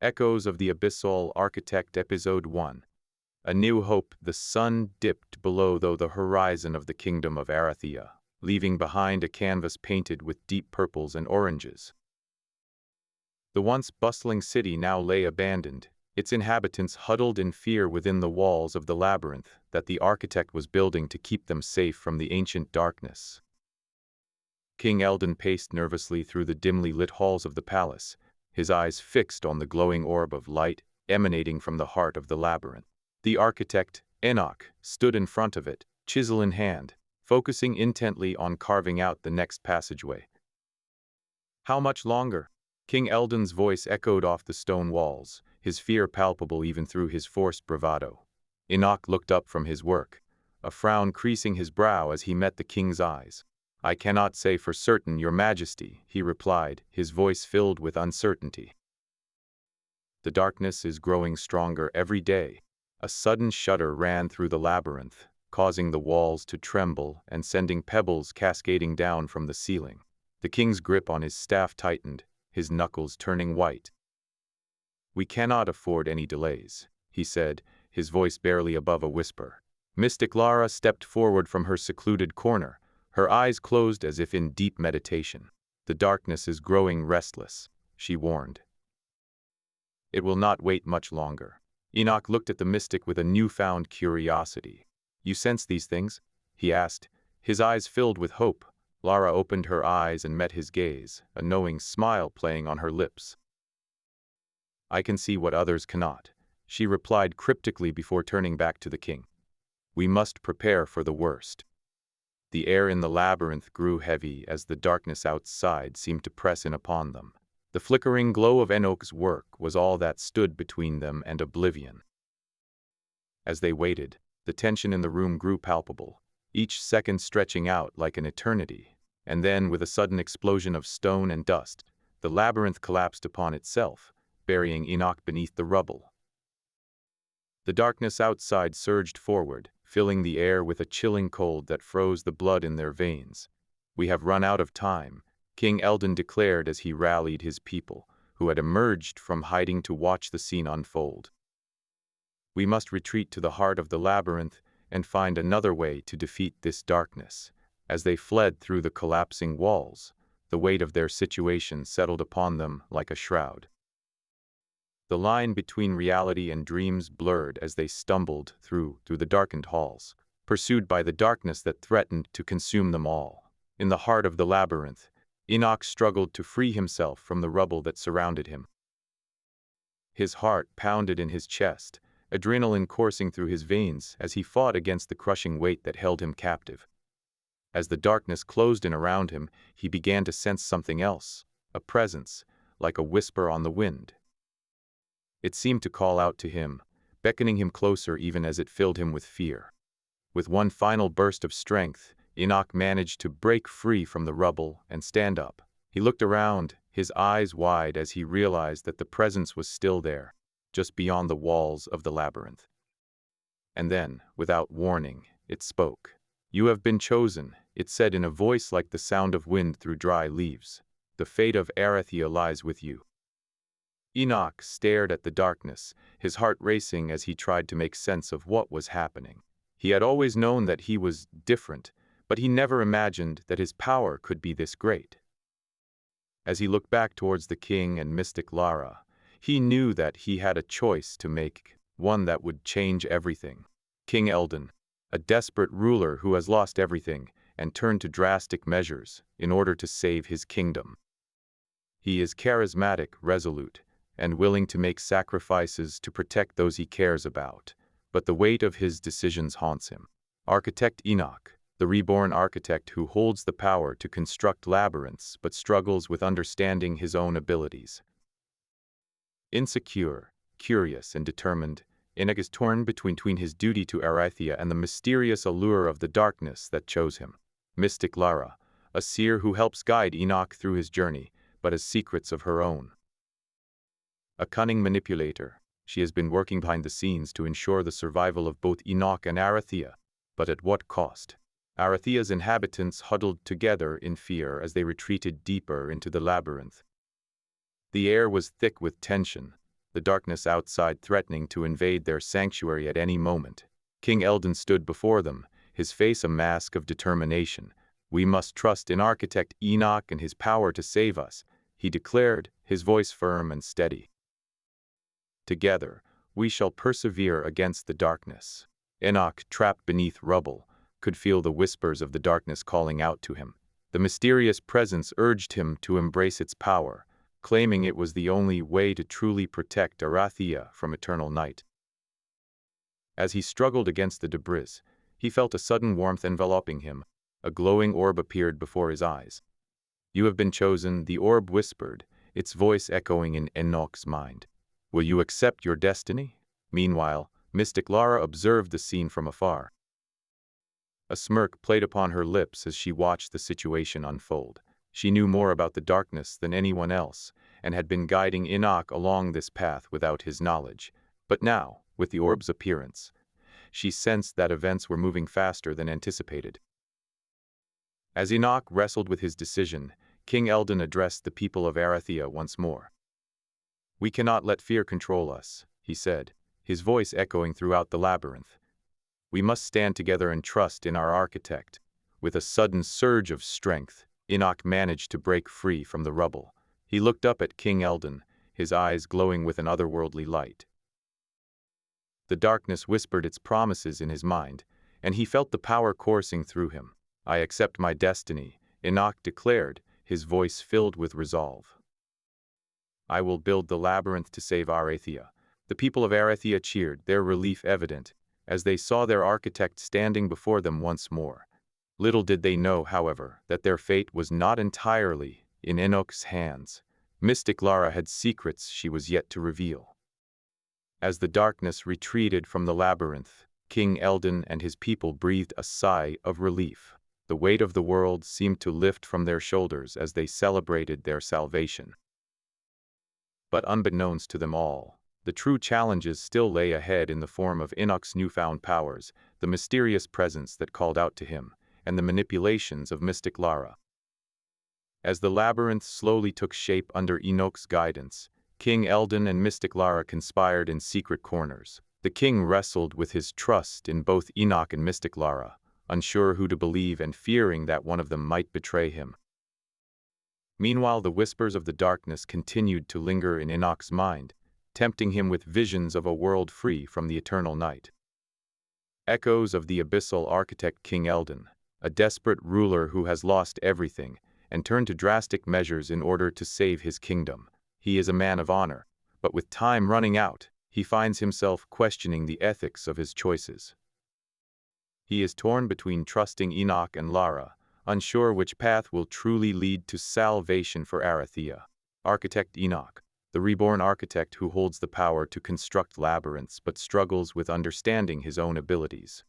Echoes of the Abyssal Architect Episode 1. A New Hope. The sun dipped below the horizon of the kingdom of Arathea, leaving behind a canvas painted with deep purples and oranges. The once bustling city now lay abandoned, its inhabitants huddled in fear within the walls of the labyrinth that the architect was building to keep them safe from the ancient darkness. King Eldon paced nervously through the dimly lit halls of the palace, his eyes fixed on the glowing orb of light emanating from the heart of the labyrinth. The architect, Enoch, stood in front of it, chisel in hand, focusing intently on carving out the next passageway. "How much longer?" King Eldon's voice echoed off the stone walls, his fear palpable even through his forced bravado. Enoch looked up from his work, a frown creasing his brow as he met the king's eyes. "I cannot say for certain, Your Majesty," he replied, his voice filled with uncertainty. "The darkness is growing stronger every day." A sudden shudder ran through the labyrinth, causing the walls to tremble and sending pebbles cascading down from the ceiling. The king's grip on his staff tightened, his knuckles turning white. "We cannot afford any delays," he said, his voice barely above a whisper. Mystic Lara stepped forward from her secluded corner, her eyes closed as if in deep meditation. "The darkness is growing restless," she warned. "It will not wait much longer." Enoch looked at the mystic with a newfound curiosity. "You sense these things?" he asked, his eyes filled with hope. Lara opened her eyes and met his gaze, a knowing smile playing on her lips. "I can see what others cannot," she replied cryptically before turning back to the king. "We must prepare for the worst." The air in the labyrinth grew heavy as the darkness outside seemed to press in upon them. The flickering glow of Enoch's work was all that stood between them and oblivion. As they waited, the tension in the room grew palpable, each second stretching out like an eternity, and then, with a sudden explosion of stone and dust, the labyrinth collapsed upon itself, burying Enoch beneath the rubble. The darkness outside surged forward, filling the air with a chilling cold that froze the blood in their veins. "We have run out of time," King Eldon declared as he rallied his people, who had emerged from hiding to watch the scene unfold. "We must retreat to the heart of the labyrinth and find another way to defeat this darkness." As they fled through the collapsing walls, the weight of their situation settled upon them like a shroud. The line between reality and dreams blurred as they stumbled through the darkened halls, pursued by the darkness that threatened to consume them all. In the heart of the labyrinth, Enoch struggled to free himself from the rubble that surrounded him. His heart pounded in his chest, adrenaline coursing through his veins as he fought against the crushing weight that held him captive. As the darkness closed in around him, he began to sense something else, a presence, like a whisper on the wind. It seemed to call out to him, beckoning him closer even as it filled him with fear. With one final burst of strength, Enoch managed to break free from the rubble and stand up. He looked around, his eyes wide as he realized that the presence was still there, just beyond the walls of the labyrinth. And then, without warning, it spoke. "You have been chosen," it said in a voice like the sound of wind through dry leaves. "The fate of Arathea lies with you." Enoch stared at the darkness, his heart racing as he tried to make sense of what was happening. He had always known that he was different, but he never imagined that his power could be this great. As he looked back towards the king and mystic Lara, he knew that he had a choice to make, one that would change everything. King Eldon, a desperate ruler who has lost everything and turned to drastic measures in order to save his kingdom. He is charismatic, resolute, and willing to make sacrifices to protect those he cares about, but the weight of his decisions haunts him. Architect Enoch, the reborn architect who holds the power to construct labyrinths but struggles with understanding his own abilities. Insecure, curious, and determined, Enoch is torn between his duty to Arathea and the mysterious allure of the darkness that chose him. Mystic Lara, a seer who helps guide Enoch through his journey, but has secrets of her own. A cunning manipulator, she has been working behind the scenes to ensure the survival of both Enoch and Arathea, but at what cost? Arathea's inhabitants huddled together in fear as they retreated deeper into the labyrinth. The air was thick with tension, the darkness outside threatening to invade their sanctuary at any moment. King Eldon stood before them, his face a mask of determination. "We must trust in Architect Enoch and his power to save us," he declared, his voice firm and steady. "Together, we shall persevere against the darkness." Enoch, trapped beneath rubble, could feel the whispers of the darkness calling out to him. The mysterious presence urged him to embrace its power, claiming it was the only way to truly protect Arathia from eternal night. As he struggled against the debris, he felt a sudden warmth enveloping him. A glowing orb appeared before his eyes. "You have been chosen," the orb whispered, its voice echoing in Enoch's mind. "Will you accept your destiny?" Meanwhile, Mystic Lara observed the scene from afar. A smirk played upon her lips as she watched the situation unfold. She knew more about the darkness than anyone else, and had been guiding Enoch along this path without his knowledge. But now, with the orb's appearance, she sensed that events were moving faster than anticipated. As Enoch wrestled with his decision, King Eldon addressed the people of Arathia once more. "We cannot let fear control us," he said, his voice echoing throughout the labyrinth. "We must stand together and trust in our architect." With a sudden surge of strength, Enoch managed to break free from the rubble. He looked up at King Eldon, his eyes glowing with an otherworldly light. The darkness whispered its promises in his mind, and he felt the power coursing through him. "I accept my destiny," Enoch declared, his voice filled with resolve. "I will build the labyrinth to save Arathia." The people of Arathia cheered, their relief evident, as they saw their architect standing before them once more. Little did they know, however, that their fate was not entirely in Enoch's hands. Mystic Lara had secrets she was yet to reveal. As the darkness retreated from the labyrinth, King Eldon and his people breathed a sigh of relief. The weight of the world seemed to lift from their shoulders as they celebrated their salvation. But unbeknownst to them all, the true challenges still lay ahead in the form of Enoch's newfound powers, the mysterious presence that called out to him, and the manipulations of Mystic Lara. As the labyrinth slowly took shape under Enoch's guidance, King Eldon and Mystic Lara conspired in secret corners. The king wrestled with his trust in both Enoch and Mystic Lara, unsure who to believe and fearing that one of them might betray him. Meanwhile, the whispers of the darkness continued to linger in Enoch's mind, tempting him with visions of a world free from the eternal night. Echoes of the abyssal architect King Eldon, a desperate ruler who has lost everything and turned to drastic measures in order to save his kingdom. He is a man of honor, but with time running out, he finds himself questioning the ethics of his choices. He is torn between trusting Enoch and Lara, unsure which path will truly lead to salvation for Arathia. Architect Enoch, the reborn architect who holds the power to construct labyrinths but struggles with understanding his own abilities.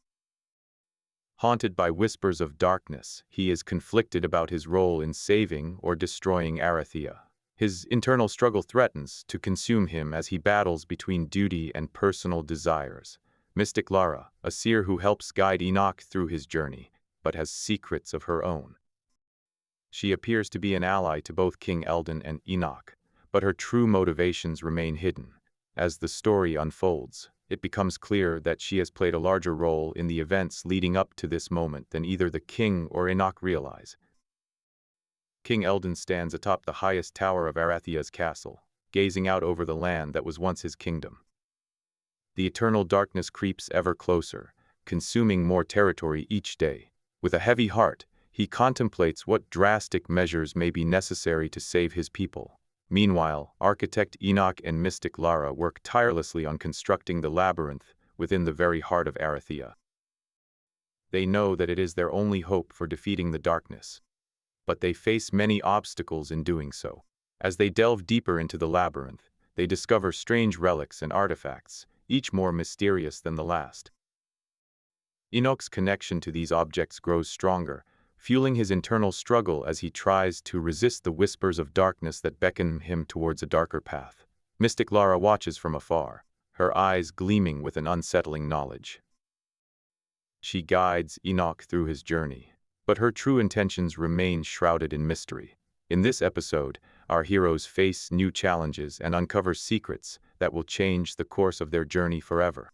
Haunted by whispers of darkness, he is conflicted about his role in saving or destroying Arathia. His internal struggle threatens to consume him as he battles between duty and personal desires. Mystic Lara, a seer who helps guide Enoch through his journey, but has secrets of her own. She appears to be an ally to both King Eldon and Enoch, but her true motivations remain hidden. As the story unfolds, it becomes clear that she has played a larger role in the events leading up to this moment than either the king or Enoch realize. King Eldon stands atop the highest tower of Arathia's castle, gazing out over the land that was once his kingdom. The eternal darkness creeps ever closer, consuming more territory each day. With a heavy heart, he contemplates what drastic measures may be necessary to save his people. Meanwhile, Architect Enoch and Mystic Lara work tirelessly on constructing the labyrinth within the very heart of Arathia. They know that it is their only hope for defeating the darkness, but they face many obstacles in doing so. As they delve deeper into the labyrinth, they discover strange relics and artifacts, each more mysterious than the last. Enoch's connection to these objects grows stronger, fueling his internal struggle as he tries to resist the whispers of darkness that beckon him towards a darker path. Mystic Lara watches from afar, her eyes gleaming with an unsettling knowledge. She guides Enoch through his journey, but her true intentions remain shrouded in mystery. In this episode, our heroes face new challenges and uncover secrets that will change the course of their journey forever.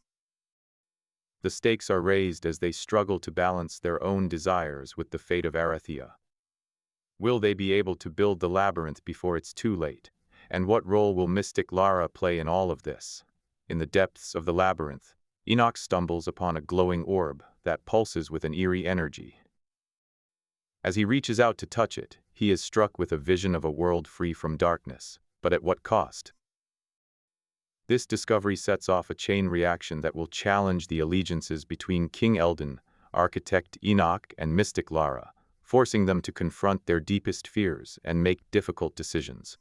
The stakes are raised as they struggle to balance their own desires with the fate of Arathea. Will they be able to build the labyrinth before it's too late? And what role will mystic Lara play in all of this? In the depths of the labyrinth, Enoch stumbles upon a glowing orb that pulses with an eerie energy. As he reaches out to touch it, he is struck with a vision of a world free from darkness. But at what cost? This discovery sets off a chain reaction that will challenge the allegiances between King Eldon, architect Enoch, and mystic Lara, forcing them to confront their deepest fears and make difficult decisions.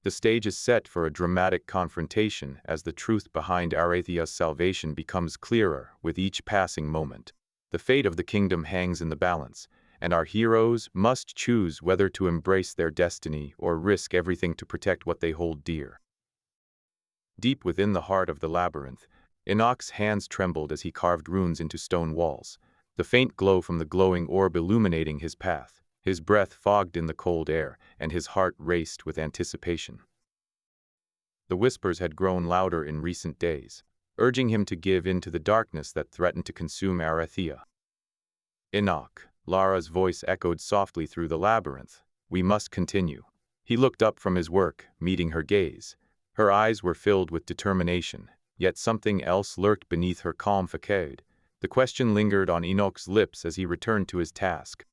The stage is set for a dramatic confrontation as the truth behind Arathea's salvation becomes clearer with each passing moment. The fate of the kingdom hangs in the balance, and our heroes must choose whether to embrace their destiny or risk everything to protect what they hold dear. Deep within the heart of the labyrinth, Enoch's hands trembled as he carved runes into stone walls, the faint glow from the glowing orb illuminating his path. His breath fogged in the cold air, and his heart raced with anticipation. The whispers had grown louder in recent days, urging him to give in to the darkness that threatened to consume Arathea. Enoch, Lara's voice echoed softly through the labyrinth. We must continue. He looked up from his work, meeting her gaze. Her eyes were filled with determination, yet something else lurked beneath her calm facade. The question lingered on Enoch's lips as he returned to his task.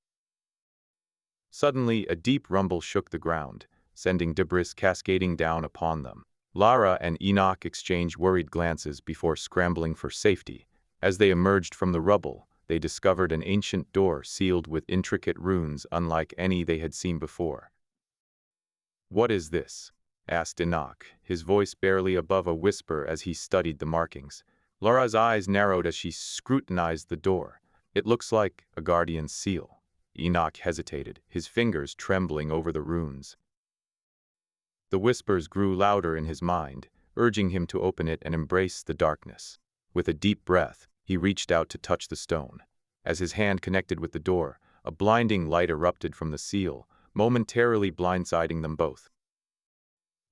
Suddenly, a deep rumble shook the ground, sending debris cascading down upon them. Lara and Enoch exchanged worried glances before scrambling for safety. As they emerged from the rubble, they discovered an ancient door sealed with intricate runes unlike any they had seen before. "What is this?" asked Enoch, his voice barely above a whisper as he studied the markings. Lara's eyes narrowed as she scrutinized the door. "It looks like a guardian's seal." Enoch hesitated, his fingers trembling over the runes. The whispers grew louder in his mind, urging him to open it and embrace the darkness. With a deep breath, he reached out to touch the stone. As his hand connected with the door, a blinding light erupted from the seal, momentarily blindsiding them both.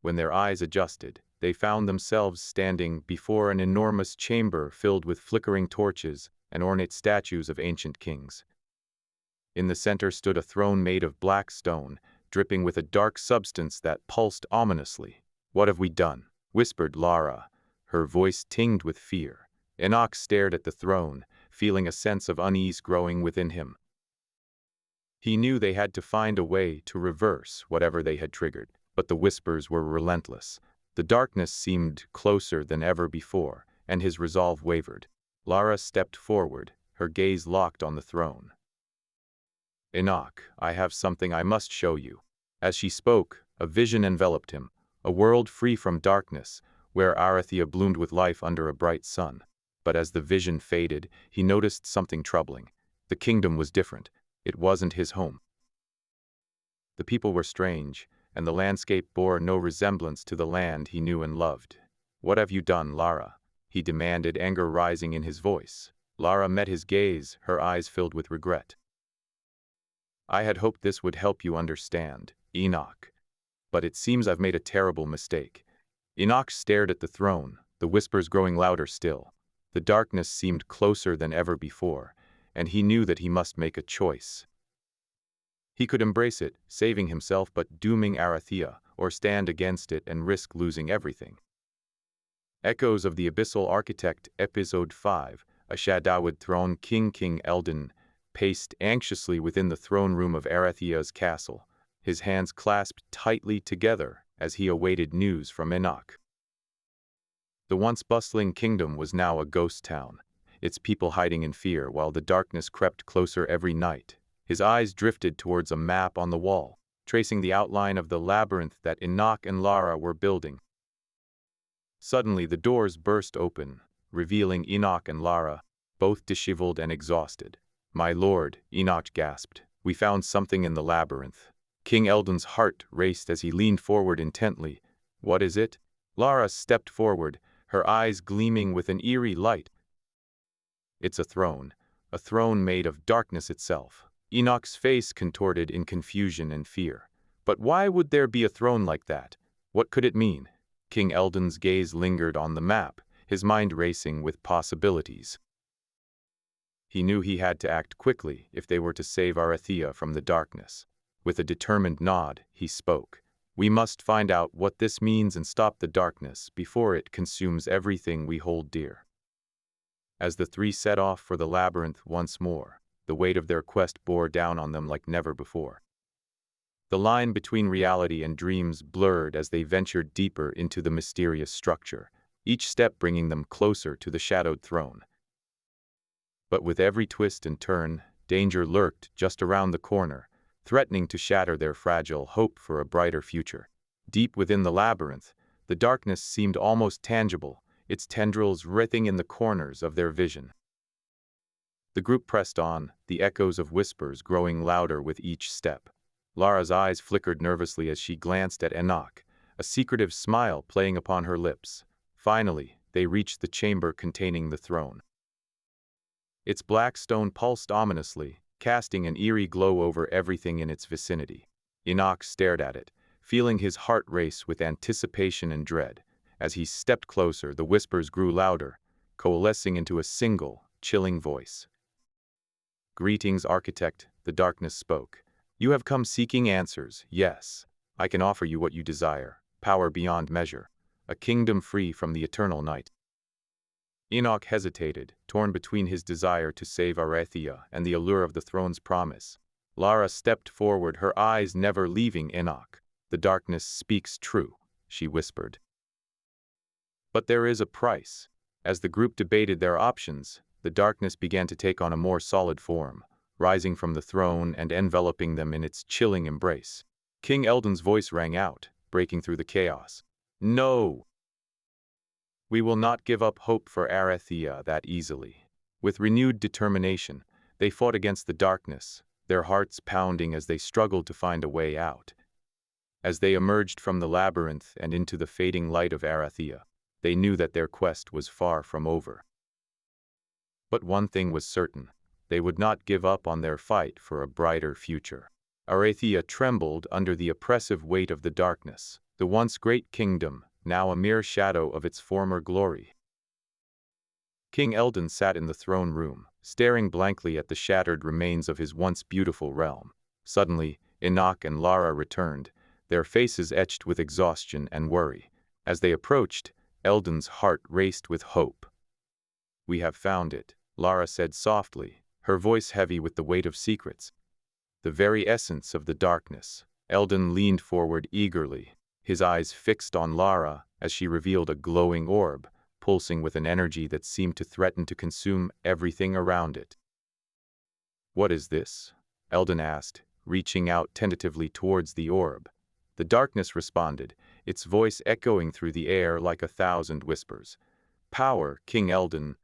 When their eyes adjusted, they found themselves standing before an enormous chamber filled with flickering torches and ornate statues of ancient kings. In the center stood a throne made of black stone, dripping with a dark substance that pulsed ominously. "What have we done?" whispered Lara, her voice tinged with fear. Enoch stared at the throne, feeling a sense of unease growing within him. He knew they had to find a way to reverse whatever they had triggered, but the whispers were relentless. The darkness seemed closer than ever before, and his resolve wavered. Lara stepped forward, her gaze locked on the throne. "Enoch, I have something I must show you." As she spoke, a vision enveloped him, a world free from darkness, where Arathea bloomed with life under a bright sun. But as the vision faded, he noticed something troubling. The kingdom was different. It wasn't his home. The people were strange, and the landscape bore no resemblance to the land he knew and loved. "What have you done, Lara?" he demanded, anger rising in his voice. Lara met his gaze, her eyes filled with regret. "I had hoped this would help you understand, Enoch. But it seems I've made a terrible mistake." Enoch stared at the throne, the whispers growing louder still. The darkness seemed closer than ever before, and he knew that he must make a choice. He could embrace it, saving himself but dooming Arathea, or stand against it and risk losing everything. Echoes of the Abyssal Architect, Episode 5, A Shadowed Throne. King Eldon paced anxiously within the throne room of Arathea's castle, his hands clasped tightly together as he awaited news from Enoch. The once bustling kingdom was now a ghost town, its people hiding in fear while the darkness crept closer every night. His eyes drifted towards a map on the wall, tracing the outline of the labyrinth that Enoch and Lara were building. Suddenly, the doors burst open, revealing Enoch and Lara, both disheveled and exhausted. "My lord," Enoch gasped, "we found something in the labyrinth." King Eldon's heart raced as he leaned forward intently. "What is it?" Lara stepped forward, her eyes gleaming with an eerie light. "It's a throne made of darkness itself." Enoch's face contorted in confusion and fear. "But why would there be a throne like that? What could it mean?" King Eldon's gaze lingered on the map, his mind racing with possibilities. He knew he had to act quickly if they were to save Arathea from the darkness. With a determined nod, he spoke. We must find out what this means and stop the darkness before it consumes everything we hold dear. As the three set off for the labyrinth once more, the weight of their quest bore down on them like never before. The line between reality and dreams blurred as they ventured deeper into the mysterious structure, each step bringing them closer to the shadowed throne. But with every twist and turn, danger lurked just around the corner, threatening to shatter their fragile hope for a brighter future. Deep within the labyrinth, the darkness seemed almost tangible, its tendrils writhing in the corners of their vision. The group pressed on, the echoes of whispers growing louder with each step. Lara's eyes flickered nervously as she glanced at Enoch, a secretive smile playing upon her lips. Finally, they reached the chamber containing the throne. Its black stone pulsed ominously, casting an eerie glow over everything in its vicinity. Enoch stared at it, feeling his heart race with anticipation and dread. As he stepped closer, the whispers grew louder, coalescing into a single, chilling voice. "Greetings, Architect," the darkness spoke. "You have come seeking answers, yes. I can offer you what you desire, power beyond measure, a kingdom free from the eternal night." Enoch hesitated, torn between his desire to save Arathea and the allure of the throne's promise. Lara stepped forward, her eyes never leaving Enoch. "The darkness speaks true," she whispered. "But there is a price." As the group debated their options, the darkness began to take on a more solid form, rising from the throne and enveloping them in its chilling embrace. King Eldon's voice rang out, breaking through the chaos. "No! We will not give up hope for Arathea that easily." With renewed determination, they fought against the darkness, their hearts pounding as they struggled to find a way out. As they emerged from the labyrinth and into the fading light of Arathea, they knew that their quest was far from over. But one thing was certain. They would not give up on their fight for a brighter future. Arathea trembled under the oppressive weight of the darkness, the once great kingdom, now a mere shadow of its former glory. King Eldon sat in the throne room, staring blankly at the shattered remains of his once beautiful realm. Suddenly, Enoch and Lara returned, their faces etched with exhaustion and worry. As they approached, Eldon's heart raced with hope. "We have found it," Lara said softly, her voice heavy with the weight of secrets. "The very essence of the darkness." Eldon leaned forward eagerly, his eyes fixed on Lara as she revealed a glowing orb, pulsing with an energy that seemed to threaten to consume everything around it. "What is this?" Eldon asked, reaching out tentatively towards the orb. The darkness responded, its voice echoing through the air like 1,000 whispers. "Power, King Eldon.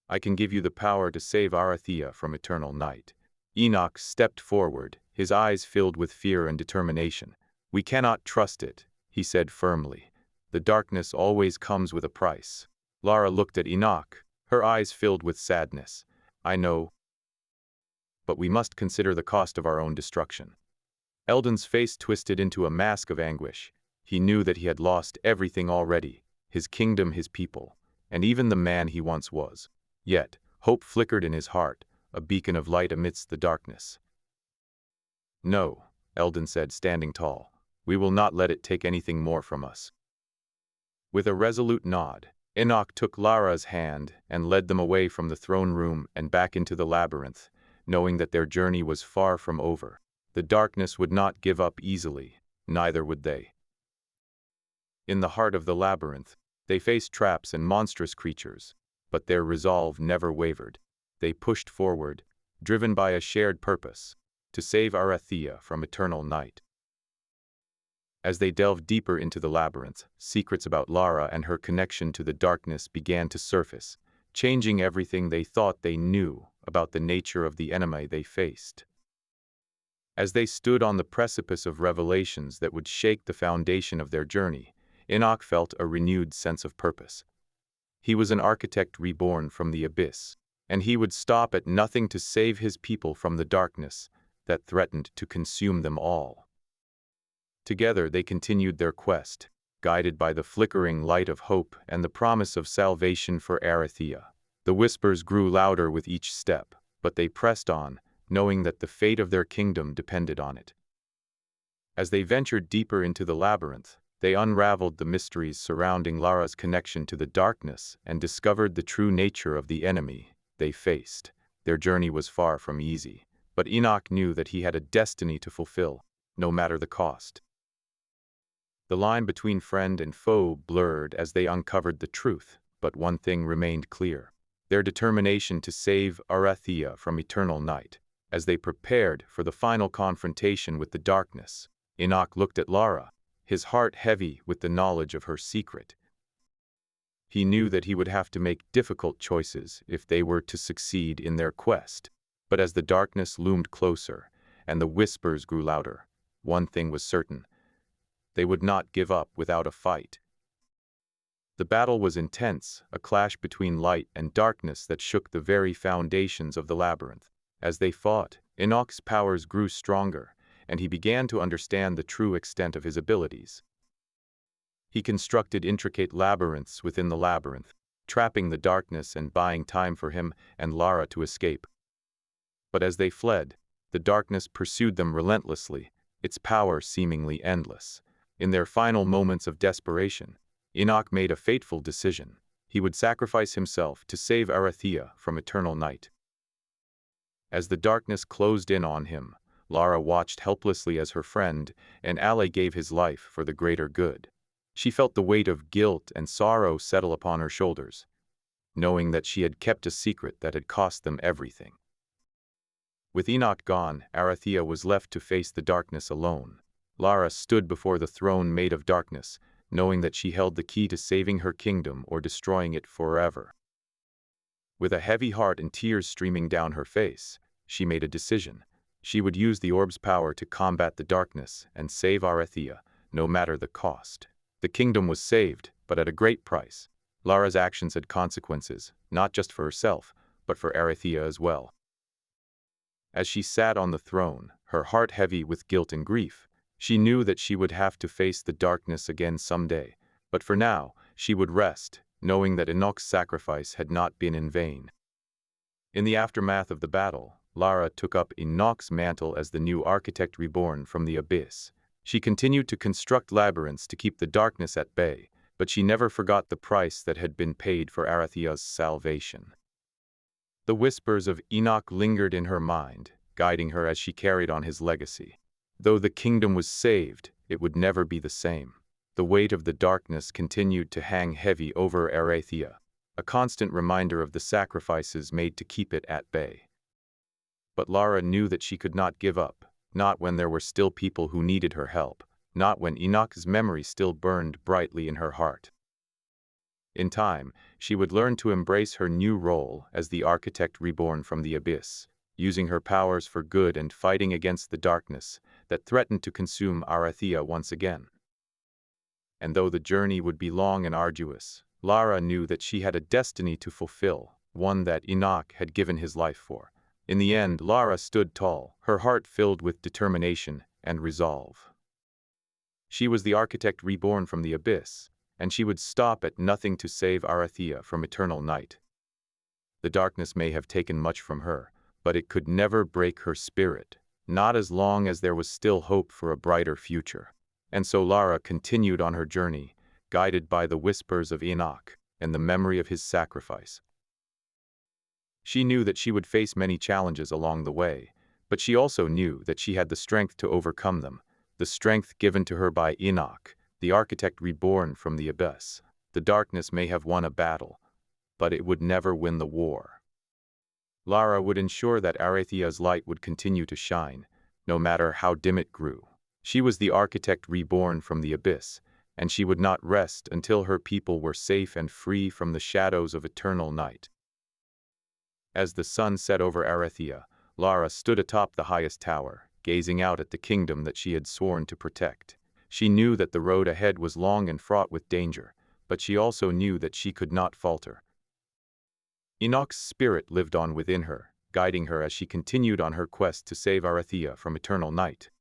I can give you the power to save Arathea from eternal night." Enoch stepped forward, his eyes filled with fear and determination. "We cannot trust it," he said firmly. "The darkness always comes with a price." Lara looked at Enoch, her eyes filled with sadness. "I know, but we must consider the cost of our own destruction." Eldon's face twisted into a mask of anguish. He knew that he had lost everything already, his kingdom, his people, and even the man he once was. Yet, hope flickered in his heart, a beacon of light amidst the darkness. "No," Eldon said, standing tall. "We will not let it take anything more from us." With a resolute nod, Enoch took Lara's hand and led them away from the throne room and back into the labyrinth, knowing that their journey was far from over. The darkness would not give up easily, neither would they. In the heart of the labyrinth, they faced traps and monstrous creatures, but their resolve never wavered. They pushed forward, driven by a shared purpose, to save Arathea from eternal night. As they delved deeper into the labyrinth, secrets about Lara and her connection to the darkness began to surface, changing everything they thought they knew about the nature of the enemy they faced. As they stood on the precipice of revelations that would shake the foundation of their journey, Enoch felt a renewed sense of purpose. He was an architect reborn from the abyss, and he would stop at nothing to save his people from the darkness that threatened to consume them all. Together they continued their quest, guided by the flickering light of hope and the promise of salvation for Arathea. The whispers grew louder with each step, but they pressed on, knowing that the fate of their kingdom depended on it. As they ventured deeper into the labyrinth, they unraveled the mysteries surrounding Lara's connection to the darkness and discovered the true nature of the enemy they faced. Their journey was far from easy, but Enoch knew that he had a destiny to fulfill, no matter the cost. The line between friend and foe blurred as they uncovered the truth, but one thing remained clear: their determination to save Arathea from eternal night. As they prepared for the final confrontation with the darkness, Enoch looked at Lara, his heart heavy with the knowledge of her secret. He knew that he would have to make difficult choices if they were to succeed in their quest. But as the darkness loomed closer and the whispers grew louder, one thing was certain: they would not give up without a fight. The battle was intense, a clash between light and darkness that shook the very foundations of the labyrinth. As they fought, Enoch's powers grew stronger, and he began to understand the true extent of his abilities. He constructed intricate labyrinths within the labyrinth, trapping the darkness and buying time for him and Lara to escape. But as they fled, the darkness pursued them relentlessly, its power seemingly endless. In their final moments of desperation, Enoch made a fateful decision. He would sacrifice himself to save Arathea from eternal night. As the darkness closed in on him, Lara watched helplessly as her friend and ally gave his life for the greater good. She felt the weight of guilt and sorrow settle upon her shoulders, knowing that she had kept a secret that had cost them everything. With Enoch gone, Arathea was left to face the darkness alone. Lara stood before the throne made of darkness, knowing that she held the key to saving her kingdom or destroying it forever. With a heavy heart and tears streaming down her face, she made a decision. She would use the orb's power to combat the darkness and save Arathea, no matter the cost. The kingdom was saved, but at a great price. Lara's actions had consequences, not just for herself, but for Arathea as well. As she sat on the throne, her heart heavy with guilt and grief, she knew that she would have to face the darkness again someday. But for now, she would rest, knowing that Enoch's sacrifice had not been in vain. In the aftermath of the battle, Lara took up Enoch's mantle as the new architect reborn from the abyss. She continued to construct labyrinths to keep the darkness at bay, but she never forgot the price that had been paid for Arathea's salvation. The whispers of Enoch lingered in her mind, guiding her as she carried on his legacy. Though the kingdom was saved, it would never be the same. The weight of the darkness continued to hang heavy over Arathea, a constant reminder of the sacrifices made to keep it at bay. But Lara knew that she could not give up, not when there were still people who needed her help, not when Enoch's memory still burned brightly in her heart. In time, she would learn to embrace her new role as the architect reborn from the abyss, using her powers for good and fighting against the darkness that threatened to consume Arathea once again. And though the journey would be long and arduous, Lara knew that she had a destiny to fulfill, one that Enoch had given his life for. In the end, Lara stood tall, her heart filled with determination and resolve. She was the architect reborn from the abyss, and she would stop at nothing to save Arathea from eternal night. The darkness may have taken much from her, but it could never break her spirit, not as long as there was still hope for a brighter future. And so Lara continued on her journey, guided by the whispers of Enoch and the memory of his sacrifice. She knew that she would face many challenges along the way, but she also knew that she had the strength to overcome them, the strength given to her by Enoch, the architect reborn from the abyss. The darkness may have won a battle, but it would never win the war. Lara would ensure that Arathea's light would continue to shine, no matter how dim it grew. She was the architect reborn from the abyss, and she would not rest until her people were safe and free from the shadows of eternal night. As the sun set over Arathea, Lara stood atop the highest tower, gazing out at the kingdom that she had sworn to protect. She knew that the road ahead was long and fraught with danger, but she also knew that she could not falter. Enoch's spirit lived on within her, guiding her as she continued on her quest to save Arathea from eternal night.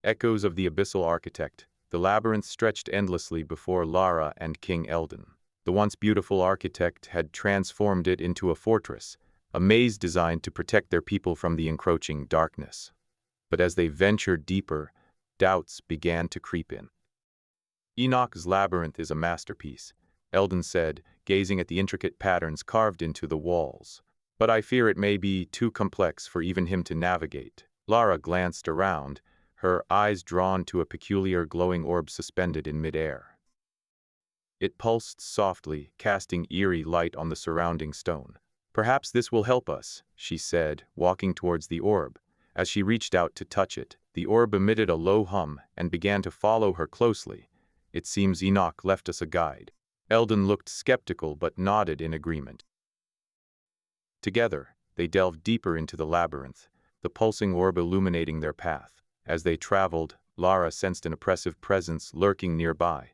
Echoes of the abyssal architect, The labyrinth stretched endlessly before Lara and King Eldon. The once beautiful architect had transformed it into a fortress, a maze designed to protect their people from the encroaching darkness. But as they ventured deeper, doubts began to creep in. Enoch's labyrinth is a masterpiece, Eldon said, gazing at the intricate patterns carved into the walls. But I fear it may be too complex for even him to navigate. Lara glanced around, her eyes drawn to a peculiar glowing orb suspended in midair. It pulsed softly, casting eerie light on the surrounding stone. "Perhaps this will help us," she said, walking towards the orb. As she reached out to touch it, the orb emitted a low hum and began to follow her closely. "It seems Enoch left us a guide." Eldon looked skeptical but nodded in agreement. Together, they delved deeper into the labyrinth, the pulsing orb illuminating their path. As they traveled, Lara sensed an oppressive presence lurking nearby.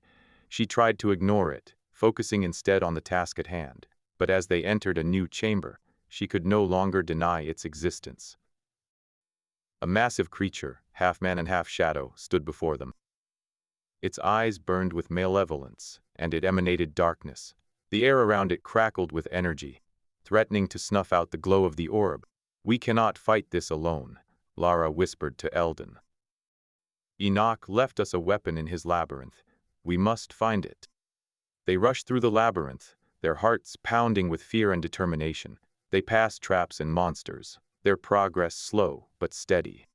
She tried to ignore it, focusing instead on the task at hand. But as they entered a new chamber, she could no longer deny its existence. A massive creature, half man and half shadow, stood before them. Its eyes burned with malevolence, and it emanated darkness. The air around it crackled with energy, threatening to snuff out the glow of the orb. "We cannot fight this alone," Lara whispered to Eldon. "Enoch left us a weapon in his labyrinth. We must find it." They rushed through the labyrinth, their hearts pounding with fear and determination. They passed traps and monsters, their progress slow but steady.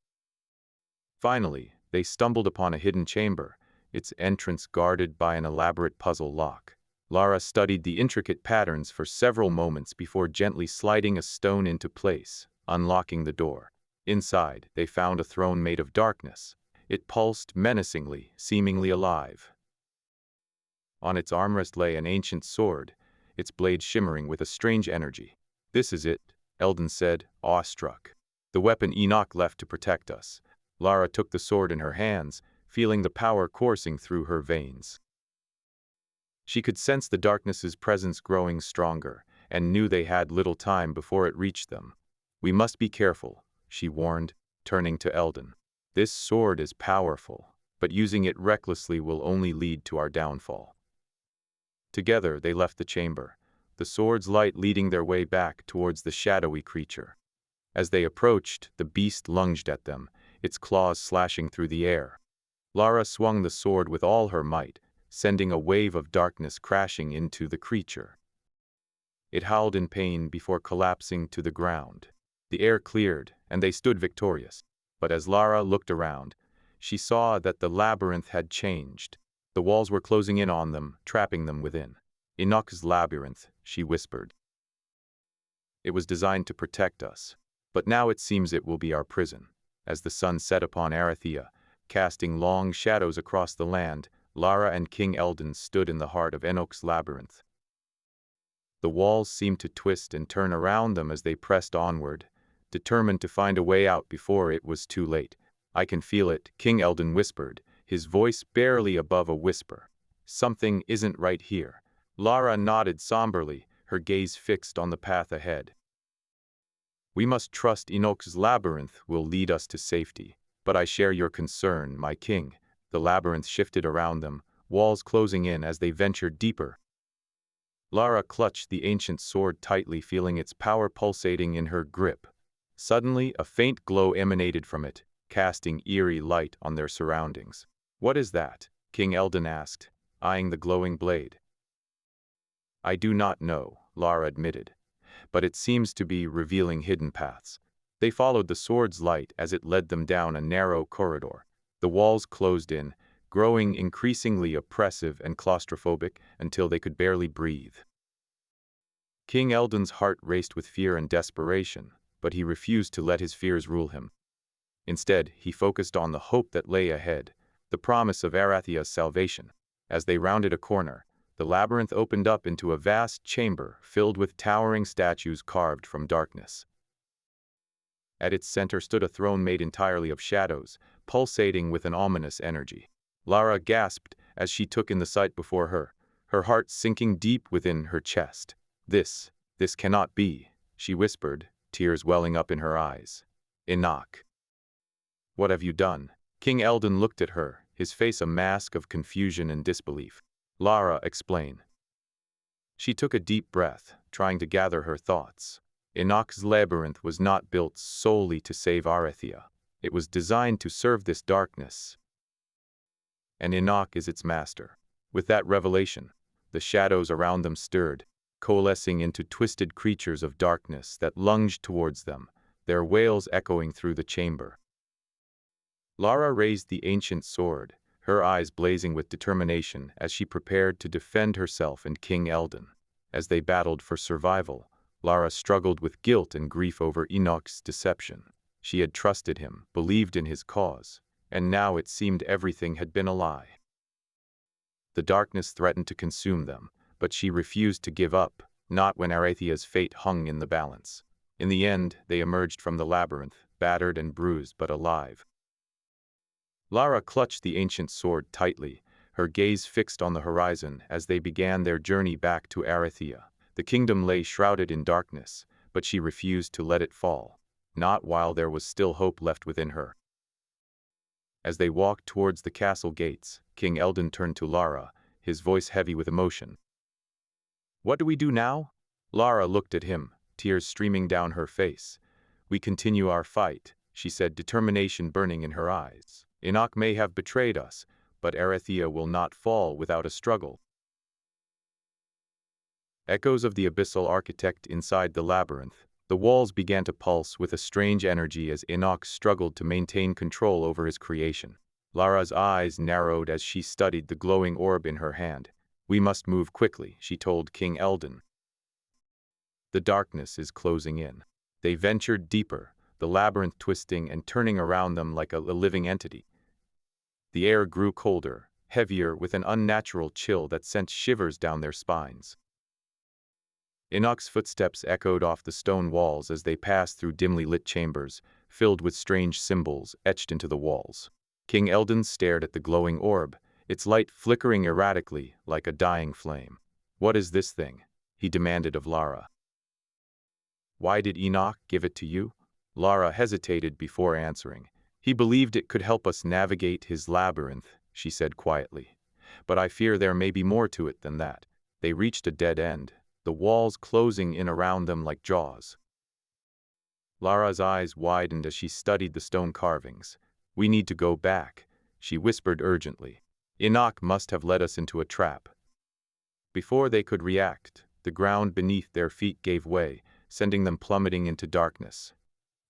Finally, they stumbled upon a hidden chamber, its entrance guarded by an elaborate puzzle lock. Lara studied the intricate patterns for several moments before gently sliding a stone into place, unlocking the door. Inside, they found a throne made of darkness. It pulsed menacingly, seemingly alive. On its armrest lay an ancient sword, its blade shimmering with a strange energy. "This is it," Eldon said, awestruck. "The weapon Enoch left to protect us." Lara took the sword in her hands, feeling the power coursing through her veins. She could sense the darkness's presence growing stronger, and knew they had little time before it reached them. "We must be careful," she warned, turning to Eldon. "This sword is powerful, but using it recklessly will only lead to our downfall." Together they left the chamber, the sword's light leading their way back towards the shadowy creature. As they approached, the beast lunged at them, its claws slashing through the air. Lara swung the sword with all her might, sending a wave of darkness crashing into the creature. It howled in pain before collapsing to the ground. The air cleared, and they stood victorious. But as Lara looked around, she saw that the labyrinth had changed. The walls were closing in on them, trapping them within. "Enoch's labyrinth," she whispered. "It was designed to protect us, but now it seems it will be our prison." As the sun set upon Arathea, casting long shadows across the land, Lara and King Eldon stood in the heart of Enoch's labyrinth. The walls seemed to twist and turn around them as they pressed onward, determined to find a way out before it was too late. "I can feel it," King Eldon whispered, his voice barely above a whisper. "Something isn't right here." Lara nodded somberly, her gaze fixed on the path ahead. "We must trust Enoch's labyrinth will lead us to safety. But I share your concern, my king." The labyrinth shifted around them, walls closing in as they ventured deeper. Lara clutched the ancient sword tightly, feeling its power pulsating in her grip. Suddenly, a faint glow emanated from it, casting eerie light on their surroundings. "What is that?" King Eldon asked, eyeing the glowing blade. "I do not know," Lara admitted, "but it seems to be revealing hidden paths." They followed the sword's light as it led them down a narrow corridor. The walls closed in, growing increasingly oppressive and claustrophobic until they could barely breathe. King Eldon's heart raced with fear and desperation, but he refused to let his fears rule him. Instead, he focused on the hope that lay ahead, the promise of Arathea's salvation. As they rounded a corner, the labyrinth opened up into a vast chamber filled with towering statues carved from darkness. At its center stood a throne made entirely of shadows, pulsating with an ominous energy. Lara gasped as she took in the sight before her, her heart sinking deep within her chest. This cannot be," she whispered, tears welling up in her eyes. "Enoch, what have you done?" King Eldon looked at her, his face a mask of confusion and disbelief. Lara, explain. She took a deep breath, trying to gather her thoughts. Enoch's labyrinth was not built solely to save Arethia. It was designed to serve this darkness, and Enoch is its master. With that revelation, the shadows around them stirred, coalescing into twisted creatures of darkness that lunged towards them, their wails echoing through the chamber. Lara raised the ancient sword, her eyes blazing with determination as she prepared to defend herself and King Eldon. As they battled for survival, Lara struggled with guilt and grief over Enoch's deception. She had trusted him, believed in his cause, and now it seemed everything had been a lie. The darkness threatened to consume them, but she refused to give up, not when Arethia's fate hung in the balance. In the end, they emerged from the labyrinth, battered and bruised but alive. Lara clutched the ancient sword tightly, her gaze fixed on the horizon as they began their journey back to Arethia. The kingdom lay shrouded in darkness, but she refused to let it fall, not while there was still hope left within her. As they walked towards the castle gates, King Eldon turned to Lara, his voice heavy with emotion. "What do we do now?" Lara looked at him, tears streaming down her face. "We continue our fight," she said, determination burning in her eyes. "Enoch may have betrayed us, but Arethia will not fall without a struggle." Echoes of the abyssal architect inside the labyrinth. The walls began to pulse with a strange energy as Enoch struggled to maintain control over his creation. Lara's eyes narrowed as she studied the glowing orb in her hand. "We must move quickly," she told King Eldon. "The darkness is closing in." They ventured deeper, the labyrinth twisting and turning around them like a living entity. The air grew colder, heavier, with an unnatural chill that sent shivers down their spines. Enoch's footsteps echoed off the stone walls as they passed through dimly lit chambers, filled with strange symbols etched into the walls. King Eldon stared at the glowing orb, its light flickering erratically like a dying flame. "What is this thing?" he demanded of Lara. "Why did Enoch give it to you?" Lara hesitated before answering. "He believed it could help us navigate his labyrinth," she said quietly. "But I fear there may be more to it than that." They reached a dead end, the walls closing in around them like jaws. Lara's eyes widened as she studied the stone carvings. "We need to go back," she whispered urgently. "Enoch must have led us into a trap." Before they could react, the ground beneath their feet gave way, sending them plummeting into darkness.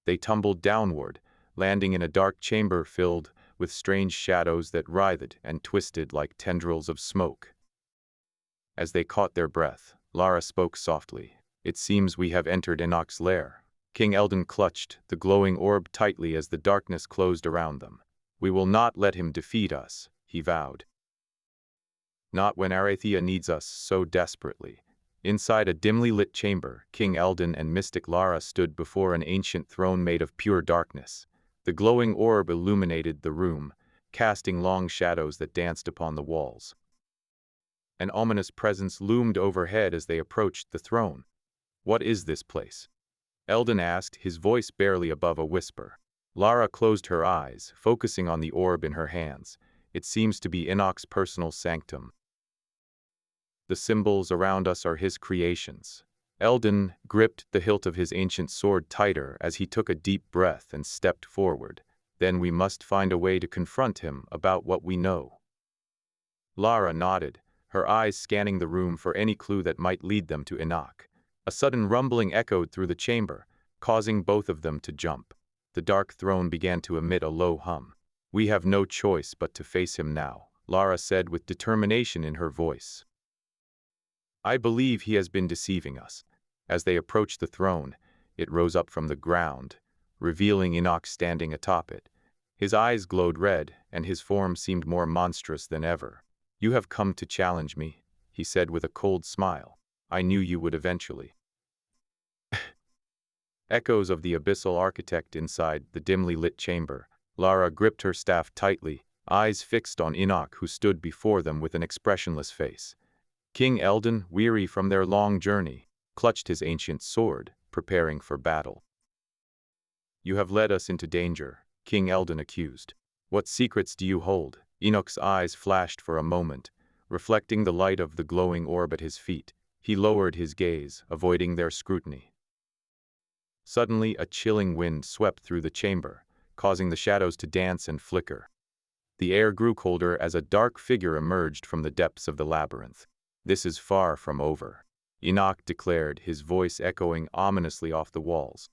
They tumbled downward, landing in a dark chamber filled with strange shadows that writhed and twisted like tendrils of smoke. As they caught their breath, Lara spoke softly. "It seems we have entered Enoch's lair." King Eldon clutched the glowing orb tightly as the darkness closed around them. "We will not let him defeat us," he vowed. "Not when Arethia needs us so desperately." Inside a dimly lit chamber, King Eldon and mystic Lara stood before an ancient throne made of pure darkness. The glowing orb illuminated the room, casting long shadows that danced upon the walls. An ominous presence loomed overhead as they approached the throne. "What is this place?" Eldon asked, his voice barely above a whisper. Lara closed her eyes, focusing on the orb in her hands. "It seems to be Enoch's personal sanctum. The symbols around us are his creations." Eldon gripped the hilt of his ancient sword tighter as he took a deep breath and stepped forward. "Then we must find a way to confront him about what we know." Lara nodded, her eyes scanning the room for any clue that might lead them to Enoch. A sudden rumbling echoed through the chamber, causing both of them to jump. The dark throne began to emit a low hum. "We have no choice but to face him now," Lara said with determination in her voice. "I believe he has been deceiving us." As they approached the throne, it rose up from the ground, revealing Enoch standing atop it. His eyes glowed red, and his form seemed more monstrous than ever. "You have come to challenge me," he said with a cold smile. "I knew you would eventually." Echoes of the abyssal architect inside the dimly lit chamber. Lara gripped her staff tightly, eyes fixed on Enoch, who stood before them with an expressionless face. King Eldon, weary from their long journey, clutched his ancient sword, preparing for battle. "You have led us into danger," King Eldon accused. "What secrets do you hold?" Enoch's eyes flashed for a moment, reflecting the light of the glowing orb at his feet. He lowered his gaze, avoiding their scrutiny. Suddenly, a chilling wind swept through the chamber, causing the shadows to dance and flicker. The air grew colder as a dark figure emerged from the depths of the labyrinth. "This is far from over," Enoch declared, his voice echoing ominously off the walls.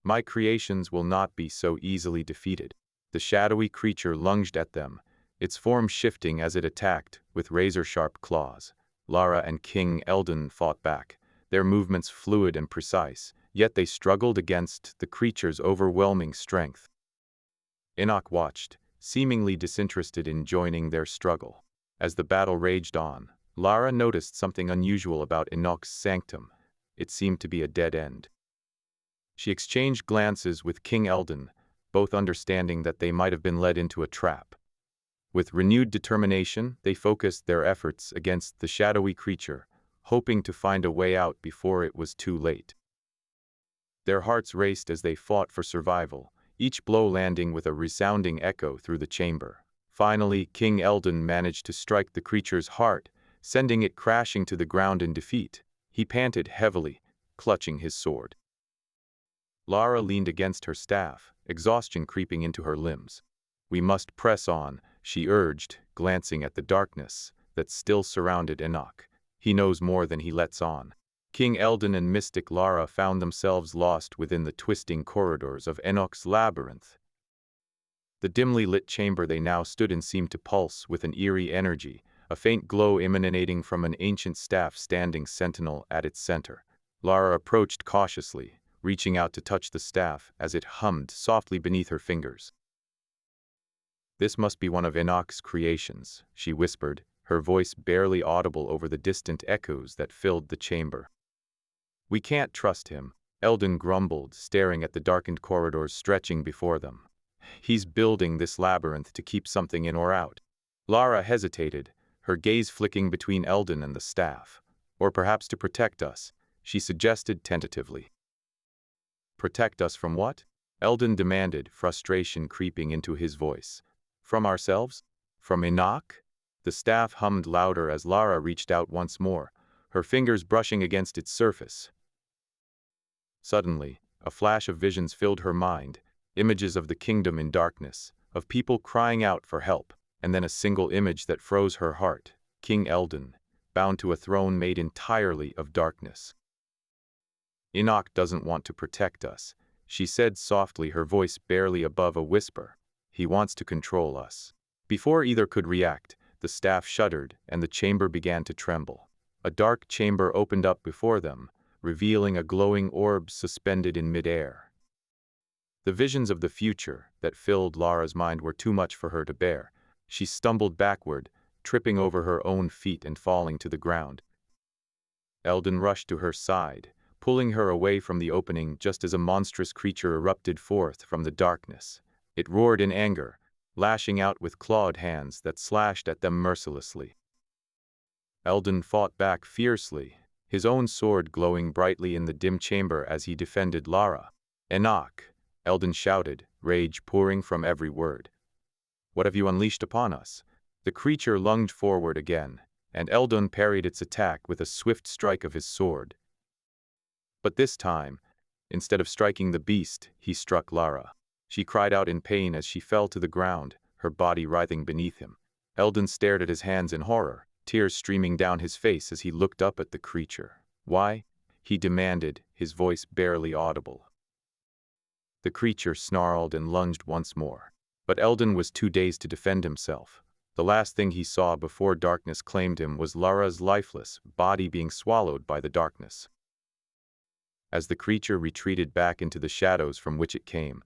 "My creations will not be so easily defeated." The shadowy creature lunged at them, its form shifting as it attacked with razor-sharp claws. Lara and King Eldon fought back, their movements fluid and precise, yet they struggled against the creature's overwhelming strength. Enoch watched, seemingly disinterested in joining their struggle. As the battle raged on, Lara noticed something unusual about Enoch's sanctum. It seemed to be a dead end. She exchanged glances with King Eldon, both understanding that they might have been led into a trap. With renewed determination, they focused their efforts against the shadowy creature, hoping to find a way out before it was too late. Their hearts raced as they fought for survival, each blow landing with a resounding echo through the chamber. Finally, King Eldon managed to strike the creature's heart, sending it crashing to the ground in defeat. He panted heavily, clutching his sword. Lara leaned against her staff, exhaustion creeping into her limbs. "We must press on," she urged, glancing at the darkness that still surrounded Enoch. "He knows more than he lets on." King Eldon and Mystic Lara found themselves lost within the twisting corridors of Enoch's labyrinth. The dimly lit chamber they now stood in seemed to pulse with an eerie energy, a faint glow emanating from an ancient staff standing sentinel at its center. Lara approached cautiously, reaching out to touch the staff as it hummed softly beneath her fingers. "This must be one of Enoch's creations," she whispered, her voice barely audible over the distant echoes that filled the chamber. "We can't trust him," Eldon grumbled, staring at the darkened corridors stretching before them. "He's building this labyrinth to keep something in or out." Lara hesitated, her gaze flicking between Eldon and the staff. "Or perhaps to protect us," she suggested tentatively. "Protect us from what?" Eldon demanded, frustration creeping into his voice. "From ourselves? From Enoch?" The staff hummed louder as Lara reached out once more, her fingers brushing against its surface. Suddenly, a flash of visions filled her mind, images of the kingdom in darkness, of people crying out for help, and then a single image that froze her heart: King Eldon, bound to a throne made entirely of darkness. "Enoch doesn't want to protect us," she said softly, her voice barely above a whisper. "He wants to control us." Before either could react, the staff shuddered and the chamber began to tremble. A dark chamber opened up before them, revealing a glowing orb suspended in midair. The visions of the future that filled Lara's mind were too much for her to bear. She stumbled backward, tripping over her own feet and falling to the ground. Eldon rushed to her side, pulling her away from the opening just as a monstrous creature erupted forth from the darkness. It roared in anger, lashing out with clawed hands that slashed at them mercilessly. Eldon fought back fiercely, his own sword glowing brightly in the dim chamber as he defended Lara. "Enoch," Eldon shouted, rage pouring from every word. "What have you unleashed upon us?" The creature lunged forward again, and Eldon parried its attack with a swift strike of his sword. But this time, instead of striking the beast, he struck Lara. She cried out in pain as she fell to the ground, her body writhing beneath him. Eldon stared at his hands in horror, tears streaming down his face as he looked up at the creature. "Why?" he demanded, his voice barely audible. The creature snarled and lunged once more, but Eldon was too dazed to defend himself. The last thing he saw before darkness claimed him was Lara's lifeless body being swallowed by the darkness. As the creature retreated back into the shadows from which it came,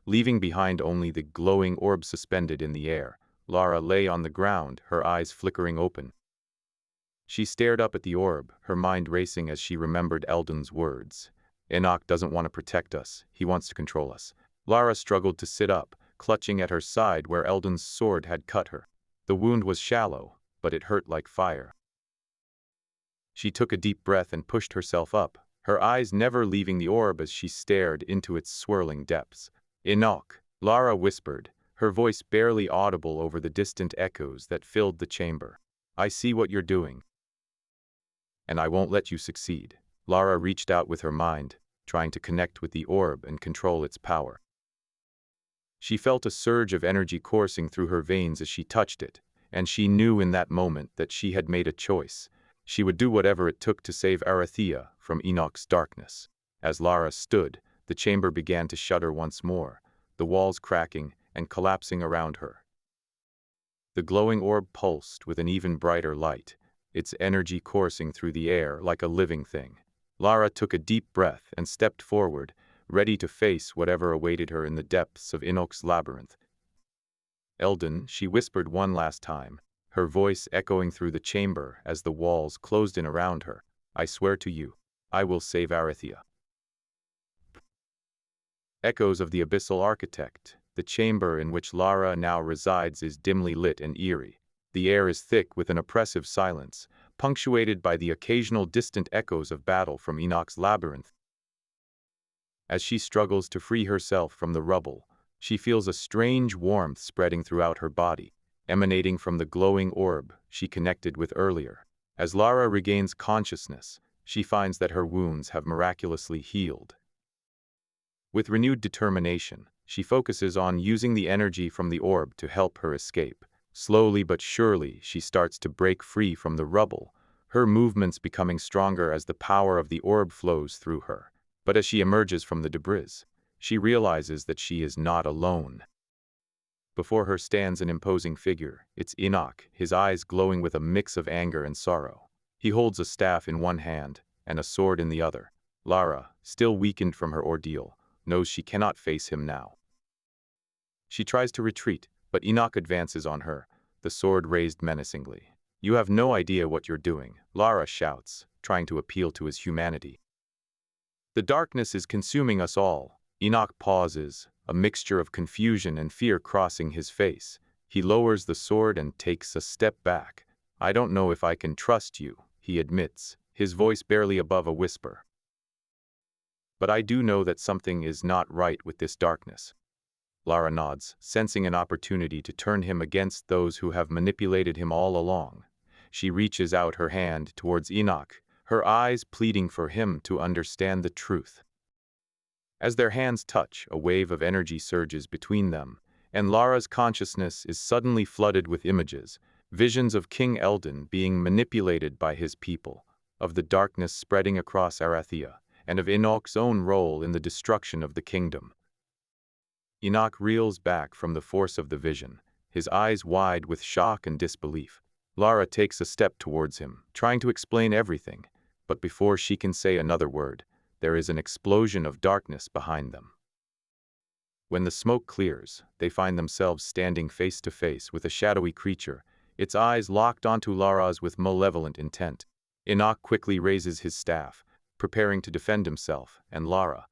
leaving behind only the glowing orb suspended in the air, Lara lay on the ground, her eyes flickering open. She stared up at the orb, her mind racing as she remembered Eldon's words. "Enoch doesn't want to protect us, he wants to control us." Lara struggled to sit up, clutching at her side where Eldon's sword had cut her. The wound was shallow, but it hurt like fire. She took a deep breath and pushed herself up, her eyes never leaving the orb as she stared into its swirling depths. "Enoch," Lara whispered, her voice barely audible over the distant echoes that filled the chamber. "I see what you're doing, and I won't let you succeed." Lara reached out with her mind, trying to connect with the orb and control its power. She felt a surge of energy coursing through her veins as she touched it, and she knew in that moment that she had made a choice. She would do whatever it took to save Arathea from Enoch's darkness. As Lara stood, the chamber began to shudder once more, the walls cracking and collapsing around her. The glowing orb pulsed with an even brighter light, its energy coursing through the air like a living thing. Lara took a deep breath and stepped forward, ready to face whatever awaited her in the depths of Enoch's labyrinth. "Eldon," she whispered one last time, her voice echoing through the chamber as the walls closed in around her. "I swear to you, I will save Arathea." Echoes of the abyssal architect. The chamber in which Lara now resides is dimly lit and eerie. The air is thick with an oppressive silence, punctuated by the occasional distant echoes of battle from Enoch's labyrinth. As she struggles to free herself from the rubble, she feels a strange warmth spreading throughout her body, emanating from the glowing orb she connected with earlier. As Lara regains consciousness, she finds that her wounds have miraculously healed. With renewed determination, she focuses on using the energy from the orb to help her escape. Slowly but surely, she starts to break free from the rubble, her movements becoming stronger as the power of the orb flows through her. But as she emerges from the debris, she realizes that she is not alone. Before her stands an imposing figure. It's Enoch, his eyes glowing with a mix of anger and sorrow. He holds a staff in one hand and a sword in the other. Lara, still weakened from her ordeal, knows she cannot face him now. She tries to retreat, but Enoch advances on her, the sword raised menacingly. "You have no idea what you're doing," Lara shouts, trying to appeal to his humanity. "The darkness is consuming us all." Enoch pauses, a mixture of confusion and fear crossing his face. He lowers the sword and takes a step back. "I don't know if I can trust you," he admits, his voice barely above a whisper. "But I do know that something is not right with this darkness." Lara nods, sensing an opportunity to turn him against those who have manipulated him all along. She reaches out her hand towards Enoch, her eyes pleading for him to understand the truth. As their hands touch, a wave of energy surges between them, and Lara's consciousness is suddenly flooded with images, visions of King Eldon being manipulated by his people, of the darkness spreading across Arathea, and of Enoch's own role in the destruction of the kingdom. Enoch reels back from the force of the vision, his eyes wide with shock and disbelief. Lara takes a step towards him, trying to explain everything, but before she can say another word, there is an explosion of darkness behind them. When the smoke clears, they find themselves standing face to face with a shadowy creature, its eyes locked onto Lara's with malevolent intent. Enoch quickly raises his staff, preparing to defend himself and Lara.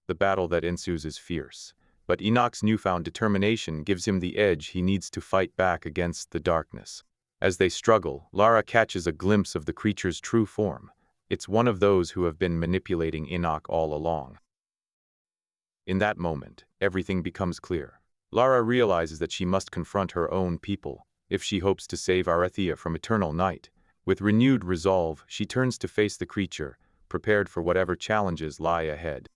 The battle that ensues is fierce, but Enoch's newfound determination gives him the edge he needs to fight back against the darkness. As they struggle, Lara catches a glimpse of the creature's true form. It's one of those who have been manipulating Enoch all along. In that moment, everything becomes clear. Lara realizes that she must confront her own people, if she hopes to save Arathea from eternal night. With renewed resolve, she turns to face the creature, prepared for whatever challenges lie ahead.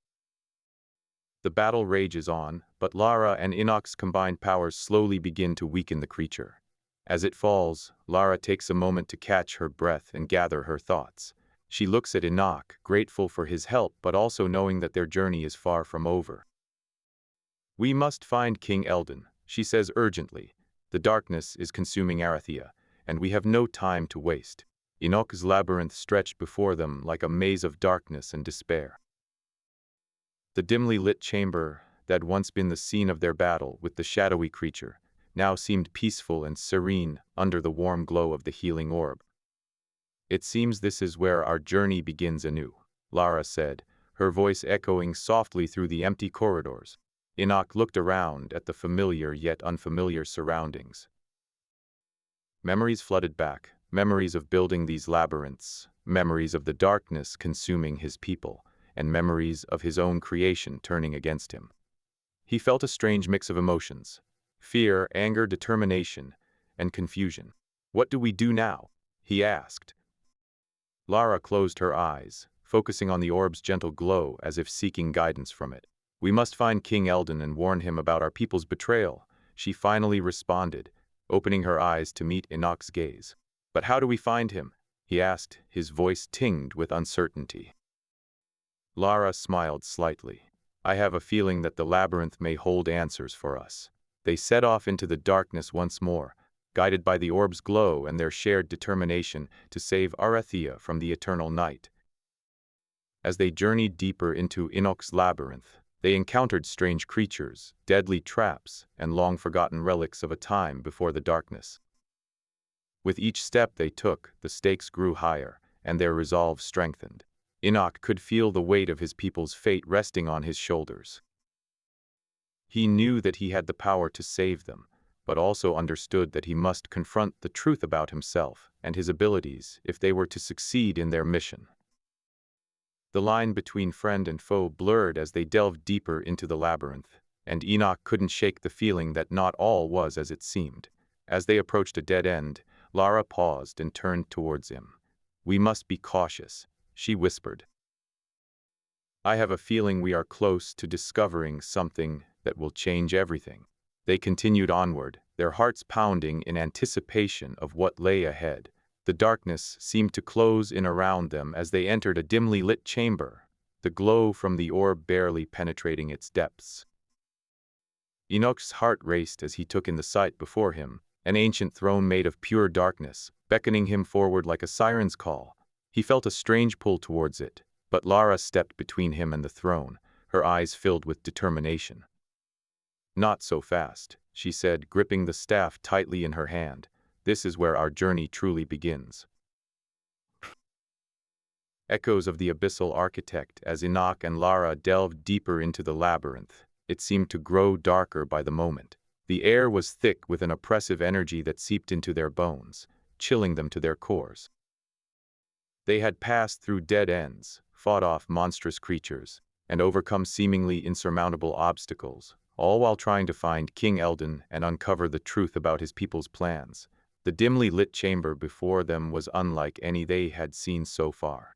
The battle rages on, but Lara and Enoch's combined powers slowly begin to weaken the creature. As it falls, Lara takes a moment to catch her breath and gather her thoughts. She looks at Enoch, grateful for his help but also knowing that their journey is far from over. "We must find King Eldon," she says urgently. "The darkness is consuming Arathea, and we have no time to waste." Enoch's labyrinth stretched before them like a maze of darkness and despair. The dimly lit chamber that had once been the scene of their battle with the shadowy creature now seemed peaceful and serene under the warm glow of the healing orb. "It seems this is where our journey begins anew," Lara said, her voice echoing softly through the empty corridors. Enoch looked around at the familiar yet unfamiliar surroundings. Memories flooded back, memories of building these labyrinths, memories of the darkness consuming his people, and memories of his own creation turning against him. He felt a strange mix of emotions, fear, anger, determination, and confusion. "What do we do now?" he asked. Lara closed her eyes, focusing on the orb's gentle glow as if seeking guidance from it. "We must find King Eldon and warn him about our people's betrayal," she finally responded, opening her eyes to meet Enoch's gaze. "But how do we find him?" he asked, his voice tinged with uncertainty. Lara smiled slightly. "I have a feeling that the labyrinth may hold answers for us." They set off into the darkness once more, guided by the orb's glow and their shared determination to save Arathea from the eternal night. As they journeyed deeper into Enoch's labyrinth, they encountered strange creatures, deadly traps, and long-forgotten relics of a time before the darkness. With each step they took, the stakes grew higher, and their resolve strengthened. Enoch could feel the weight of his people's fate resting on his shoulders. He knew that he had the power to save them, but also understood that he must confront the truth about himself and his abilities if they were to succeed in their mission. The line between friend and foe blurred as they delved deeper into the labyrinth, and Enoch couldn't shake the feeling that not all was as it seemed. As they approached a dead end, Lara paused and turned towards him. "We must be cautious," she whispered. "I have a feeling we are close to discovering something that will change everything." They continued onward, their hearts pounding in anticipation of what lay ahead. The darkness seemed to close in around them as they entered a dimly lit chamber, the glow from the orb barely penetrating its depths. Enoch's heart raced as he took in the sight before him, an ancient throne made of pure darkness, beckoning him forward like a siren's call. He felt a strange pull towards it, but Lara stepped between him and the throne, her eyes filled with determination. "Not so fast," she said, gripping the staff tightly in her hand. "This is where our journey truly begins." Echoes of the abyssal architect as Enoch and Lara delved deeper into the labyrinth. It seemed to grow darker by the moment. The air was thick with an oppressive energy that seeped into their bones, chilling them to their cores. They had passed through dead ends, fought off monstrous creatures, and overcome seemingly insurmountable obstacles, all while trying to find King Eldon and uncover the truth about his people's plans. The dimly lit chamber before them was unlike any they had seen so far.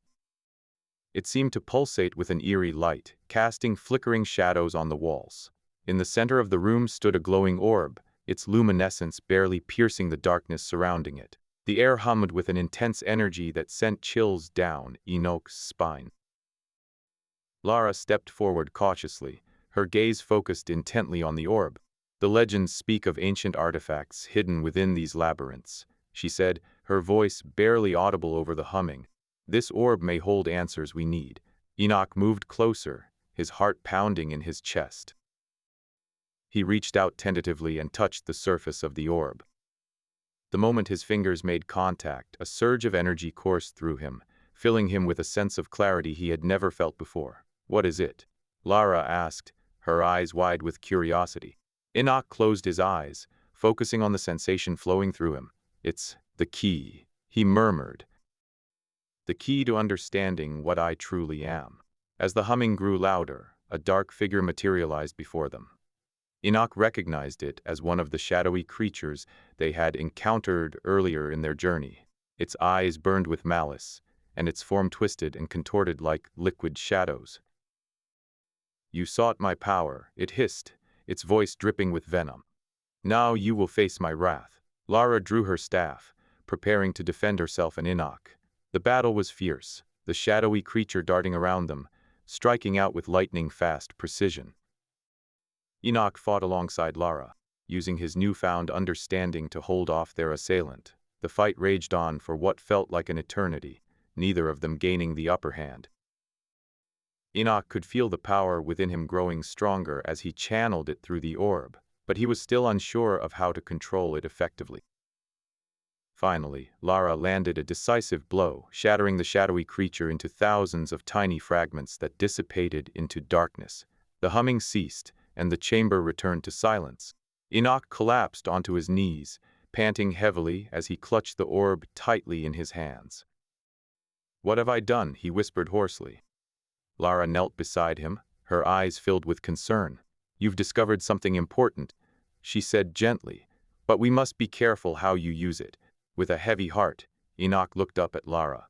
It seemed to pulsate with an eerie light, casting flickering shadows on the walls. In the center of the room stood a glowing orb, its luminescence barely piercing the darkness surrounding it. The air hummed with an intense energy that sent chills down Enoch's spine. Lara stepped forward cautiously, her gaze focused intently on the orb. "The legends speak of ancient artifacts hidden within these labyrinths," she said, her voice barely audible over the humming. "This orb may hold answers we need." Enoch moved closer, his heart pounding in his chest. He reached out tentatively and touched the surface of the orb. The moment his fingers made contact, a surge of energy coursed through him, filling him with a sense of clarity he had never felt before. "What is it?" Lara asked, her eyes wide with curiosity. Enoch closed his eyes, focusing on the sensation flowing through him. "It's the key," he murmured. "The key to understanding what I truly am." As the humming grew louder, a dark figure materialized before them. Enoch recognized it as one of the shadowy creatures they had encountered earlier in their journey. Its eyes burned with malice, and its form twisted and contorted like liquid shadows. "You sought my power," it hissed, its voice dripping with venom. "Now you will face my wrath." Lara drew her staff, preparing to defend herself and Enoch. The battle was fierce, the shadowy creature darting around them, striking out with lightning-fast precision. Enoch fought alongside Lara, using his newfound understanding to hold off their assailant. The fight raged on for what felt like an eternity, neither of them gaining the upper hand. Enoch could feel the power within him growing stronger as he channeled it through the orb, but he was still unsure of how to control it effectively. Finally, Lara landed a decisive blow, shattering the shadowy creature into thousands of tiny fragments that dissipated into darkness. The humming ceased, and the chamber returned to silence. Enoch collapsed onto his knees, panting heavily as he clutched the orb tightly in his hands. "What have I done?" he whispered hoarsely. Lara knelt beside him, her eyes filled with concern. "You've discovered something important," she said gently, "but we must be careful how you use it." With a heavy heart, Enoch looked up at Lara.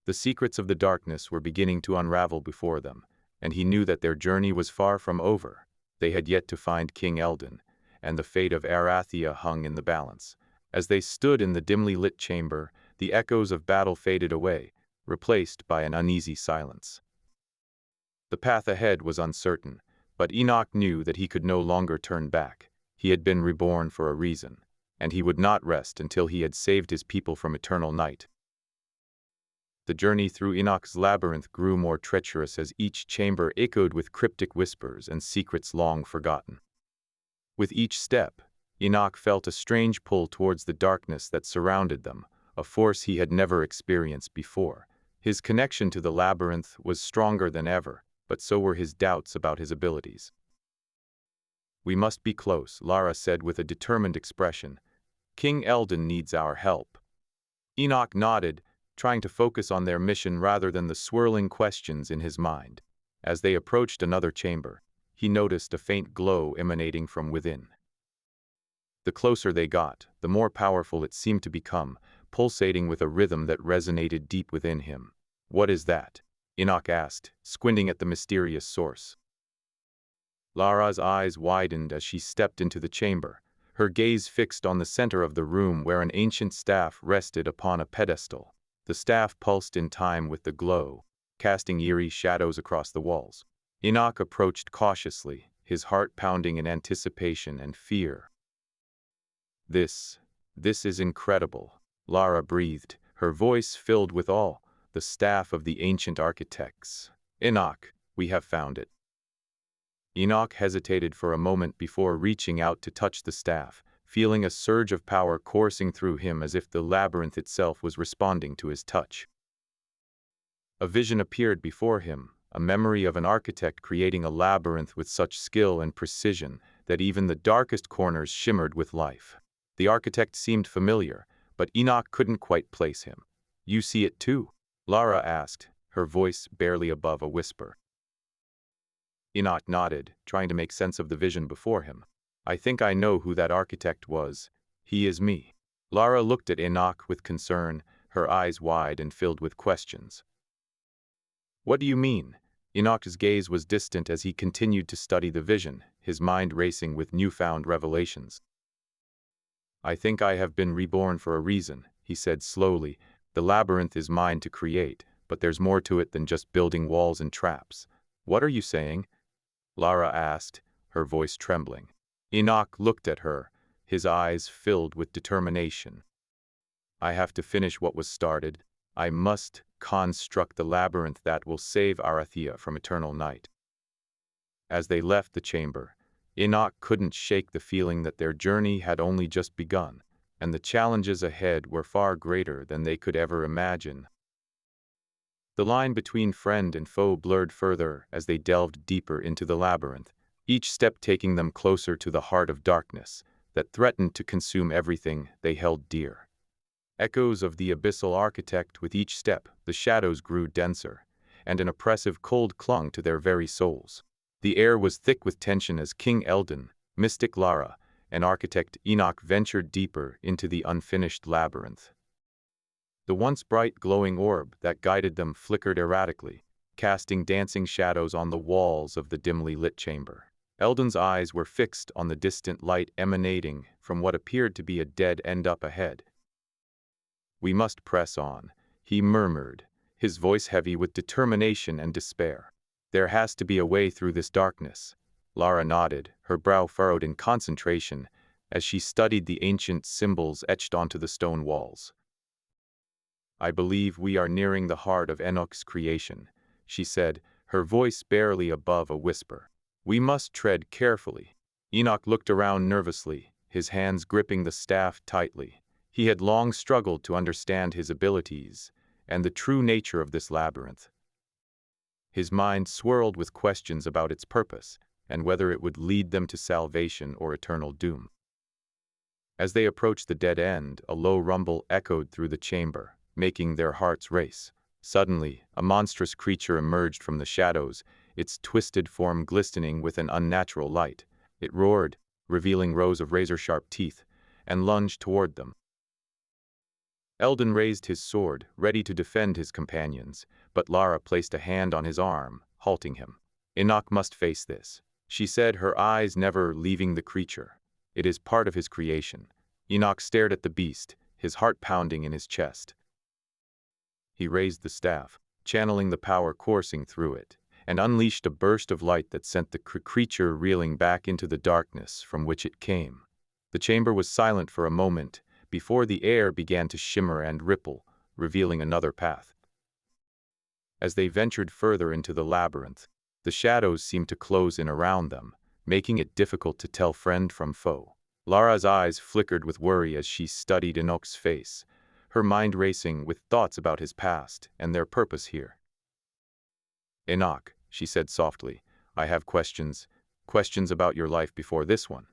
The secrets of the darkness were beginning to unravel before them, and he knew that their journey was far from over. They had yet to find King Eldon, and the fate of Arathia hung in the balance. As they stood in the dimly lit chamber, the echoes of battle faded away, replaced by an uneasy silence. The path ahead was uncertain, but Enoch knew that he could no longer turn back. He had been reborn for a reason, and he would not rest until he had saved his people from eternal night. The journey through Enoch's labyrinth grew more treacherous as each chamber echoed with cryptic whispers and secrets long forgotten. With each step, Enoch felt a strange pull towards the darkness that surrounded them, a force he had never experienced before. His connection to the labyrinth was stronger than ever, but so were his doubts about his abilities. "We must be close," Lara said with a determined expression. "King Eldon needs our help." Enoch nodded, trying to focus on their mission rather than the swirling questions in his mind. As they approached another chamber, he noticed a faint glow emanating from within. The closer they got, the more powerful it seemed to become, pulsating with a rhythm that resonated deep within him. "What is that?" Enoch asked, squinting at the mysterious source. Lara's eyes widened as she stepped into the chamber, her gaze fixed on the center of the room where an ancient staff rested upon a pedestal. The staff pulsed in time with the glow, casting eerie shadows across the walls. Enoch approached cautiously, his heart pounding in anticipation and fear. This is incredible," Lara breathed, her voice filled with awe. "The staff of the ancient architects. Enoch, we have found it." Enoch hesitated for a moment before reaching out to touch the staff, feeling a surge of power coursing through him as if the labyrinth itself was responding to his touch. A vision appeared before him, a memory of an architect creating a labyrinth with such skill and precision that even the darkest corners shimmered with life. The architect seemed familiar, but Enoch couldn't quite place him. "You see it too?" Lara asked, her voice barely above a whisper. Enoch nodded, trying to make sense of the vision before him. "I think I know who that architect was. He is me." Lara looked at Enoch with concern, her eyes wide and filled with questions. "What do you mean?" Enoch's gaze was distant as he continued to study the vision, his mind racing with newfound revelations. "I think I have been reborn for a reason," he said slowly. "The labyrinth is mine to create, but there's more to it than just building walls and traps." "What are you saying?" Lara asked, her voice trembling. Enoch looked at her, his eyes filled with determination. "I have to finish what was started. I must construct the labyrinth that will save Arathia from eternal night." As they left the chamber, Enoch couldn't shake the feeling that their journey had only just begun, and the challenges ahead were far greater than they could ever imagine. The line between friend and foe blurred further as they delved deeper into the labyrinth, each step taking them closer to the heart of darkness that threatened to consume everything they held dear. Echoes of the abyssal architect with each step, the shadows grew denser, and an oppressive cold clung to their very souls. The air was thick with tension as King Eldon, mystic Lara, and architect Enoch ventured deeper into the unfinished labyrinth. The once bright glowing orb that guided them flickered erratically, casting dancing shadows on the walls of the dimly lit chamber. Eldon's eyes were fixed on the distant light emanating from what appeared to be a dead end up ahead. "We must press on," he murmured, his voice heavy with determination and despair. "There has to be a way through this darkness." Lara nodded, her brow furrowed in concentration as she studied the ancient symbols etched onto the stone walls. "I believe we are nearing the heart of Enoch's creation," she said, her voice barely above a whisper. "We must tread carefully." Enoch looked around nervously, his hands gripping the staff tightly. He had long struggled to understand his abilities and the true nature of this labyrinth. His mind swirled with questions about its purpose and whether it would lead them to salvation or eternal doom. As they approached the dead end, a low rumble echoed through the chamber, making their hearts race. Suddenly, a monstrous creature emerged from the shadows, its twisted form glistening with an unnatural light. It roared, revealing rows of razor-sharp teeth, and lunged toward them. Eldon raised his sword, ready to defend his companions, but Lara placed a hand on his arm, halting him. "Enoch must face this," she said, her eyes never leaving the creature. "It is part of his creation." Enoch stared at the beast, his heart pounding in his chest. He raised the staff, channeling the power coursing through it, and unleashed a burst of light that sent the creature reeling back into the darkness from which it came. The chamber was silent for a moment, before the air began to shimmer and ripple, revealing another path. As they ventured further into the labyrinth, the shadows seemed to close in around them, making it difficult to tell friend from foe. Lara's eyes flickered with worry as she studied Enoch's face, her mind racing with thoughts about his past and their purpose here. "Enoch," she said softly, "I have questions about your life before this one."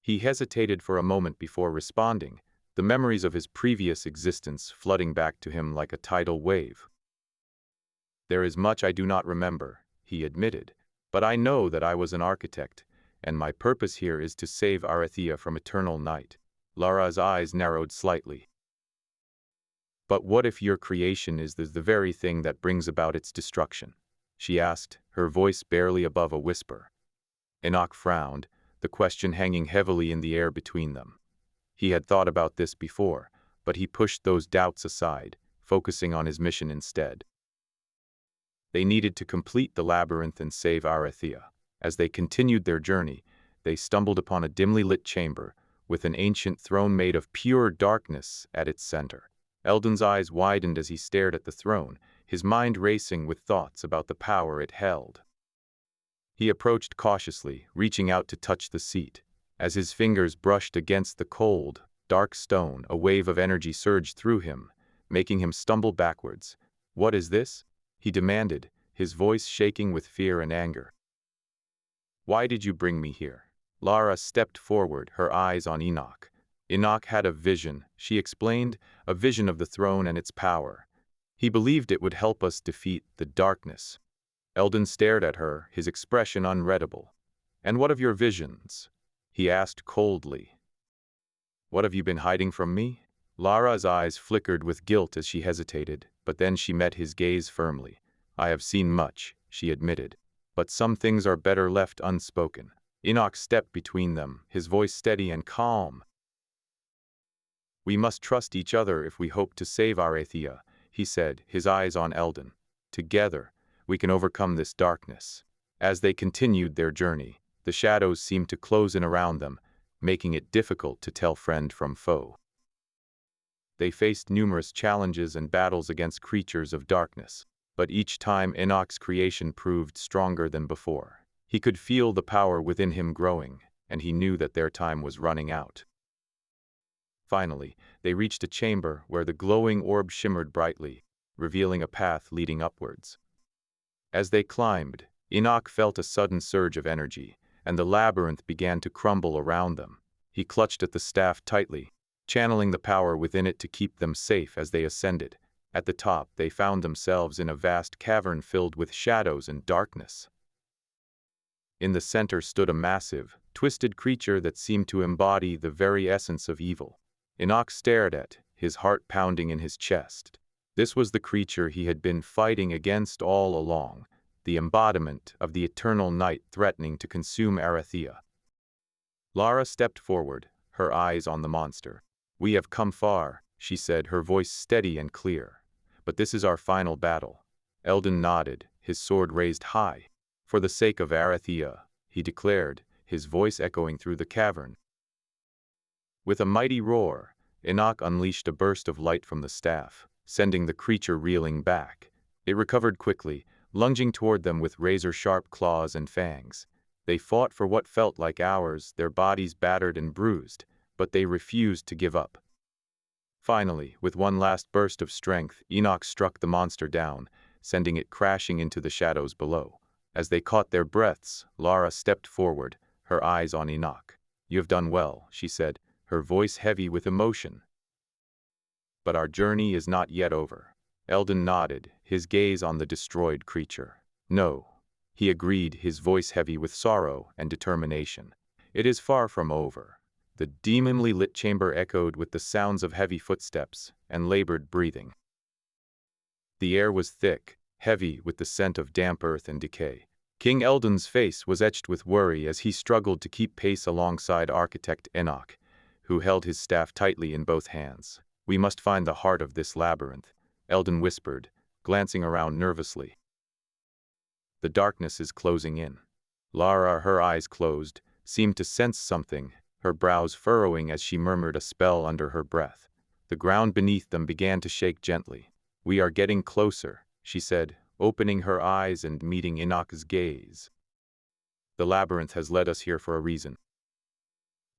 He hesitated for a moment before responding, the memories of his previous existence flooding back to him like a tidal wave. "There is much I do not remember," he admitted, "but I know that I was an architect, and my purpose here is to save Arathea from eternal night." Lara's eyes narrowed slightly. "But what if your creation is the very thing that brings about its destruction?" she asked, her voice barely above a whisper. Enoch frowned, the question hanging heavily in the air between them. He had thought about this before, but he pushed those doubts aside, focusing on his mission instead. They needed to complete the labyrinth and save Arathea. As they continued their journey, they stumbled upon a dimly lit chamber, with an ancient throne made of pure darkness at its center. Eldon's eyes widened as he stared at the throne, his mind racing with thoughts about the power it held. He approached cautiously, reaching out to touch the seat. As his fingers brushed against the cold, dark stone, a wave of energy surged through him, making him stumble backwards. "What is this?" he demanded, his voice shaking with fear and anger. "Why did you bring me here?" Lara stepped forward, her eyes on Enoch. Enoch had a vision, she explained, a vision of the throne and its power. He believed it would help us defeat the darkness. Eldon stared at her, his expression unreadable. "And what of your visions?" he asked coldly. "What have you been hiding from me?" Lara's eyes flickered with guilt as she hesitated, but then she met his gaze firmly. "I have seen much," she admitted, "but some things are better left unspoken." Enoch stepped between them, his voice steady and calm. "We must trust each other if we hope to save Arathea," he said, his eyes on Eldon. "Together, we can overcome this darkness." As they continued their journey, the shadows seemed to close in around them, making it difficult to tell friend from foe. They faced numerous challenges and battles against creatures of darkness, but each time Enoch's creation proved stronger than before. He could feel the power within him growing, and he knew that their time was running out. Finally, they reached a chamber where the glowing orb shimmered brightly, revealing a path leading upwards. As they climbed, Enoch felt a sudden surge of energy, and the labyrinth began to crumble around them. He clutched at the staff tightly, channeling the power within it to keep them safe as they ascended. At the top, they found themselves in a vast cavern filled with shadows and darkness. In the center stood a massive, twisted creature that seemed to embody the very essence of evil. Enoch stared at, his heart pounding in his chest. This was the creature he had been fighting against all along, the embodiment of the eternal night threatening to consume Arathea. Lara stepped forward, her eyes on the monster. "We have come far," she said, her voice steady and clear. "But this is our final battle." Eldon nodded, his sword raised high. "For the sake of Arathea," he declared, his voice echoing through the cavern. With a mighty roar, Enoch unleashed a burst of light from the staff, sending the creature reeling back. It recovered quickly, lunging toward them with razor-sharp claws and fangs. They fought for what felt like hours, their bodies battered and bruised, but they refused to give up. Finally, with one last burst of strength, Enoch struck the monster down, sending it crashing into the shadows below. As they caught their breaths, Lara stepped forward, her eyes on Enoch. "You have done well," she said, her voice heavy with emotion. "But our journey is not yet over." Eldon nodded, his gaze on the destroyed creature. "No," he agreed, his voice heavy with sorrow and determination. It is far from over. The dimly lit chamber echoed with the sounds of heavy footsteps and labored breathing. The air was thick, heavy with the scent of damp earth and decay. King Eldon's face was etched with worry as he struggled to keep pace alongside architect Enoch, who held his staff tightly in both hands. "We must find the heart of this labyrinth," Eldon whispered, glancing around nervously. "The darkness is closing in." Lara, her eyes closed, seemed to sense something, her brows furrowing as she murmured a spell under her breath. The ground beneath them began to shake gently. "We are getting closer," she said, opening her eyes and meeting Enoch's gaze. "The labyrinth has led us here for a reason."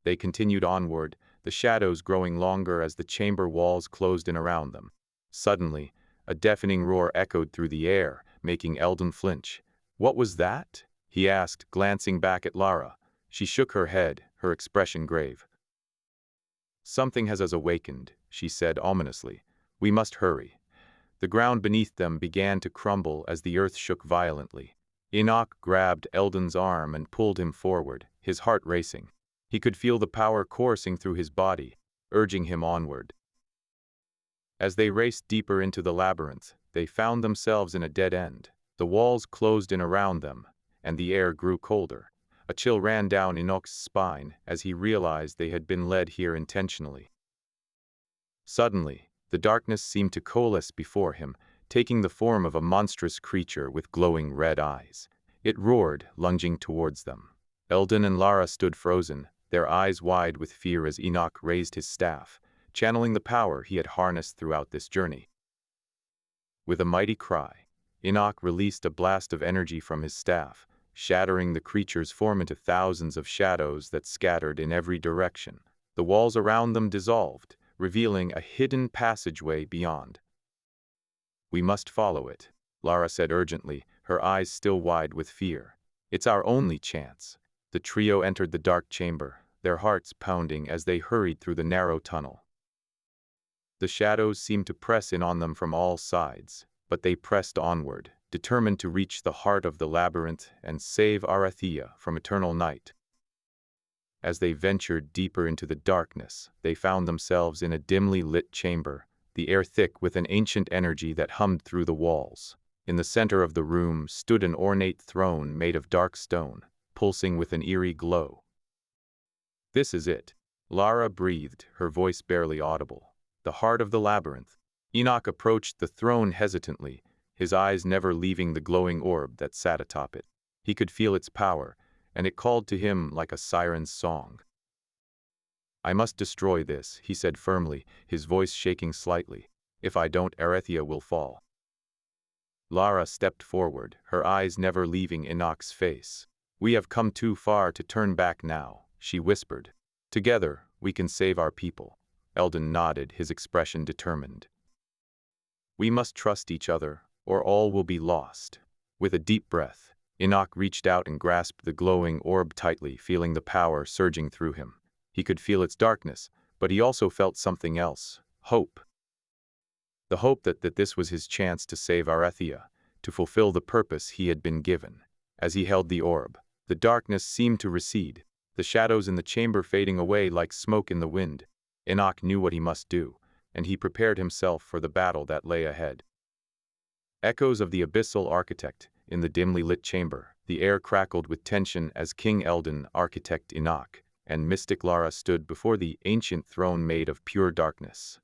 They continued onward, the shadows growing longer as the chamber walls closed in around them. Suddenly, a deafening roar echoed through the air, making Eldon flinch. "What was that?" he asked, glancing back at Lara. She shook her head, her expression grave. "Something has us awakened," she said ominously. "We must hurry." The ground beneath them began to crumble as the earth shook violently. Enoch grabbed Eldon's arm and pulled him forward, his heart racing. He could feel the power coursing through his body, urging him onward. As they raced deeper into the labyrinth, they found themselves in a dead end. The walls closed in around them, and the air grew colder. A chill ran down Enoch's spine as he realized they had been led here intentionally. Suddenly, the darkness seemed to coalesce before him, taking the form of a monstrous creature with glowing red eyes. It roared, lunging towards them. Eldon and Lara stood frozen, their eyes wide with fear as Enoch raised his staff, channeling the power he had harnessed throughout this journey. With a mighty cry, Enoch released a blast of energy from his staff, shattering the creature's form into thousands of shadows that scattered in every direction. The walls around them dissolved, revealing a hidden passageway beyond. "We must follow it," Lara said urgently, her eyes still wide with fear. "It's our only chance." The trio entered the dark chamber, their hearts pounding as they hurried through the narrow tunnel. The shadows seemed to press in on them from all sides, but they pressed onward, determined to reach the heart of the labyrinth and save Arathea from eternal night. As they ventured deeper into the darkness, they found themselves in a dimly lit chamber, the air thick with an ancient energy that hummed through the walls. In the center of the room stood an ornate throne made of dark stone, pulsing with an eerie glow. "This is it," Lara breathed, her voice barely audible. "The heart of the labyrinth." Enoch approached the throne hesitantly, his eyes never leaving the glowing orb that sat atop it. He could feel its power, and it called to him like a siren's song. "I must destroy this," he said firmly, his voice shaking slightly. "If I don't, Arathea will fall." Lara stepped forward, her eyes never leaving Enoch's face. "We have come too far to turn back now," she whispered. "Together, we can save our people." Eldon nodded, his expression determined. "We must trust each other, or all will be lost." With a deep breath, Enoch reached out and grasped the glowing orb tightly, feeling the power surging through him. He could feel its darkness, but he also felt something else: hope. The hope that this was his chance to save Arathea, to fulfill the purpose he had been given. As he held the orb, the darkness seemed to recede, the shadows in the chamber fading away like smoke in the wind. Enoch knew what he must do, and he prepared himself for the battle that lay ahead. Echoes of the abyssal architect. In the dimly lit chamber, the air crackled with tension as King Eldon, architect Enoch, and mystic Lara stood before the ancient throne made of pure darkness.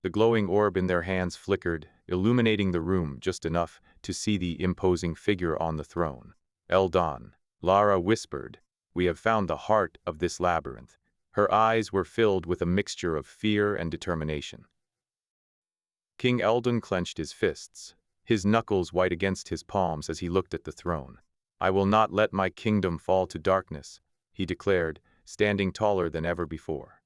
The glowing orb in their hands flickered, illuminating the room just enough to see the imposing figure on the throne. "Eldon," Lara whispered, "we have found the heart of this labyrinth." Her eyes were filled with a mixture of fear and determination. King Eldon clenched his fists, his knuckles white against his palms as he looked at the throne. "I will not let my kingdom fall to darkness," he declared, standing taller than ever before.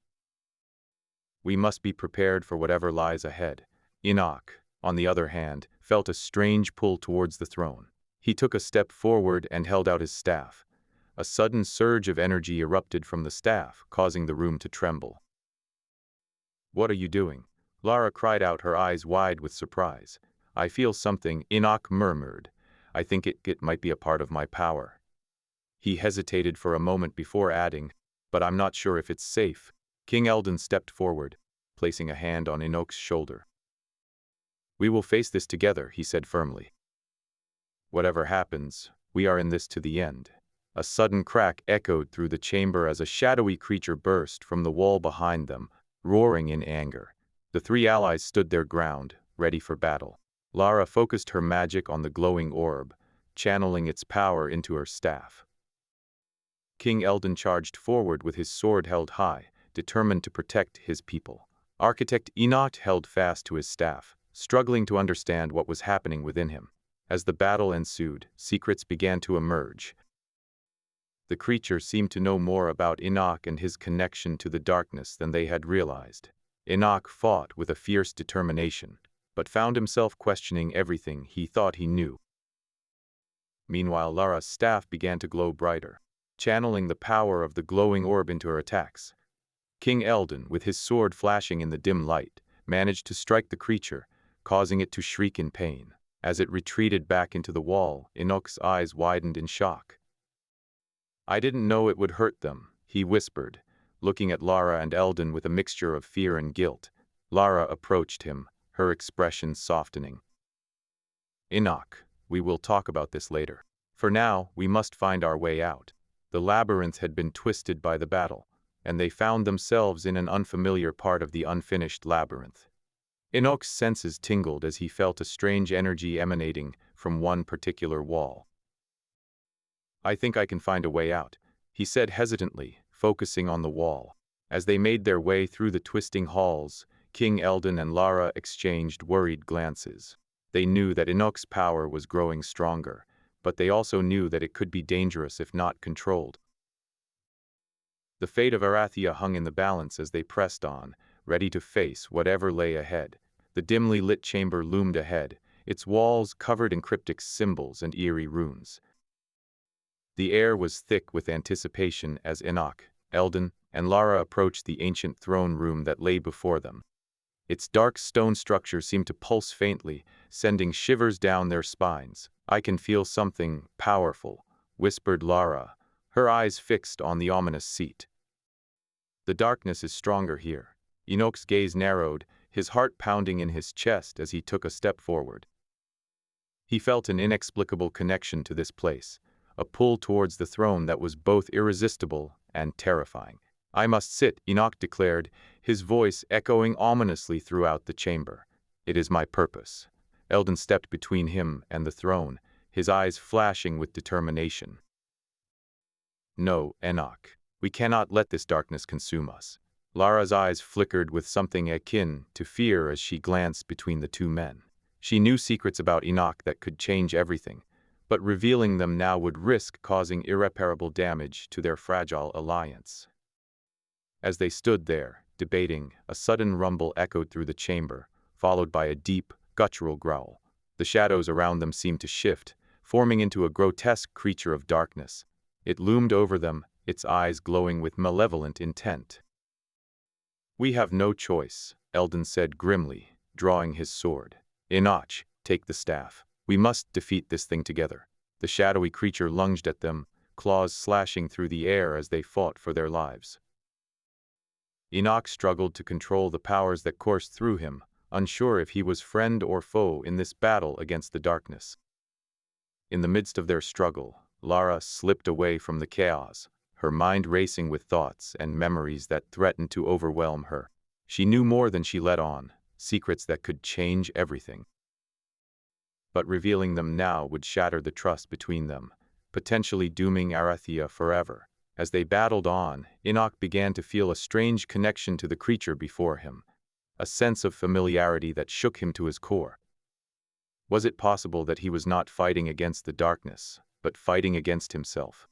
"We must be prepared for whatever lies ahead." Enoch, on the other hand, felt a strange pull towards the throne. He took a step forward and held out his staff. A sudden surge of energy erupted from the staff, causing the room to tremble. "What are you doing?" Lara cried out, her eyes wide with surprise. "I feel something," Enoch murmured. "I think it might be a part of my power." He hesitated for a moment before adding, "But I'm not sure if it's safe." King Eldon stepped forward, placing a hand on Enoch's shoulder. "We will face this together," he said firmly. "Whatever happens, we are in this to the end." A sudden crack echoed through the chamber as a shadowy creature burst from the wall behind them, roaring in anger. The three allies stood their ground, ready for battle. Lara focused her magic on the glowing orb, channeling its power into her staff. King Eldon charged forward with his sword held high, determined to protect his people. Architect Enoch held fast to his staff, struggling to understand what was happening within him. As the battle ensued, secrets began to emerge. The creature seemed to know more about Enoch and his connection to the darkness than they had realized. Enoch fought with a fierce determination, but found himself questioning everything he thought he knew. Meanwhile, Lara's staff began to glow brighter, channeling the power of the glowing orb into her attacks. King Eldon, with his sword flashing in the dim light, managed to strike the creature, causing it to shriek in pain. As it retreated back into the wall, Enoch's eyes widened in shock. "I didn't know it would hurt them," he whispered, looking at Lara and Eldon with a mixture of fear and guilt. Lara approached him, her expression softening. "Enoch, we will talk about this later. For now, we must find our way out." The labyrinth had been twisted by the battle, and they found themselves in an unfamiliar part of the unfinished labyrinth. Enoch's senses tingled as he felt a strange energy emanating from one particular wall. "I think I can find a way out," he said hesitantly, focusing on the wall. As they made their way through the twisting halls, King Eldon and Lara exchanged worried glances. They knew that Enoch's power was growing stronger, but they also knew that it could be dangerous if not controlled. The fate of Arathia hung in the balance as they pressed on, ready to face whatever lay ahead. The dimly lit chamber loomed ahead, its walls covered in cryptic symbols and eerie runes. The air was thick with anticipation as Enoch, Eldon, and Lara approached the ancient throne room that lay before them. Its dark stone structure seemed to pulse faintly, sending shivers down their spines. "I can feel something powerful," whispered Lara, her eyes fixed on the ominous seat. "The darkness is stronger here." Enoch's gaze narrowed, his heart pounding in his chest as he took a step forward. He felt an inexplicable connection to this place, a pull towards the throne that was both irresistible and terrifying. "I must sit," Enoch declared, his voice echoing ominously throughout the chamber. "It is my purpose." Eldon stepped between him and the throne, his eyes flashing with determination. "No, Enoch, we cannot let this darkness consume us." Lara's eyes flickered with something akin to fear as she glanced between the two men. She knew secrets about Enoch that could change everything, but revealing them now would risk causing irreparable damage to their fragile alliance. As they stood there, debating, a sudden rumble echoed through the chamber, followed by a deep, guttural growl. The shadows around them seemed to shift, forming into a grotesque creature of darkness. It loomed over them, its eyes glowing with malevolent intent. "We have no choice," Eldon said grimly, drawing his sword. "Enoch, take the staff. We must defeat this thing together." The shadowy creature lunged at them, claws slashing through the air as they fought for their lives. Enoch struggled to control the powers that coursed through him, unsure if he was friend or foe in this battle against the darkness. In the midst of their struggle, Lara slipped away from the chaos, her mind racing with thoughts and memories that threatened to overwhelm her. She knew more than she let on, secrets that could change everything. But revealing them now would shatter the trust between them, potentially dooming Arathia forever. As they battled on, Enoch began to feel a strange connection to the creature before him, a sense of familiarity that shook him to his core. Was it possible that he was not fighting against the darkness, but fighting against himself?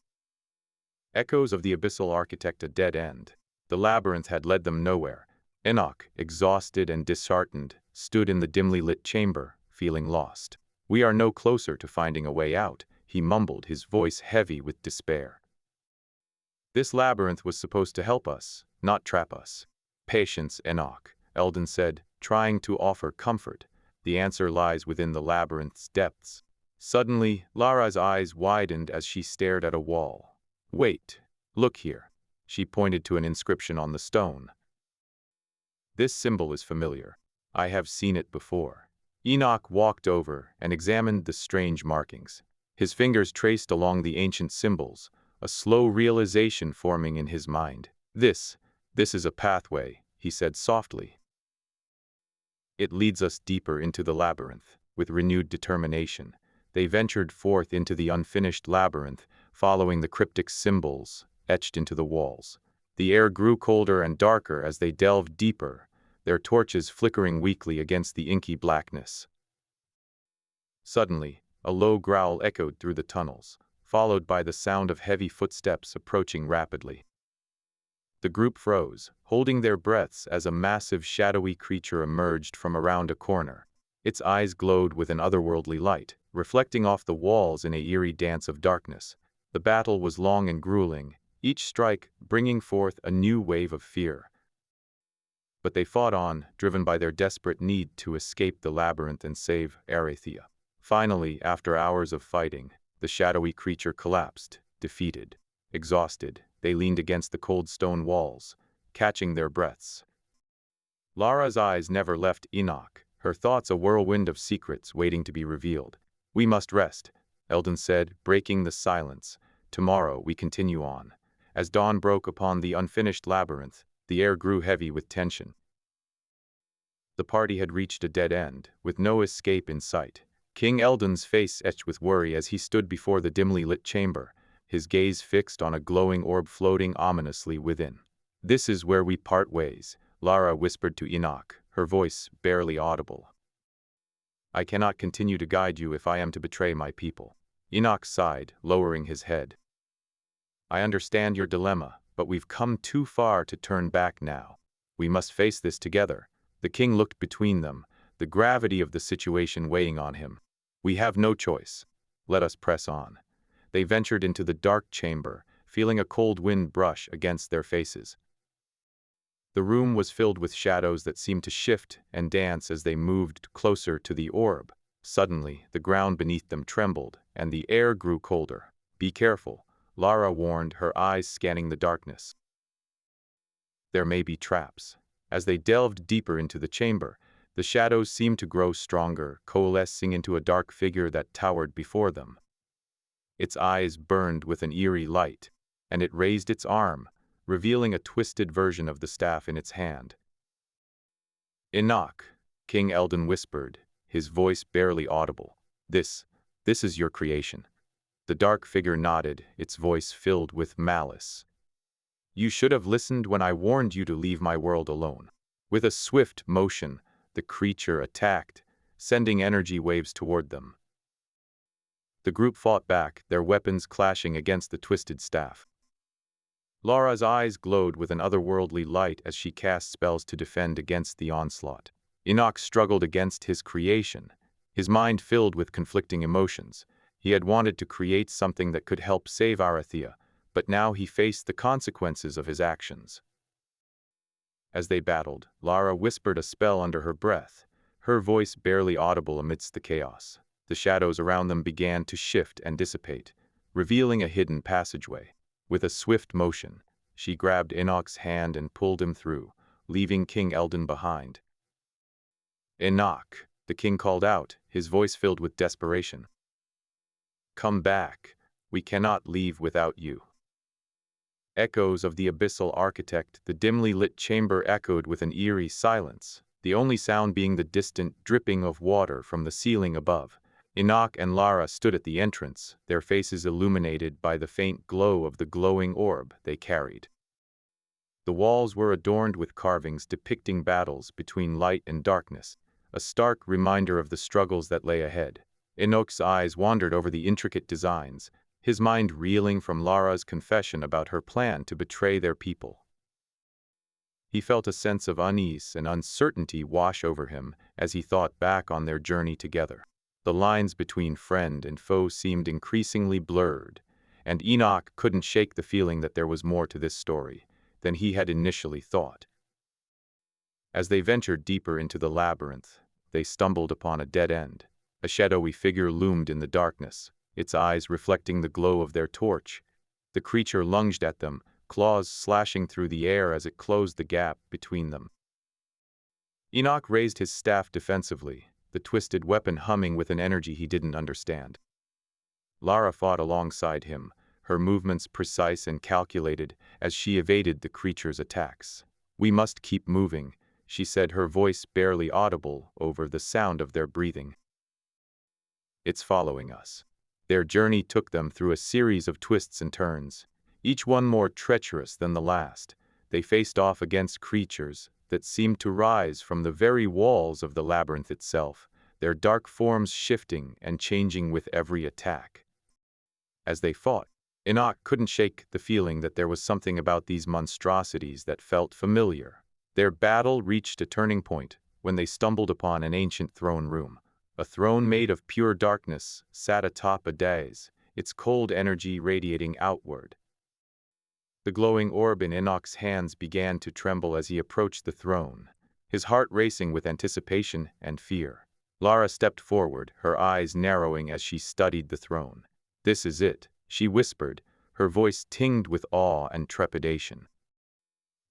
Echoes of the abyssal architect a dead end. The labyrinth had led them nowhere. Enoch, exhausted and disheartened, stood in the dimly lit chamber, feeling lost. "We are no closer to finding a way out," he mumbled, his voice heavy with despair. "This labyrinth was supposed to help us, not trap us." "Patience, Enoch," Eldon said, trying to offer comfort. "The answer lies within the labyrinth's depths." Suddenly, Lara's eyes widened as she stared at a wall. Wait, look here. She pointed to an inscription on the stone. This symbol is familiar. I have seen it before. Enoch walked over and examined the strange markings. His fingers traced along the ancient symbols, a slow realization forming in his mind. This is a pathway, he said softly. It leads us deeper into the labyrinth. With renewed determination, they ventured forth into the unfinished labyrinth, following the cryptic symbols etched into the walls. The air grew colder and darker as they delved deeper, their torches flickering weakly against the inky blackness. Suddenly, a low growl echoed through the tunnels, followed by the sound of heavy footsteps approaching rapidly. The group froze, holding their breaths as a massive shadowy creature emerged from around a corner. Its eyes glowed with an otherworldly light, reflecting off the walls in a eerie dance of darkness. The battle was long and grueling, each strike bringing forth a new wave of fear. But they fought on, driven by their desperate need to escape the labyrinth and save Arathia. Finally, after hours of fighting, the shadowy creature collapsed, defeated. Exhausted, they leaned against the cold stone walls, catching their breaths. Lara's eyes never left Enoch, her thoughts a whirlwind of secrets waiting to be revealed. "We must rest," Eldon said, breaking the silence. "Tomorrow we continue on." As dawn broke upon the unfinished labyrinth, the air grew heavy with tension. The party had reached a dead end, with no escape in sight. King Eldon's face etched with worry as he stood before the dimly lit chamber, his gaze fixed on a glowing orb floating ominously within. "This is where we part ways," Lara whispered to Enoch, her voice barely audible. "I cannot continue to guide you if I am to betray my people." Enoch sighed, lowering his head. "I understand your dilemma, but we've come too far to turn back now. We must face this together." The king looked between them, the gravity of the situation weighing on him. "We have no choice. Let us press on." They ventured into the dark chamber, feeling a cold wind brush against their faces. The room was filled with shadows that seemed to shift and dance as they moved closer to the orb. Suddenly, the ground beneath them trembled, and the air grew colder. "Be careful," Lara warned, her eyes scanning the darkness. "There may be traps." As they delved deeper into the chamber, the shadows seemed to grow stronger, coalescing into a dark figure that towered before them. Its eyes burned with an eerie light, and it raised its arm, revealing a twisted version of the staff in its hand. "Enoch," King Eldon whispered, his voice barely audible. This is your creation." The dark figure nodded, its voice filled with malice. "You should have listened when I warned you to leave my world alone." With a swift motion, the creature attacked, sending energy waves toward them. The group fought back, their weapons clashing against the twisted staff. Lara's eyes glowed with an otherworldly light as she cast spells to defend against the onslaught. Enoch struggled against his creation, his mind filled with conflicting emotions. He had wanted to create something that could help save Arathia, but now he faced the consequences of his actions. As they battled, Lara whispered a spell under her breath, her voice barely audible amidst the chaos. The shadows around them began to shift and dissipate, revealing a hidden passageway. With a swift motion, she grabbed Enoch's hand and pulled him through, leaving King Eldon behind. "Enoch," the king called out, his voice filled with desperation. "Come back. We cannot leave without you." Echoes of the abyssal architect, the dimly lit chamber echoed with an eerie silence, the only sound being the distant dripping of water from the ceiling above. Enoch and Lara stood at the entrance, their faces illuminated by the faint glow of the glowing orb they carried. The walls were adorned with carvings depicting battles between light and darkness, a stark reminder of the struggles that lay ahead. Enoch's eyes wandered over the intricate designs, his mind reeling from Lara's confession about her plan to betray their people. He felt a sense of unease and uncertainty wash over him as he thought back on their journey together. The lines between friend and foe seemed increasingly blurred, and Enoch couldn't shake the feeling that there was more to this story than he had initially thought. As they ventured deeper into the labyrinth, they stumbled upon a dead end. A shadowy figure loomed in the darkness, its eyes reflecting the glow of their torch. The creature lunged at them, claws slashing through the air as it closed the gap between them. Enoch raised his staff defensively, the twisted weapon humming with an energy he didn't understand. Lara fought alongside him, her movements precise and calculated as she evaded the creature's attacks. "We must keep moving," she said, her voice barely audible over the sound of their breathing. "It's following us." Their journey took them through a series of twists and turns, each one more treacherous than the last. They faced off against creatures that seemed to rise from the very walls of the labyrinth itself, their dark forms shifting and changing with every attack. As they fought, Enoch couldn't shake the feeling that there was something about these monstrosities that felt familiar. Their battle reached a turning point when they stumbled upon an ancient throne room. A throne made of pure darkness sat atop a dais, its cold energy radiating outward. The glowing orb in Enoch's hands began to tremble as he approached the throne, his heart racing with anticipation and fear. Lara stepped forward, her eyes narrowing as she studied the throne. "This is it," she whispered, her voice tinged with awe and trepidation.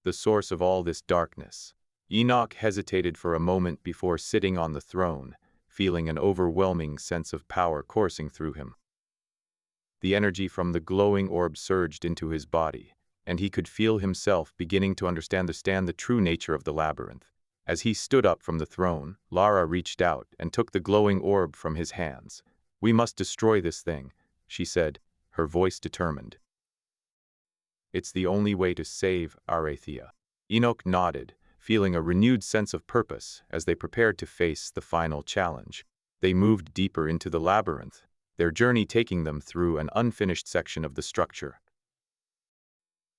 "The source of all this darkness." Enoch hesitated for a moment before sitting on the throne, feeling an overwhelming sense of power coursing through him. The energy from the glowing orb surged into his body, and he could feel himself beginning to understand the true nature of the labyrinth. As he stood up from the throne, Lara reached out and took the glowing orb from his hands. "We must destroy this thing," she said, her voice determined. "It's the only way to save Arathia." Enoch nodded, feeling a renewed sense of purpose as they prepared to face the final challenge. They moved deeper into the labyrinth, their journey taking them through an unfinished section of the structure.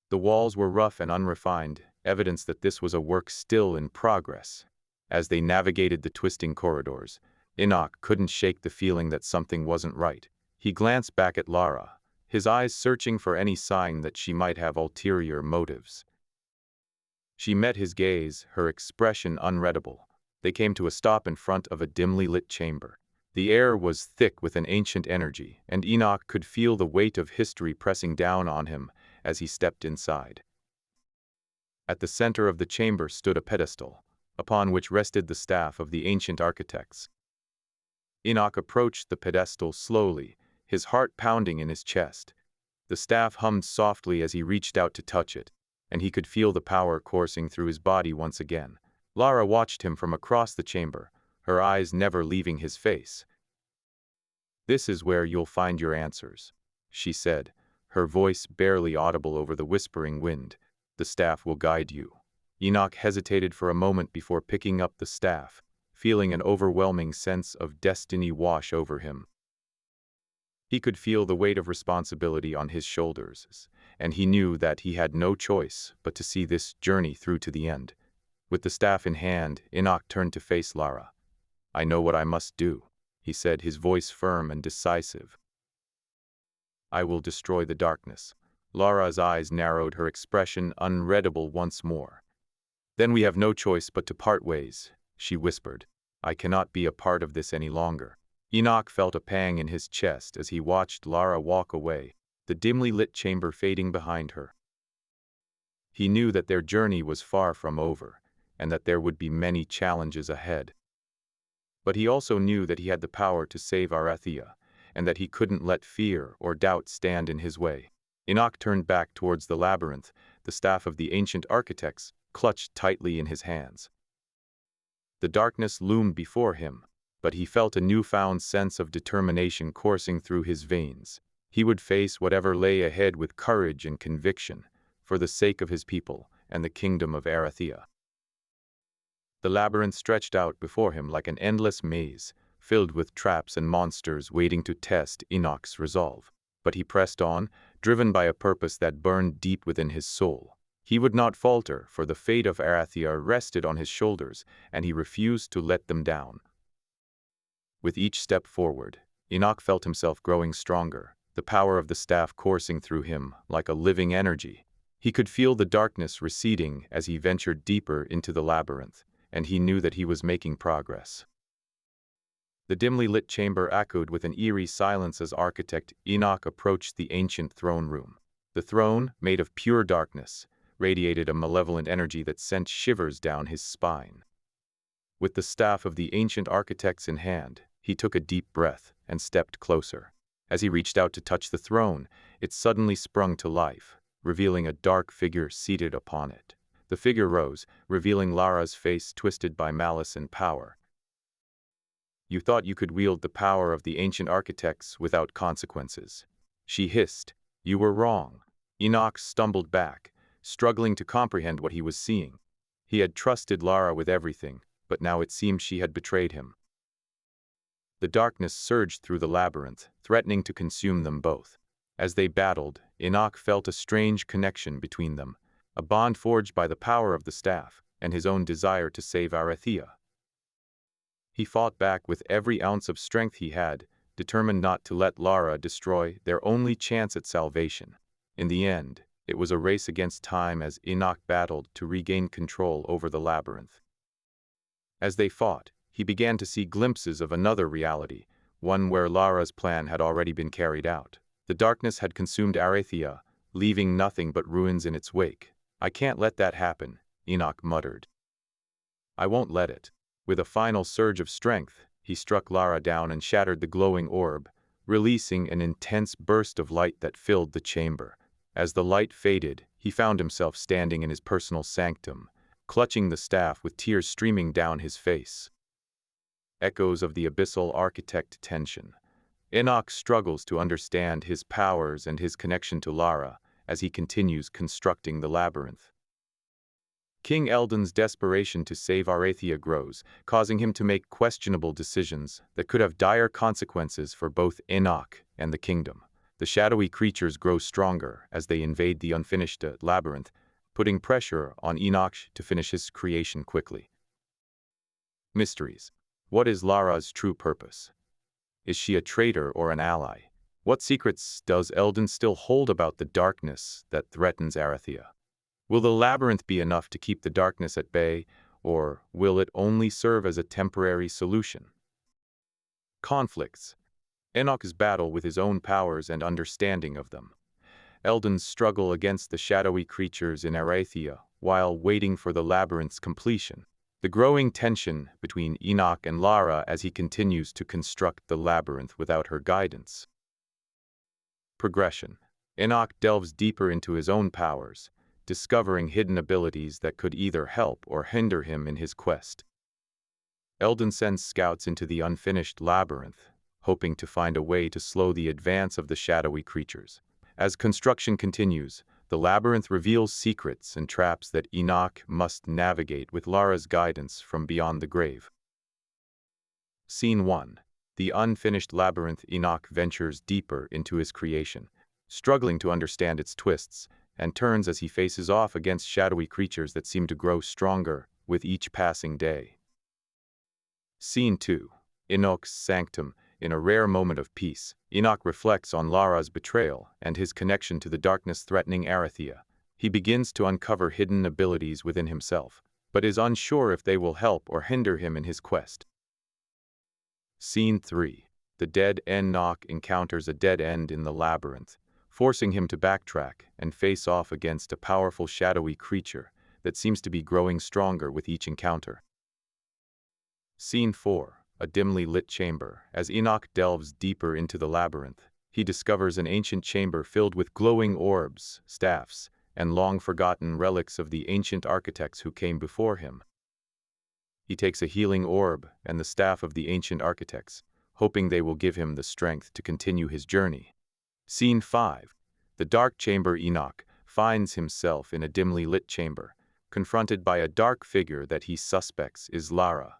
The walls were rough and unrefined, evidence that this was a work still in progress. As they navigated the twisting corridors, Enoch couldn't shake the feeling that something wasn't right. He glanced back at Lara, his eyes searching for any sign that she might have ulterior motives. She met his gaze, her expression unreadable. They came to a stop in front of a dimly lit chamber. The air was thick with an ancient energy, and Enoch could feel the weight of history pressing down on him as he stepped inside. At the center of the chamber stood a pedestal, upon which rested the staff of the ancient architects. Enoch approached the pedestal slowly, his heart pounding in his chest. The staff hummed softly as he reached out to touch it, and he could feel the power coursing through his body once again. Lara watched him from across the chamber, her eyes never leaving his face. "This is where you'll find your answers," she said, her voice barely audible over the whispering wind. "The staff will guide you." Enoch hesitated for a moment before picking up the staff, feeling an overwhelming sense of destiny wash over him. He could feel the weight of responsibility on his shoulders, and he knew that he had no choice but to see this journey through to the end. With the staff in hand, Enoch turned to face Lara. "I know what I must do," he said, his voice firm and decisive. "I will destroy the darkness." Lara's eyes narrowed, her expression unreadable once more. "Then we have no choice but to part ways," she whispered. "I cannot be a part of this any longer." Enoch felt a pang in his chest as he watched Lara walk away, the dimly lit chamber fading behind her. He knew that their journey was far from over, and that there would be many challenges ahead. But he also knew that he had the power to save Arathia, and that he couldn't let fear or doubt stand in his way. Enoch turned back towards the labyrinth, the staff of the ancient architects clutched tightly in his hands. The darkness loomed before him, but he felt a newfound sense of determination coursing through his veins. He would face whatever lay ahead with courage and conviction, for the sake of his people and the kingdom of Arathia. The labyrinth stretched out before him like an endless maze, filled with traps and monsters waiting to test Enoch's resolve. But he pressed on, driven by a purpose that burned deep within his soul. He would not falter, for the fate of Arathia rested on his shoulders, and he refused to let them down. With each step forward, Enoch felt himself growing stronger, the power of the staff coursing through him like a living energy. He could feel the darkness receding as he ventured deeper into the labyrinth, and he knew that he was making progress. The dimly lit chamber echoed with an eerie silence as architect Enoch approached the ancient throne room. The throne, made of pure darkness, radiated a malevolent energy that sent shivers down his spine. With the staff of the ancient architects in hand, he took a deep breath and stepped closer. As he reached out to touch the throne, it suddenly sprung to life, revealing a dark figure seated upon it. The figure rose, revealing Lara's face twisted by malice and power. "You thought you could wield the power of the ancient architects without consequences," she hissed. "You were wrong." Enoch stumbled back, struggling to comprehend what he was seeing. He had trusted Lara with everything, but now it seemed she had betrayed him. The darkness surged through the labyrinth, threatening to consume them both. As they battled, Enoch felt a strange connection between them, a bond forged by the power of the staff and his own desire to save Arathea. He fought back with every ounce of strength he had, determined not to let Lara destroy their only chance at salvation. In the end, it was a race against time as Enoch battled to regain control over the labyrinth. As they fought, he began to see glimpses of another reality, one where Lara's plan had already been carried out. The darkness had consumed Arathea, leaving nothing but ruins in its wake. "I can't let that happen," Enoch muttered. "I won't let it." With a final surge of strength, he struck Lara down and shattered the glowing orb, releasing an intense burst of light that filled the chamber. As the light faded, he found himself standing in his personal sanctum, clutching the staff with tears streaming down his face. Echoes of the abyssal architect tension. Enoch struggles to understand his powers and his connection to Lara as he continues constructing the labyrinth. King Eldon's desperation to save Arathea grows, causing him to make questionable decisions that could have dire consequences for both Enoch and the kingdom. The shadowy creatures grow stronger as they invade the unfinished labyrinth, putting pressure on Enoch to finish his creation quickly. Mysteries. What is Lara's true purpose? Is she a traitor or an ally? What secrets does Eldon still hold about the darkness that threatens Arathea? Will the labyrinth be enough to keep the darkness at bay, or will it only serve as a temporary solution? Conflicts. Enoch's battle with his own powers and understanding of them. Eldon's struggle against the shadowy creatures in Arathea while waiting for the labyrinth's completion. The growing tension between Enoch and Lara as he continues to construct the labyrinth without her guidance. Progression. Enoch delves deeper into his own powers, discovering hidden abilities that could either help or hinder him in his quest. Eldon sends scouts into the unfinished labyrinth, hoping to find a way to slow the advance of the shadowy creatures. As construction continues, the labyrinth reveals secrets and traps that Enoch must navigate with Lara's guidance from beyond the grave. Scene 1. The unfinished labyrinth. Enoch ventures deeper into his creation, struggling to understand its twists and turns as he faces off against shadowy creatures that seem to grow stronger with each passing day. Scene 2. Enoch's sanctum. In a rare moment of peace, Enoch reflects on Lara's betrayal and his connection to the darkness threatening Arathea. He begins to uncover hidden abilities within himself, but is unsure if they will help or hinder him in his quest. Scene 3. The dead Enoch encounters a dead end in the labyrinth, forcing him to backtrack and face off against a powerful shadowy creature that seems to be growing stronger with each encounter. Scene 4. A dimly lit chamber. As Enoch delves deeper into the labyrinth, he discovers an ancient chamber filled with glowing orbs, staffs, and long-forgotten relics of the ancient architects who came before him. He takes a healing orb and the staff of the ancient architects, hoping they will give him the strength to continue his journey. Scene 5. The dark chamber. Enoch finds himself in a dimly lit chamber, confronted by a dark figure that he suspects is Lara.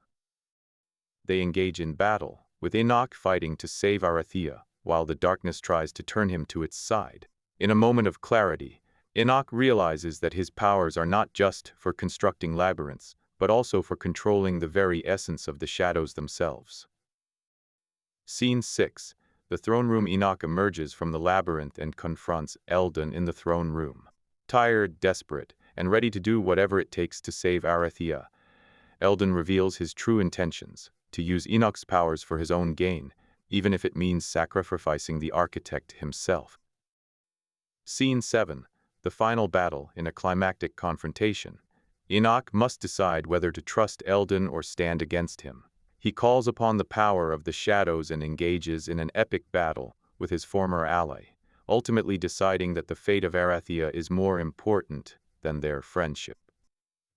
They engage in battle, with Enoch fighting to save Arathea, while the darkness tries to turn him to its side. In a moment of clarity, Enoch realizes that his powers are not just for constructing labyrinths, but also for controlling the very essence of the shadows themselves. Scene 6. The throne room. Enoch emerges from the labyrinth and confronts Eldon in the throne room. Tired, desperate, and ready to do whatever it takes to save Arathea, Eldon reveals his true intentions: to use Enoch's powers for his own gain, even if it means sacrificing the architect himself. Scene 7. The final battle in a climactic confrontation. Enoch must decide whether to trust Eldon or stand against him. He calls upon the power of the shadows and engages in an epic battle with his former ally, ultimately deciding that the fate of Arathea is more important than their friendship.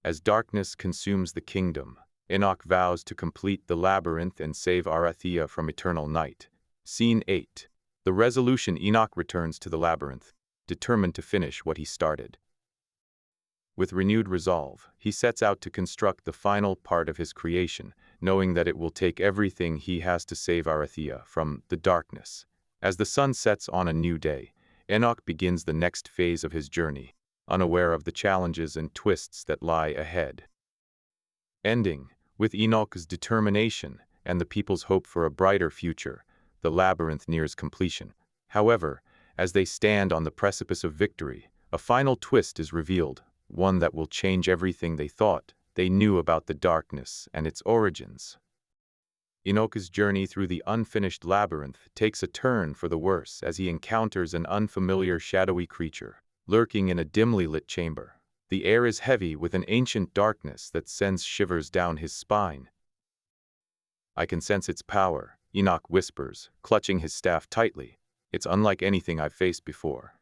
As darkness consumes the kingdom, Enoch vows to complete the labyrinth and save Arathea from eternal night. Scene 8. The resolution. Enoch returns to the labyrinth, determined to finish what he started. With renewed resolve, he sets out to construct the final part of his creation, knowing that it will take everything he has to save Arathea from the darkness. As the sun sets on a new day, Enoch begins the next phase of his journey, unaware of the challenges and twists that lie ahead. Ending with Enoch's determination and the people's hope for a brighter future, the labyrinth nears completion. However, as they stand on the precipice of victory, a final twist is revealed, one that will change everything they thought they knew about the darkness and its origins. Enoch's journey through the unfinished labyrinth takes a turn for the worse as he encounters an unfamiliar shadowy creature, lurking in a dimly lit chamber. The air is heavy with an ancient darkness that sends shivers down his spine. "I can sense its power," Enoch whispers, clutching his staff tightly. "It's unlike anything I've faced before."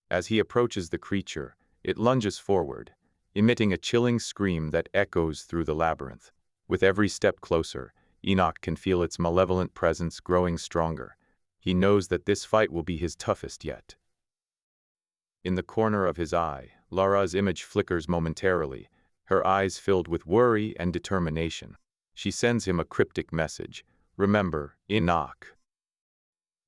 As he approaches the creature, it lunges forward, emitting a chilling scream that echoes through the labyrinth. With every step closer, Enoch can feel its malevolent presence growing stronger. He knows that this fight will be his toughest yet. In the corner of his eye, Lara's image flickers momentarily, her eyes filled with worry and determination. She sends him a cryptic message. "Remember, Enoch.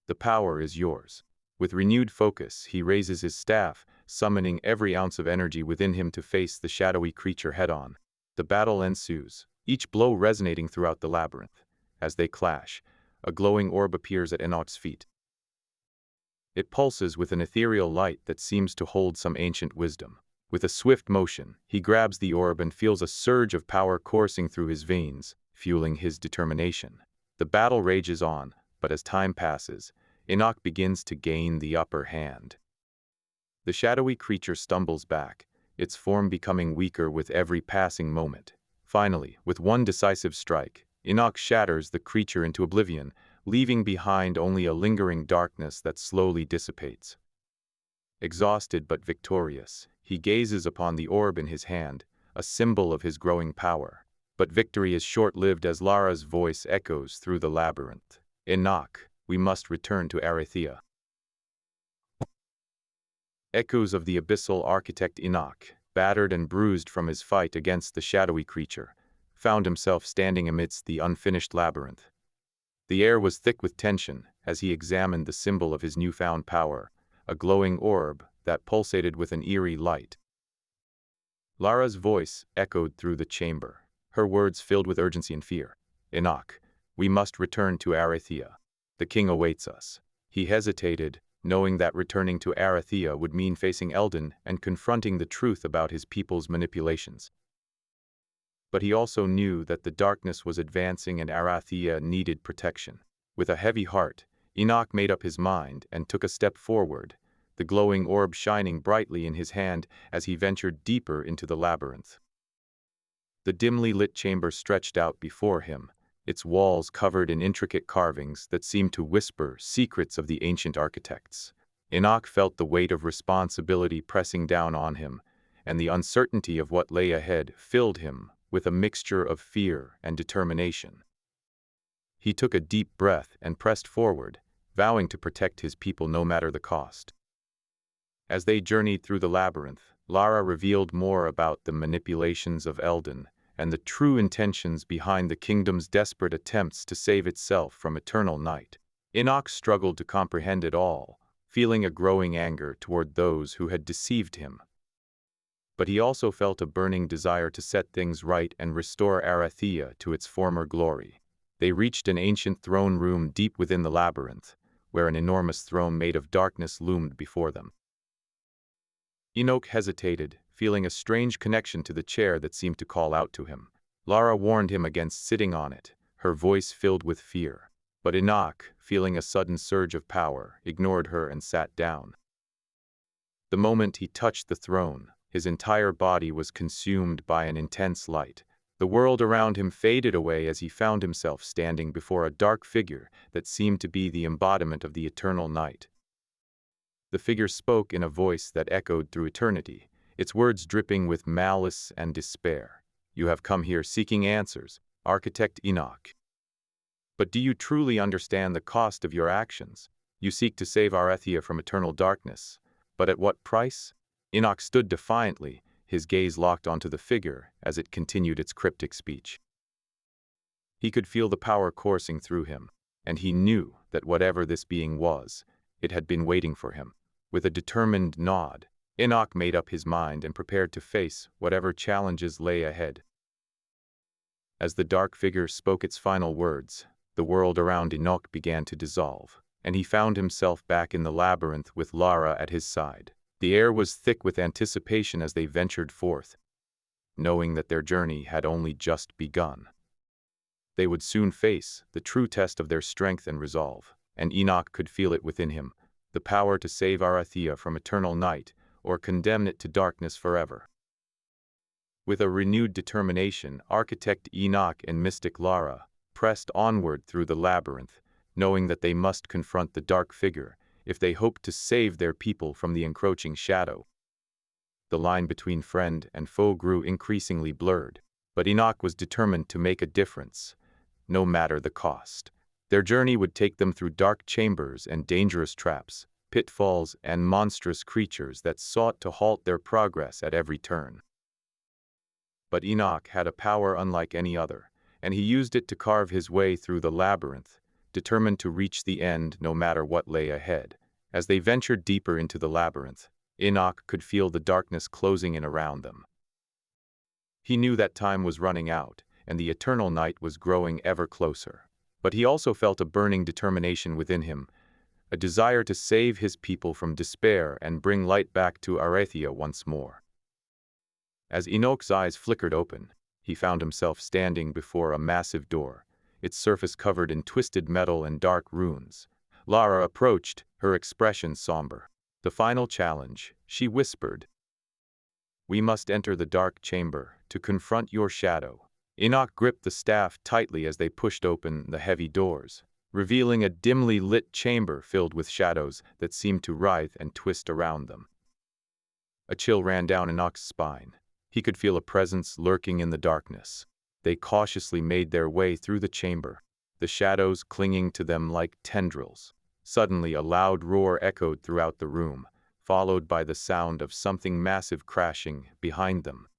The power is yours." With renewed focus, he raises his staff, summoning every ounce of energy within him to face the shadowy creature head-on. The battle ensues, each blow resonating throughout the labyrinth. As they clash, a glowing orb appears at Enoch's feet. It pulses with an ethereal light that seems to hold some ancient wisdom. With a swift motion, he grabs the orb and feels a surge of power coursing through his veins, fueling his determination. The battle rages on, but as time passes, Enoch begins to gain the upper hand. The shadowy creature stumbles back, its form becoming weaker with every passing moment. Finally, with one decisive strike, Enoch shatters the creature into oblivion, leaving behind only a lingering darkness that slowly dissipates. Exhausted but victorious, he gazes upon the orb in his hand, a symbol of his growing power. But victory is short-lived as Lara's voice echoes through the labyrinth. "Enoch, we must return to Arathea." Echoes of the abyssal architect Enoch, battered and bruised from his fight against the shadowy creature, found himself standing amidst the unfinished labyrinth. The air was thick with tension as he examined the symbol of his newfound power, a glowing orb that pulsated with an eerie light. Lara's voice echoed through the chamber, her words filled with urgency and fear. "Enoch, we must return to Arathea. The king awaits us." He hesitated, knowing that returning to Arathea would mean facing Eldon and confronting the truth about his people's manipulations. But he also knew that the darkness was advancing and Arathea needed protection. With a heavy heart, Enoch made up his mind and took a step forward, the glowing orb shining brightly in his hand as he ventured deeper into the labyrinth. The dimly lit chamber stretched out before him, its walls covered in intricate carvings that seemed to whisper secrets of the ancient architects. Enoch felt the weight of responsibility pressing down on him, and the uncertainty of what lay ahead filled him with a mixture of fear and determination. He took a deep breath and pressed forward, vowing to protect his people no matter the cost. As they journeyed through the labyrinth, Lara revealed more about the manipulations of Eldon and the true intentions behind the kingdom's desperate attempts to save itself from eternal night. Enoch struggled to comprehend it all, feeling a growing anger toward those who had deceived him. But he also felt a burning desire to set things right and restore Arathea to its former glory. They reached an ancient throne room deep within the labyrinth, where an enormous throne made of darkness loomed before them. Enoch hesitated, feeling a strange connection to the chair that seemed to call out to him. Lara warned him against sitting on it, her voice filled with fear. But Enoch, feeling a sudden surge of power, ignored her and sat down. The moment he touched the throne, his entire body was consumed by an intense light. The world around him faded away as he found himself standing before a dark figure that seemed to be the embodiment of the eternal night. The figure spoke in a voice that echoed through eternity, its words dripping with malice and despair. "You have come here seeking answers, Architect Enoch. But do you truly understand the cost of your actions? You seek to save Arethia from eternal darkness. But at what price?" Enoch stood defiantly, his gaze locked onto the figure as it continued its cryptic speech. He could feel the power coursing through him, and he knew that whatever this being was, it had been waiting for him. With a determined nod, Enoch made up his mind and prepared to face whatever challenges lay ahead. As the dark figure spoke its final words, the world around Enoch began to dissolve, and he found himself back in the labyrinth with Lara at his side. The air was thick with anticipation as they ventured forth, knowing that their journey had only just begun. They would soon face the true test of their strength and resolve, and Enoch could feel it within him, the power to save Arethia from eternal night or condemn it to darkness forever. With a renewed determination, Architect Enoch and Mystic Lara pressed onward through the labyrinth, knowing that they must confront the dark figure if they hoped to save their people from the encroaching shadow. The line between friend and foe grew increasingly blurred, but Enoch was determined to make a difference, no matter the cost. Their journey would take them through dark chambers and dangerous traps, pitfalls and monstrous creatures that sought to halt their progress at every turn. But Enoch had a power unlike any other, and he used it to carve his way through the labyrinth, determined to reach the end no matter what lay ahead. As they ventured deeper into the labyrinth, Enoch could feel the darkness closing in around them. He knew that time was running out, and the eternal night was growing ever closer. But he also felt a burning determination within him, a desire to save his people from despair and bring light back to Arethia once more. As Enoch's eyes flickered open, he found himself standing before a massive door, its surface covered in twisted metal and dark runes. Lara approached, her expression somber. "The final challenge," she whispered. "We must enter the dark chamber to confront your shadow." Enoch gripped the staff tightly as they pushed open the heavy doors, revealing a dimly lit chamber filled with shadows that seemed to writhe and twist around them. A chill ran down Enoch's spine. He could feel a presence lurking in the darkness. They cautiously made their way through the chamber, the shadows clinging to them like tendrils. Suddenly, a loud roar echoed throughout the room, followed by the sound of something massive crashing behind them.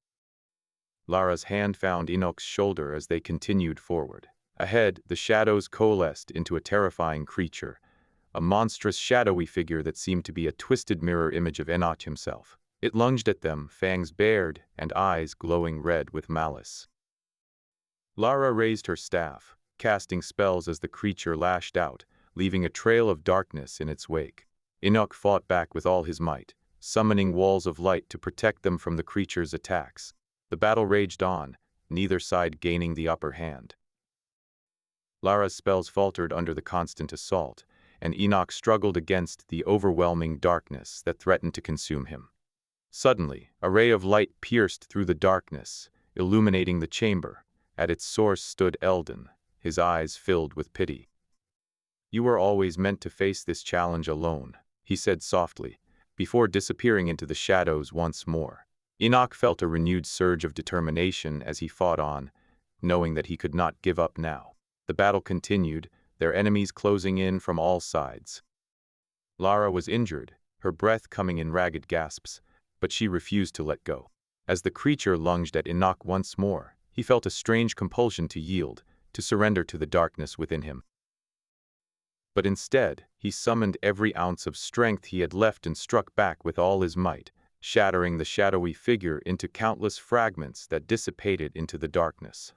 Lara's hand found Enoch's shoulder as they continued forward. Ahead, the shadows coalesced into a terrifying creature, a monstrous shadowy figure that seemed to be a twisted mirror image of Enoch himself. It lunged at them, fangs bared and eyes glowing red with malice. Lara raised her staff, casting spells as the creature lashed out, leaving a trail of darkness in its wake. Enoch fought back with all his might, summoning walls of light to protect them from the creature's attacks. The battle raged on, neither side gaining the upper hand. Lara's spells faltered under the constant assault, and Enoch struggled against the overwhelming darkness that threatened to consume him. Suddenly, a ray of light pierced through the darkness, illuminating the chamber. At its source stood Eldon, his eyes filled with pity. "You were always meant to face this challenge alone," he said softly, before disappearing into the shadows once more. Enoch felt a renewed surge of determination as he fought on, knowing that he could not give up now. The battle continued, their enemies closing in from all sides. Lara was injured, her breath coming in ragged gasps, but she refused to let go. As the creature lunged at Enoch once more, he felt a strange compulsion to yield, to surrender to the darkness within him. But instead, he summoned every ounce of strength he had left and struck back with all his might, shattering the shadowy figure into countless fragments that dissipated into the darkness.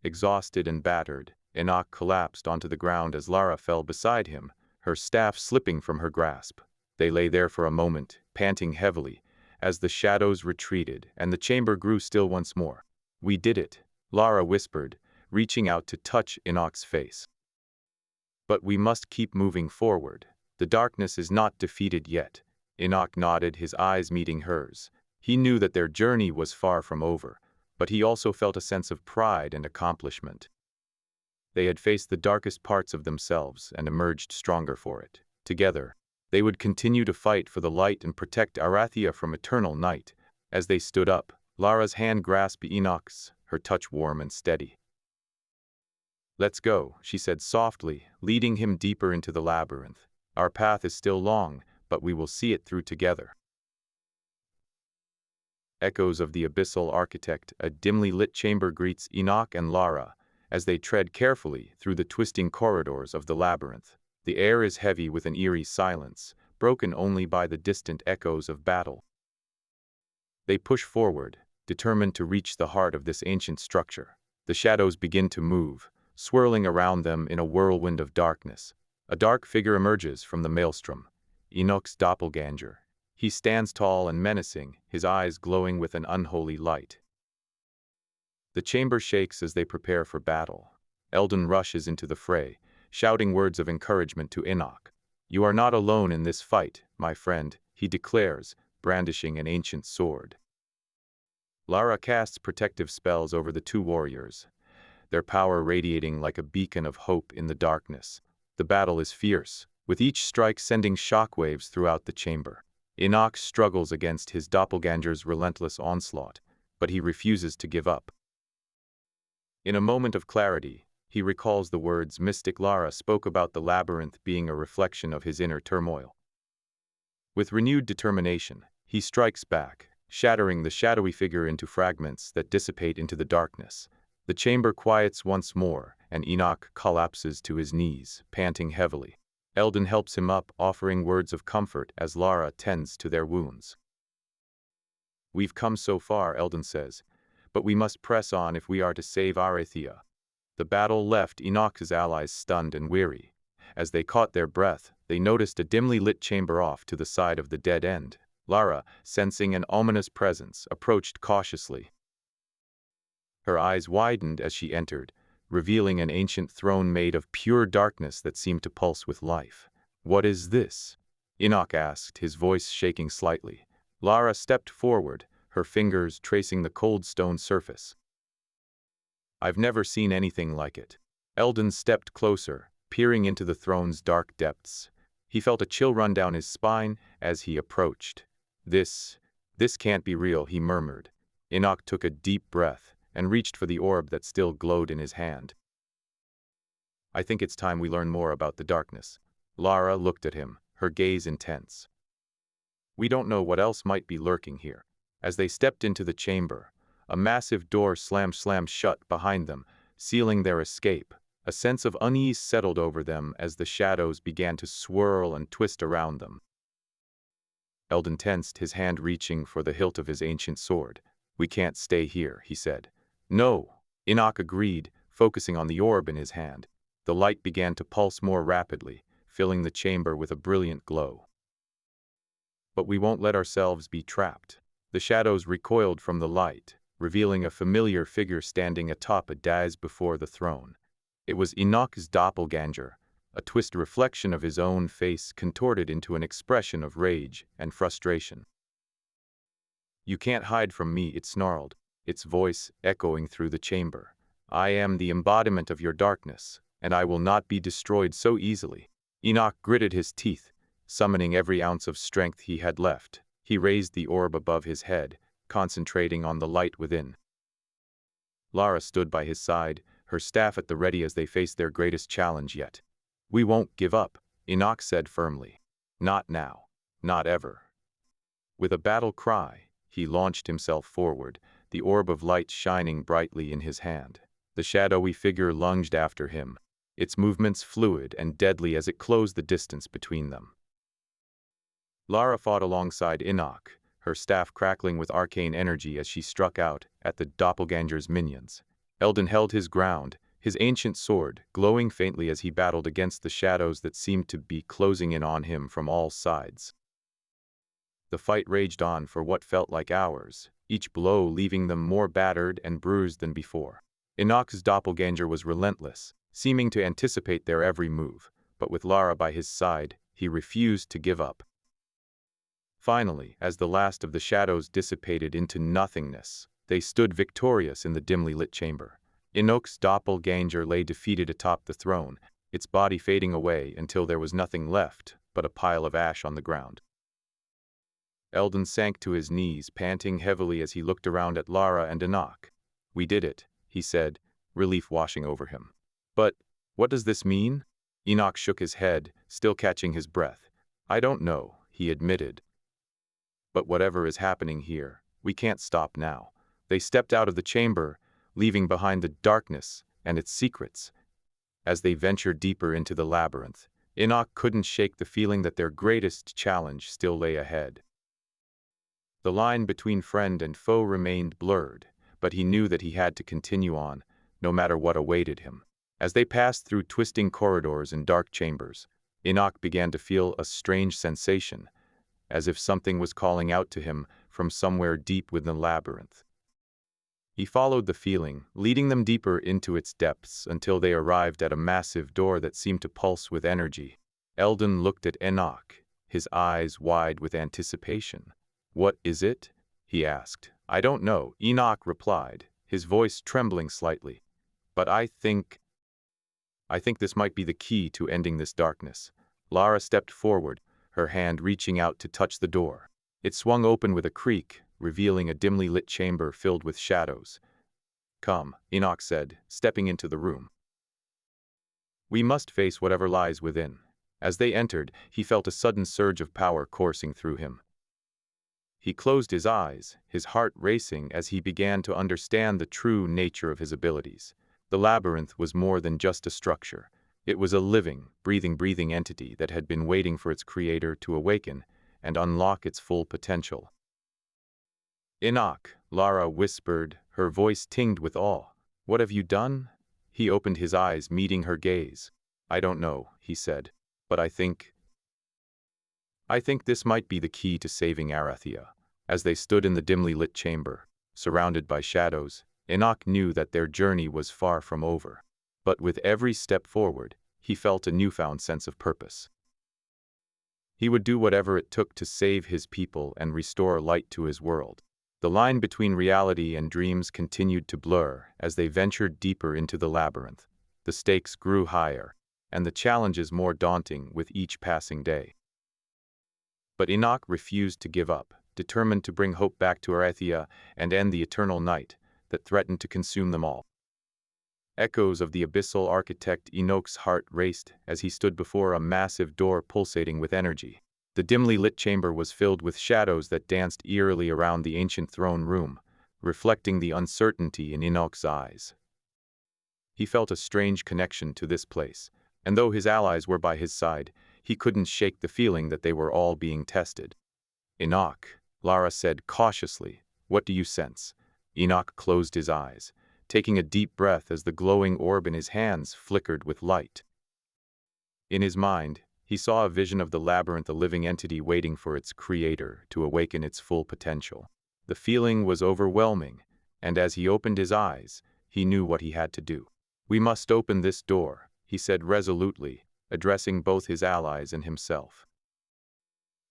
Exhausted and battered, Enoch collapsed onto the ground as Lara fell beside him, her staff slipping from her grasp. They lay there for a moment, panting heavily, as the shadows retreated and the chamber grew still once more. "We did it," Lara whispered, reaching out to touch Enoch's face. "But we must keep moving forward. The darkness is not defeated yet." Enoch nodded, his eyes meeting hers. He knew that their journey was far from over, but he also felt a sense of pride and accomplishment. They had faced the darkest parts of themselves and emerged stronger for it. Together, they would continue to fight for the light and protect Arathia from eternal night. As they stood up, Lara's hand grasped Enoch's, her touch warm and steady. "Let's go," she said softly, leading him deeper into the labyrinth. "Our path is still long, but we will see it through together." Echoes of the abyssal architect, a dimly lit chamber greets Enoch and Lara as they tread carefully through the twisting corridors of the labyrinth. The air is heavy with an eerie silence, broken only by the distant echoes of battle. They push forward, determined to reach the heart of this ancient structure. The shadows begin to move, swirling around them in a whirlwind of darkness. A dark figure emerges from the maelstrom, Enoch's doppelganger. He stands tall and menacing, his eyes glowing with an unholy light. The chamber shakes as they prepare for battle. Eldon rushes into the fray, shouting words of encouragement to Enoch. "You are not alone in this fight, my friend," he declares, brandishing an ancient sword. Lara casts protective spells over the two warriors, their power radiating like a beacon of hope in the darkness. The battle is fierce, with each strike sending shockwaves throughout the chamber. Enoch struggles against his doppelganger's relentless onslaught, but he refuses to give up. In a moment of clarity, he recalls the words Mystic Lara spoke about the labyrinth being a reflection of his inner turmoil. With renewed determination, he strikes back, shattering the shadowy figure into fragments that dissipate into the darkness. The chamber quiets once more, and Enoch collapses to his knees, panting heavily. Eldon helps him up, offering words of comfort as Lara tends to their wounds. "We've come so far," Eldon says, "but we must press on if we are to save Arathia." The battle left Enoch's allies stunned and weary. As they caught their breath, they noticed a dimly lit chamber off to the side of the dead end. Lara, sensing an ominous presence, approached cautiously. Her eyes widened as she entered, revealing an ancient throne made of pure darkness that seemed to pulse with life. "What is this?" Enoch asked, his voice shaking slightly. Lara stepped forward, her fingers tracing the cold stone surface. "I've never seen anything like it." Eldon stepped closer, peering into the throne's dark depths. He felt a chill run down his spine as he approached. This can't be real," he murmured. Enoch took a deep breath and reached for the orb that still glowed in his hand. "I think it's time we learn more about the darkness." Lara looked at him, her gaze intense. "We don't know what else might be lurking here." As they stepped into the chamber, a massive door slammed shut behind them, sealing their escape. A sense of unease settled over them as the shadows began to swirl and twist around them. Eldon tensed, his hand reaching for the hilt of his ancient sword. "We can't stay here," he said. "No," Enoch agreed, focusing on the orb in his hand. The light began to pulse more rapidly, filling the chamber with a brilliant glow. "But we won't let ourselves be trapped." The shadows recoiled from the light, revealing a familiar figure standing atop a dais before the throne. It was Enoch's doppelganger, a twisted reflection of his own face contorted into an expression of rage and frustration. "You can't hide from me," it snarled, its voice echoing through the chamber. "I am the embodiment of your darkness, and I will not be destroyed so easily." Enoch gritted his teeth, summoning every ounce of strength he had left. He raised the orb above his head, concentrating on the light within. Lara stood by his side, her staff at the ready as they faced their greatest challenge yet. "We won't give up," Enoch said firmly. "Not now. Not ever." With a battle cry, he launched himself forward, the orb of light shining brightly in his hand. The shadowy figure lunged after him, its movements fluid and deadly as it closed the distance between them. Lara fought alongside Enoch, her staff crackling with arcane energy as she struck out at the doppelganger's minions. Eldon held his ground, his ancient sword glowing faintly as he battled against the shadows that seemed to be closing in on him from all sides. The fight raged on for what felt like hours, each blow leaving them more battered and bruised than before. Enoch's doppelganger was relentless, seeming to anticipate their every move, but with Lara by his side, he refused to give up. Finally, as the last of the shadows dissipated into nothingness, they stood victorious in the dimly lit chamber. Enoch's doppelganger lay defeated atop the throne, its body fading away until there was nothing left but a pile of ash on the ground. Eldon sank to his knees, panting heavily as he looked around at Lara and Enoch. "We did it," he said, relief washing over him. "But what does this mean?" Enoch shook his head, still catching his breath. "I don't know," he admitted. "But whatever is happening here, we can't stop now." They stepped out of the chamber, leaving behind the darkness and its secrets. As they ventured deeper into the labyrinth, Enoch couldn't shake the feeling that their greatest challenge still lay ahead. The line between friend and foe remained blurred, but he knew that he had to continue on, no matter what awaited him. As they passed through twisting corridors and dark chambers, Enoch began to feel a strange sensation, as if something was calling out to him from somewhere deep within the labyrinth. He followed the feeling, leading them deeper into its depths until they arrived at a massive door that seemed to pulse with energy. Eldon looked at Enoch, his eyes wide with anticipation. "What is it?" he asked. "I don't know," Enoch replied, his voice trembling slightly. "But I think this might be the key to ending this darkness." Lara stepped forward, her hand reaching out to touch the door. It swung open with a creak, revealing a dimly lit chamber filled with shadows. "Come," Enoch said, stepping into the room. "We must face whatever lies within." As they entered, he felt a sudden surge of power coursing through him. He closed his eyes, his heart racing as he began to understand the true nature of his abilities. The labyrinth was more than just a structure. It was a living, breathing entity that had been waiting for its creator to awaken and unlock its full potential. "Enoch," Lara whispered, her voice tinged with awe. "What have you done?" He opened his eyes, meeting her gaze. "I don't know," he said, "but I think this might be the key to saving Arathia." As they stood in the dimly lit chamber, surrounded by shadows, Enoch knew that their journey was far from over. But with every step forward, he felt a newfound sense of purpose. He would do whatever it took to save his people and restore light to his world. The line between reality and dreams continued to blur as they ventured deeper into the labyrinth. The stakes grew higher, and the challenges more daunting with each passing day. But Enoch refused to give up, determined to bring hope back to Arathia and end the eternal night that threatened to consume them all. Echoes of the abyssal architect Enoch's heart raced as he stood before a massive door pulsating with energy. The dimly lit chamber was filled with shadows that danced eerily around the ancient throne room, reflecting the uncertainty in Enoch's eyes. He felt a strange connection to this place, and though his allies were by his side, he couldn't shake the feeling that they were all being tested. "Enoch," Lara said cautiously, "what do you sense?" Enoch closed his eyes, taking a deep breath as the glowing orb in his hands flickered with light. In his mind, he saw a vision of the labyrinth, a living entity waiting for its creator to awaken its full potential. The feeling was overwhelming, and as he opened his eyes, he knew what he had to do. "We must open this door," he said resolutely, addressing both his allies and himself.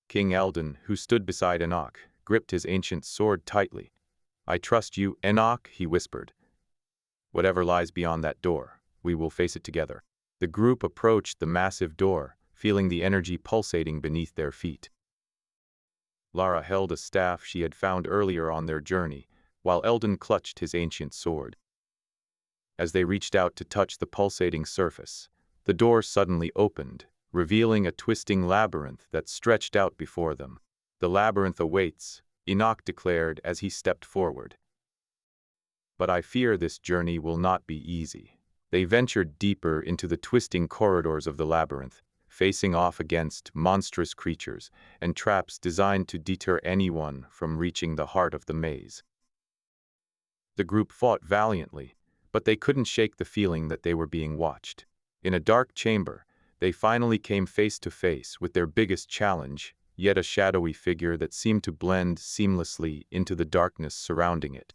King Eldon, who stood beside Enoch, gripped his ancient sword tightly. "I trust you, Enoch," he whispered. "Whatever lies beyond that door, we will face it together." The group approached the massive door, feeling the energy pulsating beneath their feet. Lara held a staff she had found earlier on their journey, while Eldon clutched his ancient sword. As they reached out to touch the pulsating surface, the door suddenly opened, revealing a twisting labyrinth that stretched out before them. "The labyrinth awaits," Enoch declared as he stepped forward. "But I fear this journey will not be easy." They ventured deeper into the twisting corridors of the labyrinth, facing off against monstrous creatures and traps designed to deter anyone from reaching the heart of the maze. The group fought valiantly, but they couldn't shake the feeling that they were being watched. In a dark chamber, they finally came face to face with their biggest challenge, yet a shadowy figure that seemed to blend seamlessly into the darkness surrounding it.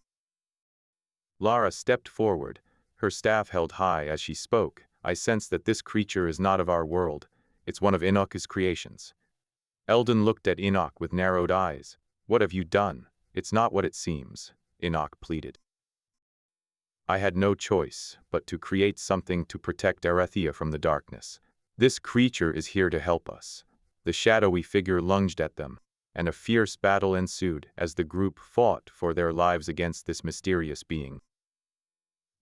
Lara stepped forward, her staff held high as she spoke. "I sense that this creature is not of our world. It's one of Enoch's creations." Eldon looked at Enoch with narrowed eyes. "What have you done? It's not what it seems," Enoch pleaded. "I had no choice but to create something to protect Arathea from the darkness. This creature is here to help us." The shadowy figure lunged at them, and a fierce battle ensued as the group fought for their lives against this mysterious being.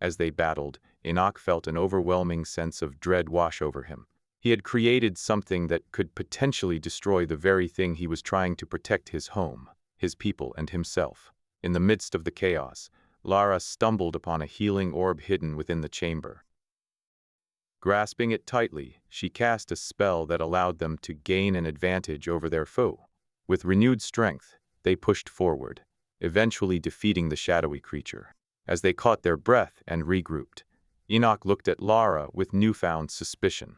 As they battled, Enoch felt an overwhelming sense of dread wash over him. He had created something that could potentially destroy the very thing he was trying to protect: his home, his people, and himself. In the midst of the chaos, Lara stumbled upon a healing orb hidden within the chamber. Grasping it tightly, she cast a spell that allowed them to gain an advantage over their foe. With renewed strength, they pushed forward, eventually defeating the shadowy creature. As they caught their breath and regrouped, Enoch looked at Lara with newfound suspicion.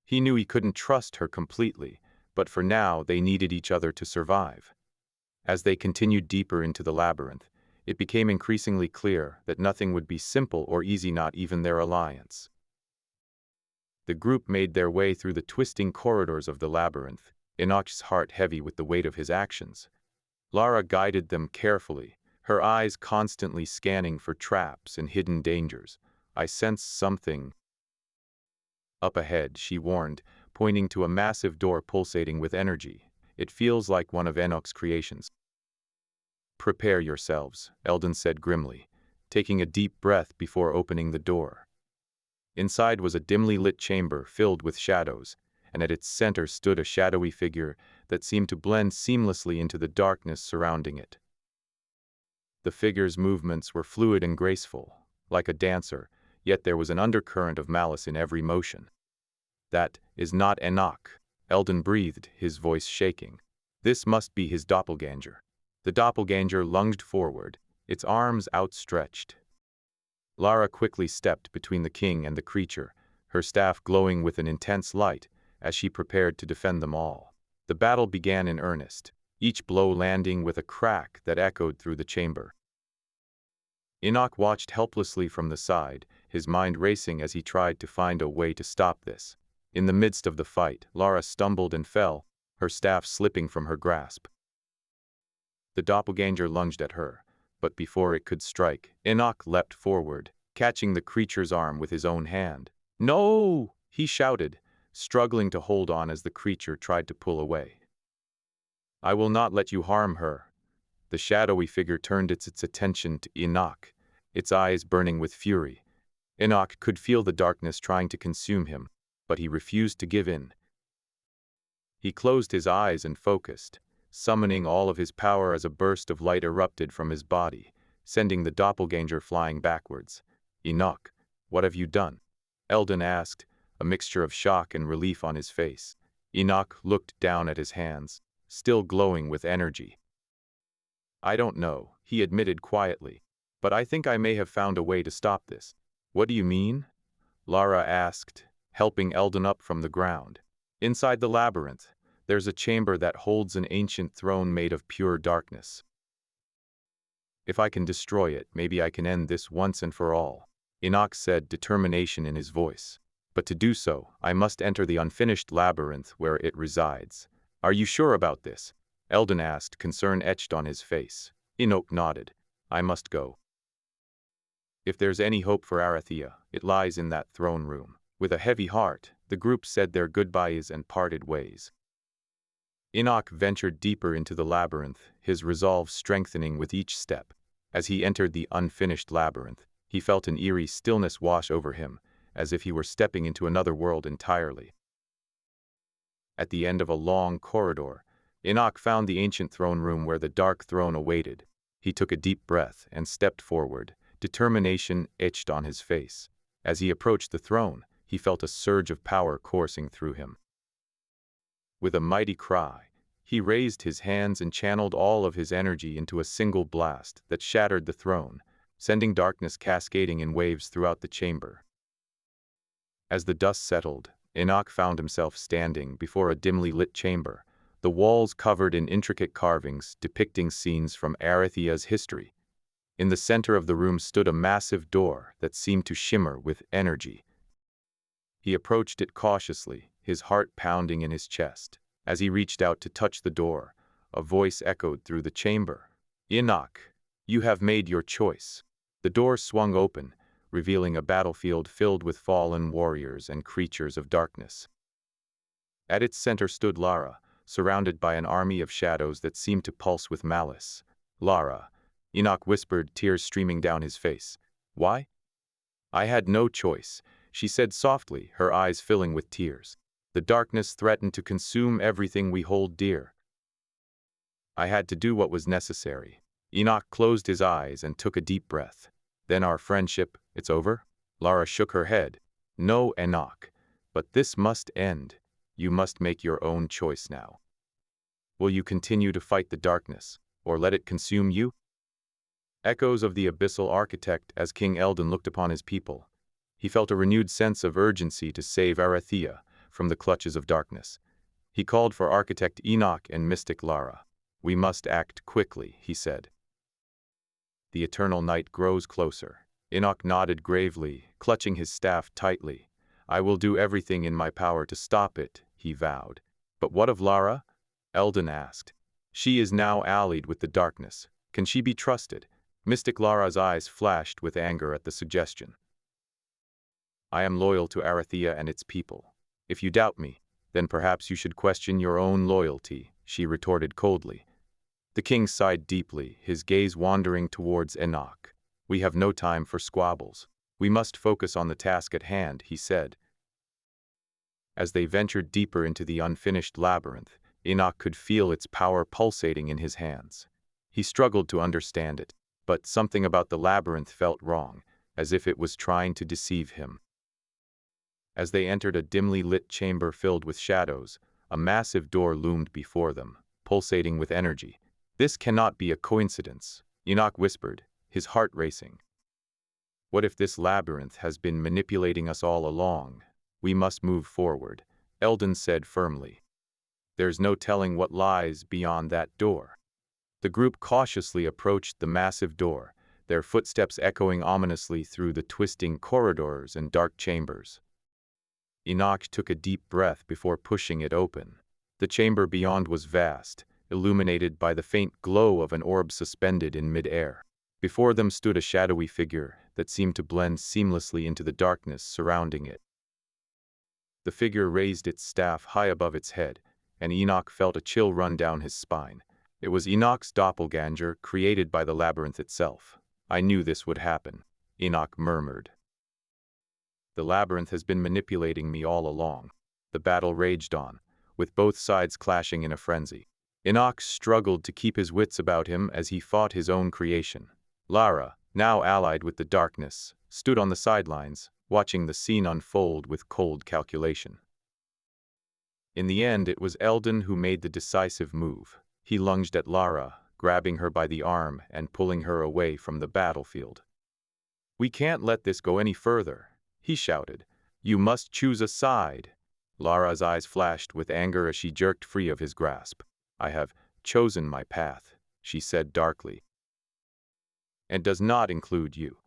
He knew he couldn't trust her completely, but for now they needed each other to survive. As they continued deeper into the labyrinth, it became increasingly clear that nothing would be simple or easy, not even their alliance. The group made their way through the twisting corridors of the labyrinth, Enoch's heart heavy with the weight of his actions. Lara guided them carefully, her eyes constantly scanning for traps and hidden dangers. "I sense something up ahead," she warned, pointing to a massive door pulsating with energy. "It feels like one of Enoch's creations." "Prepare yourselves," Eldon said grimly, taking a deep breath before opening the door. Inside was a dimly lit chamber filled with shadows, and at its center stood a shadowy figure that seemed to blend seamlessly into the darkness surrounding it. The figure's movements were fluid and graceful, like a dancer, yet there was an undercurrent of malice in every motion. "That is not Enoch," Eldon breathed, his voice shaking. "This must be his doppelganger." The doppelganger lunged forward, its arms outstretched. Lara quickly stepped between the king and the creature, her staff glowing with an intense light as she prepared to defend them all. The battle began in earnest, each blow landing with a crack that echoed through the chamber. Enoch watched helplessly from the side, his mind racing as he tried to find a way to stop this. In the midst of the fight, Lara stumbled and fell, her staff slipping from her grasp. The doppelganger lunged at her, but before it could strike, Enoch leapt forward, catching the creature's arm with his own hand. "No!" he shouted, struggling to hold on as the creature tried to pull away. "I will not let you harm her." The shadowy figure turned its attention to Enoch, its eyes burning with fury. Enoch could feel the darkness trying to consume him, but he refused to give in. He closed his eyes and focused, summoning all of his power as a burst of light erupted from his body, sending the doppelganger flying backwards. "Enoch, what have you done?" Eldon asked, a mixture of shock and relief on his face. Enoch looked down at his hands, still glowing with energy. "I don't know," he admitted quietly, "but I think I may have found a way to stop this." "What do you mean?" Lara asked, helping Eldon up from the ground. "Inside the labyrinth, there's a chamber that holds an ancient throne made of pure darkness. If I can destroy it, maybe I can end this once and for all," Enoch said, determination in his voice. "But to do so, I must enter the unfinished labyrinth where it resides." "Are you sure about this?" Eldon asked, concern etched on his face. Enoch nodded. "I must go. If there's any hope for Arathea, it lies in that throne room." With a heavy heart, the group said their goodbyes and parted ways. Enoch ventured deeper into the labyrinth, his resolve strengthening with each step. As he entered the unfinished labyrinth, he felt an eerie stillness wash over him, as if he were stepping into another world entirely. At the end of a long corridor, Enoch found the ancient throne room where the dark throne awaited. He took a deep breath and stepped forward, determination etched on his face. As he approached the throne, he felt a surge of power coursing through him. With a mighty cry, he raised his hands and channeled all of his energy into a single blast that shattered the throne, sending darkness cascading in waves throughout the chamber. As the dust settled, Enoch found himself standing before a dimly lit chamber, the walls covered in intricate carvings depicting scenes from Arathea's history. In the center of the room stood a massive door that seemed to shimmer with energy. He approached it cautiously, his heart pounding in his chest. As he reached out to touch the door, a voice echoed through the chamber. Enoch, you have made your choice. The door swung open, revealing a battlefield filled with fallen warriors and creatures of darkness. At its center stood Lara, surrounded by an army of shadows that seemed to pulse with malice. Lara, Enoch whispered, tears streaming down his face. Why? I had no choice, she said softly, her eyes filling with tears. The darkness threatened to consume everything we hold dear. I had to do what was necessary. Enoch closed his eyes and took a deep breath. Then our friendship, it's over? Lara shook her head. No, Enoch. But this must end. You must make your own choice now. Will you continue to fight the darkness, or let it consume you? Echoes of the abyssal architect as King Eldon looked upon his people. He felt a renewed sense of urgency to save Arathea from the clutches of darkness. He called for Architect Enoch and Mystic Lara. We must act quickly, he said. The eternal night grows closer. Enoch nodded gravely, clutching his staff tightly. I will do everything in my power to stop it, he vowed. But what of Lara? Eldon asked. She is now allied with the darkness. Can she be trusted? Mystic Lara's eyes flashed with anger at the suggestion. I am loyal to Arathea and its people. If you doubt me, then perhaps you should question your own loyalty, she retorted coldly. The king sighed deeply, his gaze wandering towards Enoch. We have no time for squabbles. We must focus on the task at hand, he said. As they ventured deeper into the unfinished labyrinth, Enoch could feel its power pulsating in his hands. He struggled to understand it, but something about the labyrinth felt wrong, as if it was trying to deceive him. As they entered a dimly lit chamber filled with shadows, a massive door loomed before them, pulsating with energy. This cannot be a coincidence, Enoch whispered, his heart racing. What if this labyrinth has been manipulating us all along? We must move forward, Eldon said firmly. There's no telling what lies beyond that door. The group cautiously approached the massive door, their footsteps echoing ominously through the twisting corridors and dark chambers. Enoch took a deep breath before pushing it open. The chamber beyond was vast, illuminated by the faint glow of an orb suspended in mid-air. Before them stood a shadowy figure that seemed to blend seamlessly into the darkness surrounding it. The figure raised its staff high above its head, and Enoch felt a chill run down his spine. It was Enoch's doppelganger, created by the labyrinth itself. I knew this would happen, Enoch murmured. The labyrinth has been manipulating me all along. The battle raged on, with both sides clashing in a frenzy. Enoch struggled to keep his wits about him as he fought his own creation. Lara, now allied with the darkness, stood on the sidelines, watching the scene unfold with cold calculation. In the end, it was Eldon who made the decisive move. He lunged at Lara, grabbing her by the arm and pulling her away from the battlefield. We can't let this go any further, he shouted. You must choose a side. Lara's eyes flashed with anger as she jerked free of his grasp. I have chosen my path, she said darkly. And does not include you.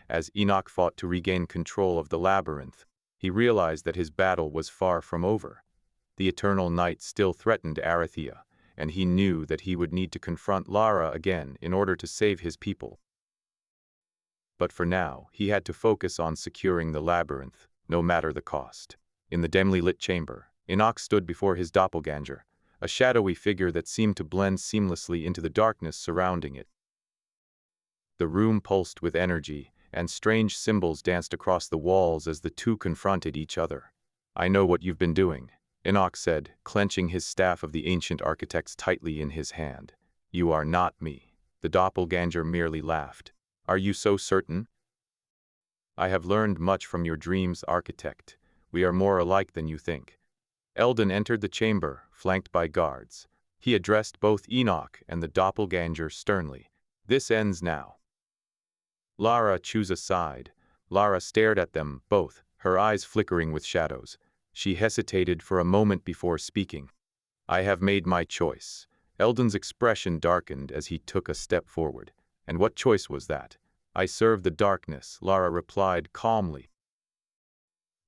As Enoch fought to regain control of the labyrinth, he realized that his battle was far from over. The eternal night still threatened Arathea, and he knew that he would need to confront Lara again in order to save his people. But for now, he had to focus on securing the labyrinth, no matter the cost. In the dimly lit chamber, Enoch stood before his doppelganger, a shadowy figure that seemed to blend seamlessly into the darkness surrounding it. The room pulsed with energy, and strange symbols danced across the walls as the two confronted each other. I know what you've been doing, Enoch said, clenching his staff of the ancient architects tightly in his hand. You are not me. The doppelganger merely laughed. Are you so certain? I have learned much from your dreams, architect. We are more alike than you think. Eldon entered the chamber, flanked by guards. He addressed both Enoch and the doppelganger sternly. This ends now. Lara, choose a side. Lara stared at them both, her eyes flickering with shadows. She hesitated for a moment before speaking. I have made my choice. Eldon's expression darkened as he took a step forward. And what choice was that? I serve the darkness, Lara replied calmly.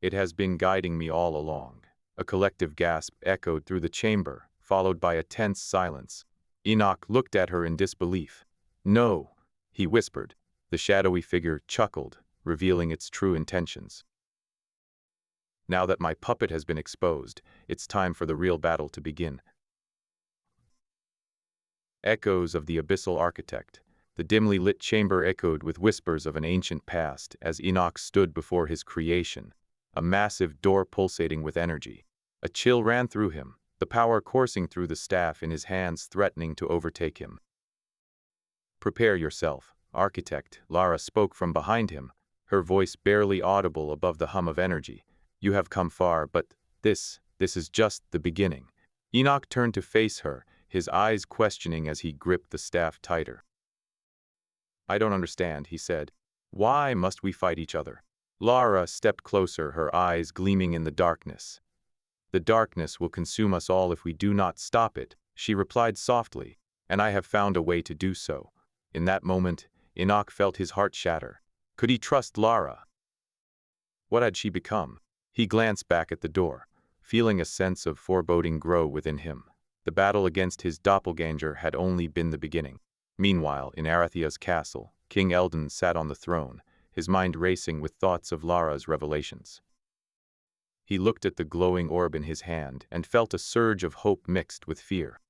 It has been guiding me all along. A collective gasp echoed through the chamber, followed by a tense silence. Enoch looked at her in disbelief. "No," he whispered. The shadowy figure chuckled, revealing its true intentions. "Now that my puppet has been exposed, it's time for the real battle to begin." Echoes of the abyssal architect. The dimly lit chamber echoed with whispers of an ancient past as Enoch stood before his creation, a massive door pulsating with energy. A chill ran through him, the power coursing through the staff in his hands threatening to overtake him. "Prepare yourself, architect," Lara spoke from behind him, her voice barely audible above the hum of energy. "You have come far, but this is just the beginning." Enoch turned to face her, his eyes questioning as he gripped the staff tighter. "I don't understand," he said. "Why must we fight each other?" Lara stepped closer, her eyes gleaming in the darkness. "The darkness will consume us all if we do not stop it," she replied softly, "and I have found a way to do so." In that moment, Enoch felt his heart shatter. Could he trust Lara? What had she become? He glanced back at the door, feeling a sense of foreboding grow within him. The battle against his doppelganger had only been the beginning. Meanwhile, in Arathia's castle, King Eldon sat on the throne, his mind racing with thoughts of Lara's revelations. He looked at the glowing orb in his hand and felt a surge of hope mixed with fear.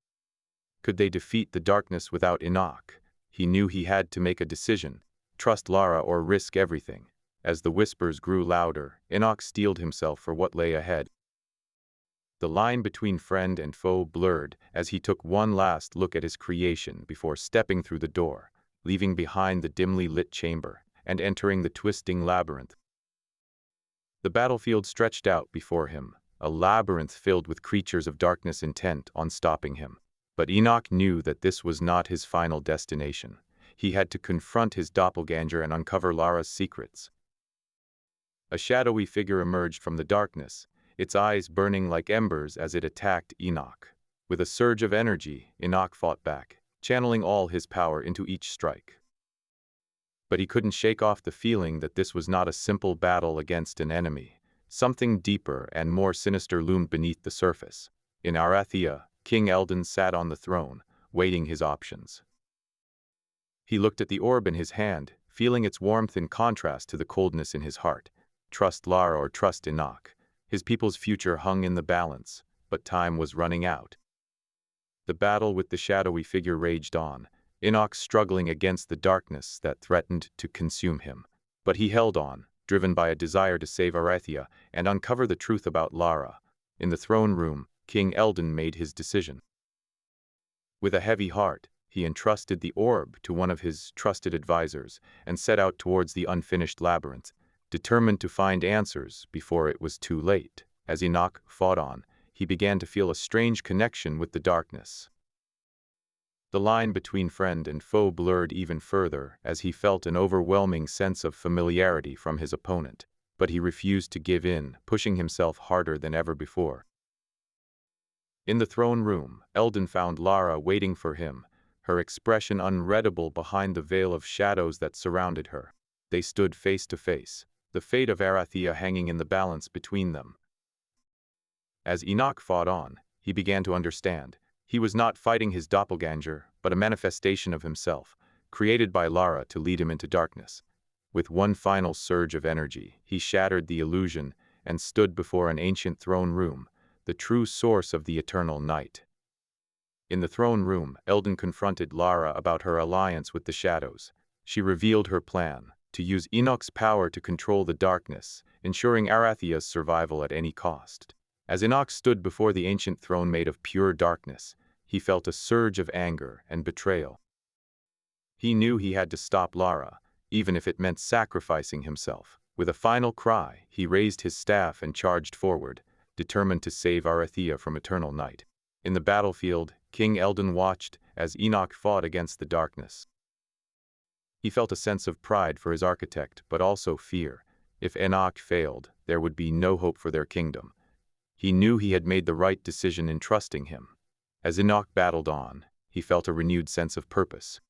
Could they defeat the darkness without Enoch? He knew he had to make a decision, trust Lara or risk everything. As the whispers grew louder, Enoch steeled himself for what lay ahead. The line between friend and foe blurred as he took one last look at his creation before stepping through the door, leaving behind the dimly lit chamber and entering the twisting labyrinth. The battlefield stretched out before him, a labyrinth filled with creatures of darkness intent on stopping him. But Enoch knew that this was not his final destination. He had to confront his doppelganger and uncover Lara's secrets. A shadowy figure emerged from the darkness, its eyes burning like embers as it attacked Enoch. With a surge of energy, Enoch fought back, channeling all his power into each strike. But he couldn't shake off the feeling that this was not a simple battle against an enemy. Something deeper and more sinister loomed beneath the surface. In Arathia, King Eldon sat on the throne, weighing his options. He looked at the orb in his hand, feeling its warmth in contrast to the coldness in his heart. Trust Lara or trust Enoch. His people's future hung in the balance, but time was running out. The battle with the shadowy figure raged on, Enoch struggling against the darkness that threatened to consume him. But he held on, driven by a desire to save Arathia and uncover the truth about Lara. In the throne room, King Eldon made his decision. With a heavy heart, he entrusted the orb to one of his trusted advisors and set out towards the unfinished labyrinth, determined to find answers before it was too late. As Enoch fought on, he began to feel a strange connection with the darkness. The line between friend and foe blurred even further as he felt an overwhelming sense of familiarity from his opponent, but he refused to give in, pushing himself harder than ever before. In the throne room, Eldon found Lara waiting for him, her expression unreadable behind the veil of shadows that surrounded her. They stood face to face, the fate of Arathia hanging in the balance between them. As Enoch fought on, he began to understand. He was not fighting his doppelganger, but a manifestation of himself, created by Lara to lead him into darkness. With one final surge of energy, he shattered the illusion and stood before an ancient throne room, the true source of the eternal night. In the throne room, Eldon confronted Lara about her alliance with the shadows. She revealed her plan, to use Enoch's power to control the darkness, ensuring Arathia's survival at any cost. As Enoch stood before the ancient throne made of pure darkness, he felt a surge of anger and betrayal. He knew he had to stop Lara, even if it meant sacrificing himself. With a final cry, he raised his staff and charged forward, determined to save Arathia from eternal night. In the battlefield, King Eldon watched as Enoch fought against the darkness. He felt a sense of pride for his architect, but also fear. If Enoch failed, there would be no hope for their kingdom. He knew he had made the right decision in trusting him. As Enoch battled on, he felt a renewed sense of purpose.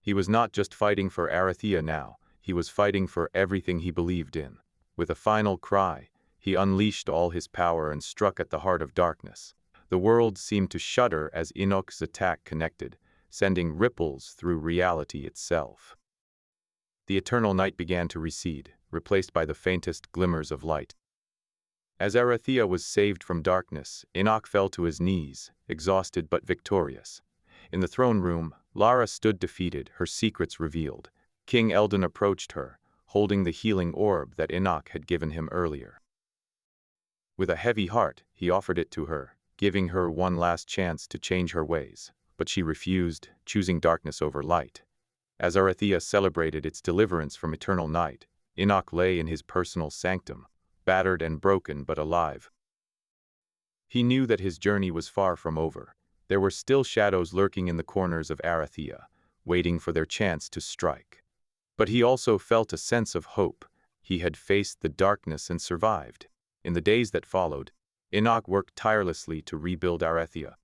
He was not just fighting for Arathia now, he was fighting for everything he believed in. With a final cry, He unleashed all his power and struck at the heart of darkness. The world seemed to shudder as Enoch's attack connected, sending ripples through reality itself. The eternal night began to recede, replaced by the faintest glimmers of light. As Arathea was saved from darkness, Enoch fell to his knees, exhausted but victorious. In the throne room, Lara stood defeated, her secrets revealed. King Eldon approached her, holding the healing orb that Enoch had given him earlier. With a heavy heart, he offered it to her, giving her one last chance to change her ways. But she refused, choosing darkness over light. As Arathea celebrated its deliverance from eternal night, Enoch lay in his personal sanctum, battered and broken but alive. He knew that his journey was far from over. There were still shadows lurking in the corners of Arathea, waiting for their chance to strike. But he also felt a sense of hope. He had faced the darkness and survived. In the days that followed, Enoch worked tirelessly to rebuild Arathea.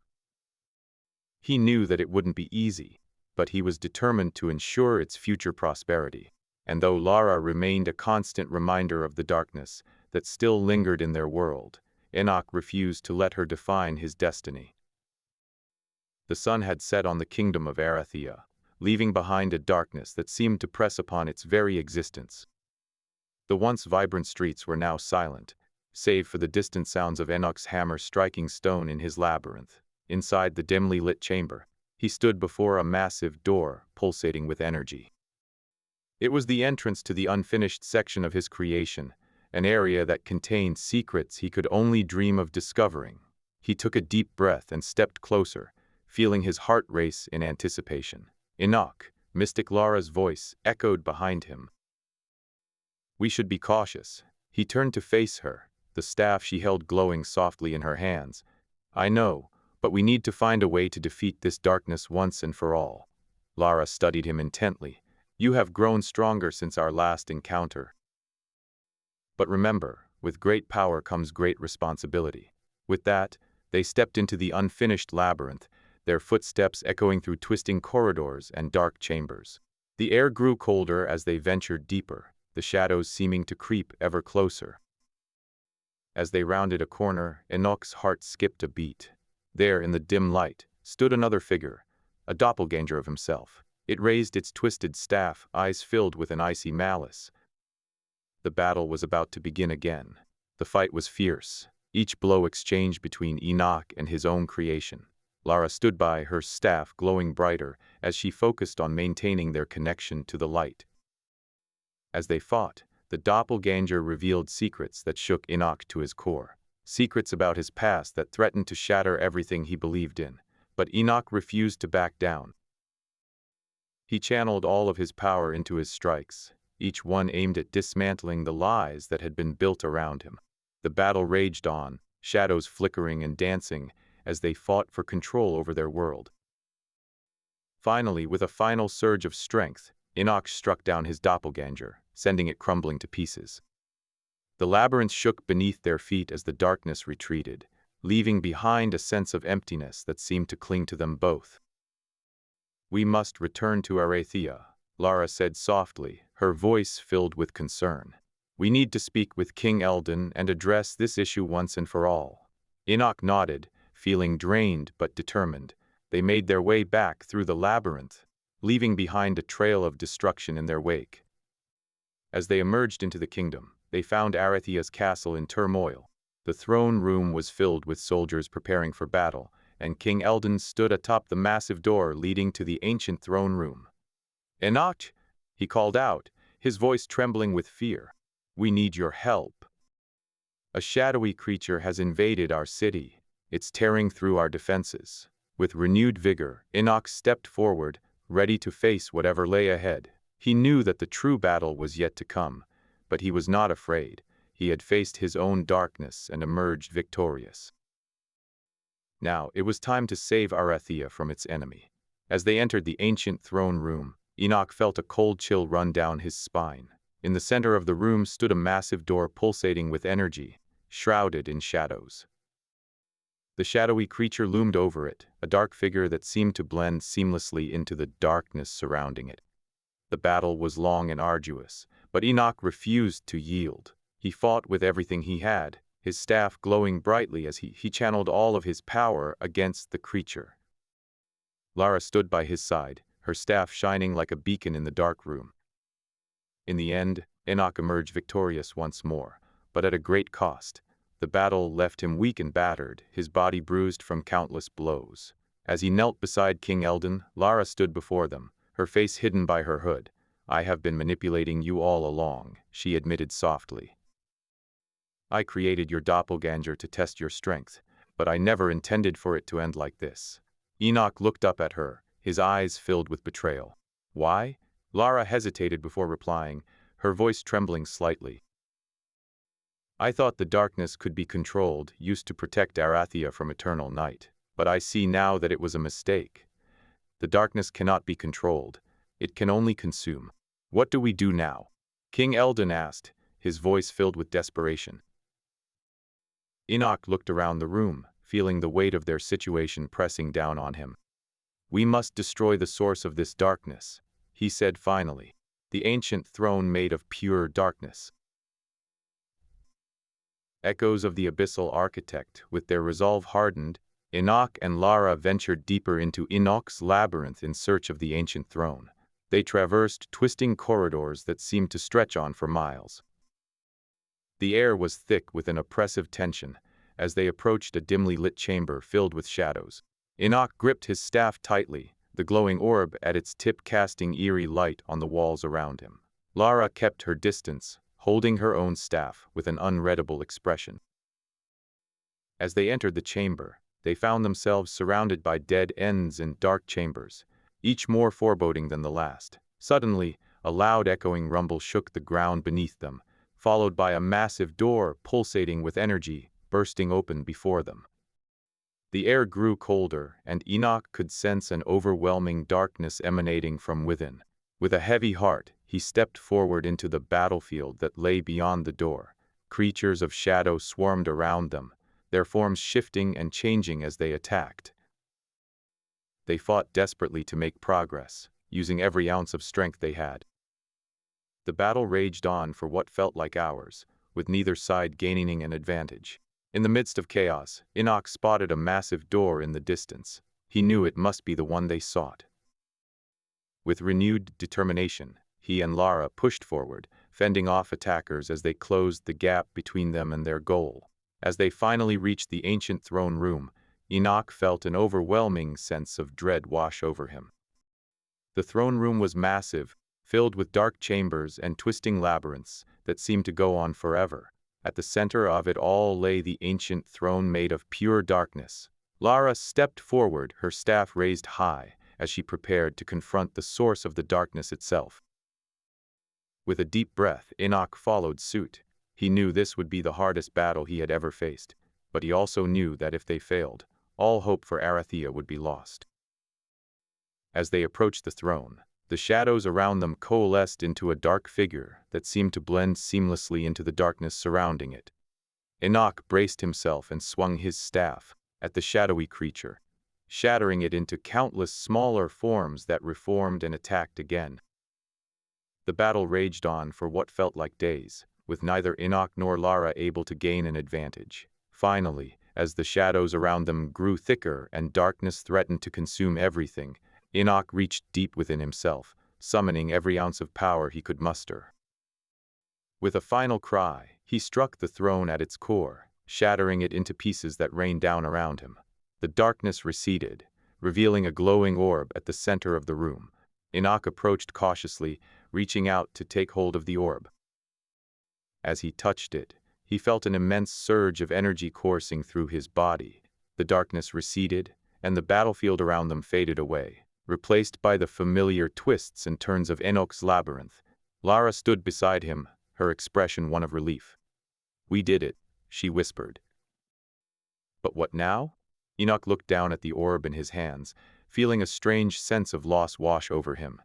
He knew that it wouldn't be easy, but he was determined to ensure its future prosperity. And though Lara remained a constant reminder of the darkness that still lingered in their world, Enoch refused to let her define his destiny. The sun had set on the kingdom of Arathea, leaving behind a darkness that seemed to press upon its very existence. The once vibrant streets were now silent, save for the distant sounds of Enoch's hammer striking stone in his labyrinth. Inside the dimly lit chamber, he stood before a massive door pulsating with energy. It was the entrance to the unfinished section of his creation, an area that contained secrets he could only dream of discovering. He took a deep breath and stepped closer, feeling his heart race in anticipation. Enoch, Mystic Lara's voice, echoed behind him. "We should be cautious." He turned to face her, the staff she held glowing softly in her hands. "I know, but we need to find a way to defeat this darkness once and for all." Lara studied him intently. "You have grown stronger since our last encounter. But remember, with great power comes great responsibility." With that, they stepped into the unfinished labyrinth, their footsteps echoing through twisting corridors and dark chambers. The air grew colder as they ventured deeper, the shadows seeming to creep ever closer. As they rounded a corner, Enoch's heart skipped a beat. There, in the dim light, stood another figure, a doppelganger of himself. It raised its twisted staff, eyes filled with an icy malice. The battle was about to begin again. The fight was fierce, each blow exchanged between Enoch and his own creation. Lara stood by, her staff glowing brighter as she focused on maintaining their connection to the light. As they fought, the doppelganger revealed secrets that shook Enoch to his core. Secrets about his past that threatened to shatter everything he believed in. But Enoch refused to back down. He channeled all of his power into his strikes, each one aimed at dismantling the lies that had been built around him. The battle raged on, shadows flickering and dancing as they fought for control over their world. Finally, with a final surge of strength, Enoch struck down his doppelganger, sending it crumbling to pieces. The labyrinth shook beneath their feet as the darkness retreated, leaving behind a sense of emptiness that seemed to cling to them both. "We must return to Arathea," Lara said softly, her voice filled with concern. "We need to speak with King Eldon and address this issue once and for all." Enoch nodded, feeling drained but determined. They made their way back through the labyrinth, leaving behind a trail of destruction in their wake. As they emerged into the kingdom, they found Arathea's castle in turmoil. The throne room was filled with soldiers preparing for battle, and King Eldon stood atop the massive door leading to the ancient throne room. "Enoch," he called out, his voice trembling with fear. "We need your help. A shadowy creature has invaded our city. It's tearing through our defenses." With renewed vigor, Enoch stepped forward, ready to face whatever lay ahead. He knew that the true battle was yet to come, but he was not afraid. He had faced his own darkness and emerged victorious. Now, it was time to save Arathea from its enemy. As they entered the ancient throne room, Enoch felt a cold chill run down his spine. In the center of the room stood a massive door pulsating with energy, shrouded in shadows. The shadowy creature loomed over it, a dark figure that seemed to blend seamlessly into the darkness surrounding it. The battle was long and arduous, but Enoch refused to yield. He fought with everything he had, his staff glowing brightly as he channeled all of his power against the creature. Lara stood by his side, her staff shining like a beacon in the dark room. In the end, Enoch emerged victorious once more, but at a great cost. The battle left him weak and battered, his body bruised from countless blows. As he knelt beside King Eldon, Lara stood before them, her face hidden by her hood. "I have been manipulating you all along," she admitted softly. "I created your doppelganger to test your strength, but I never intended for it to end like this." Enoch looked up at her, his eyes filled with betrayal. "Why?" Lara hesitated before replying, her voice trembling slightly. "I thought the darkness could be controlled, used to protect Arathia from eternal night. But I see now that it was a mistake. The darkness cannot be controlled. It can only consume. What do we do now?" King Eldon asked, his voice filled with desperation. Enoch looked around the room, feeling the weight of their situation pressing down on him. "We must destroy the source of this darkness," he said finally. "The ancient throne made of pure darkness." Echoes of the abyssal architect, with their resolve hardened, Enoch and Lara ventured deeper into Enoch's labyrinth in search of the ancient throne. They traversed twisting corridors that seemed to stretch on for miles. The air was thick with an oppressive tension as they approached a dimly lit chamber filled with shadows. Enoch gripped his staff tightly, the glowing orb at its tip casting eerie light on the walls around him. Lara kept her distance, holding her own staff with an unreadable expression. As they entered the chamber, they found themselves surrounded by dead ends and dark chambers, each more foreboding than the last. Suddenly, a loud echoing rumble shook the ground beneath them, followed by a massive door pulsating with energy bursting open before them. The air grew colder, and Enoch could sense an overwhelming darkness emanating from within. With a heavy heart, he stepped forward into the battlefield that lay beyond the door. Creatures of shadow swarmed around them, their forms shifting and changing as they attacked. They fought desperately to make progress, using every ounce of strength they had. The battle raged on for what felt like hours, with neither side gaining an advantage. In the midst of chaos, Enoch spotted a massive door in the distance. He knew it must be the one they sought. With renewed determination, he and Lara pushed forward, fending off attackers as they closed the gap between them and their goal. As they finally reached the ancient throne room, Enoch felt an overwhelming sense of dread wash over him. The throne room was massive, filled with dark chambers and twisting labyrinths that seemed to go on forever. At the center of it all lay the ancient throne made of pure darkness. Lara stepped forward, her staff raised high, as she prepared to confront the source of the darkness itself. With a deep breath, Enoch followed suit. He knew this would be the hardest battle he had ever faced, but he also knew that if they failed, all hope for Arathia would be lost. As they approached the throne, the shadows around them coalesced into a dark figure that seemed to blend seamlessly into the darkness surrounding it. Enoch braced himself and swung his staff at the shadowy creature, shattering it into countless smaller forms that reformed and attacked again. The battle raged on for what felt like days, with neither Enoch nor Lara able to gain an advantage. Finally, as the shadows around them grew thicker and darkness threatened to consume everything, Enoch reached deep within himself, summoning every ounce of power he could muster. With a final cry, he struck the throne at its core, shattering it into pieces that rained down around him. The darkness receded, revealing a glowing orb at the center of the room. Enoch approached cautiously, reaching out to take hold of the orb. As he touched it, he felt an immense surge of energy coursing through his body. The darkness receded, and the battlefield around them faded away, replaced by the familiar twists and turns of Enoch's labyrinth. Lara stood beside him, her expression one of relief. "We did it," she whispered. "But what now?" Enoch looked down at the orb in his hands, feeling a strange sense of loss wash over him.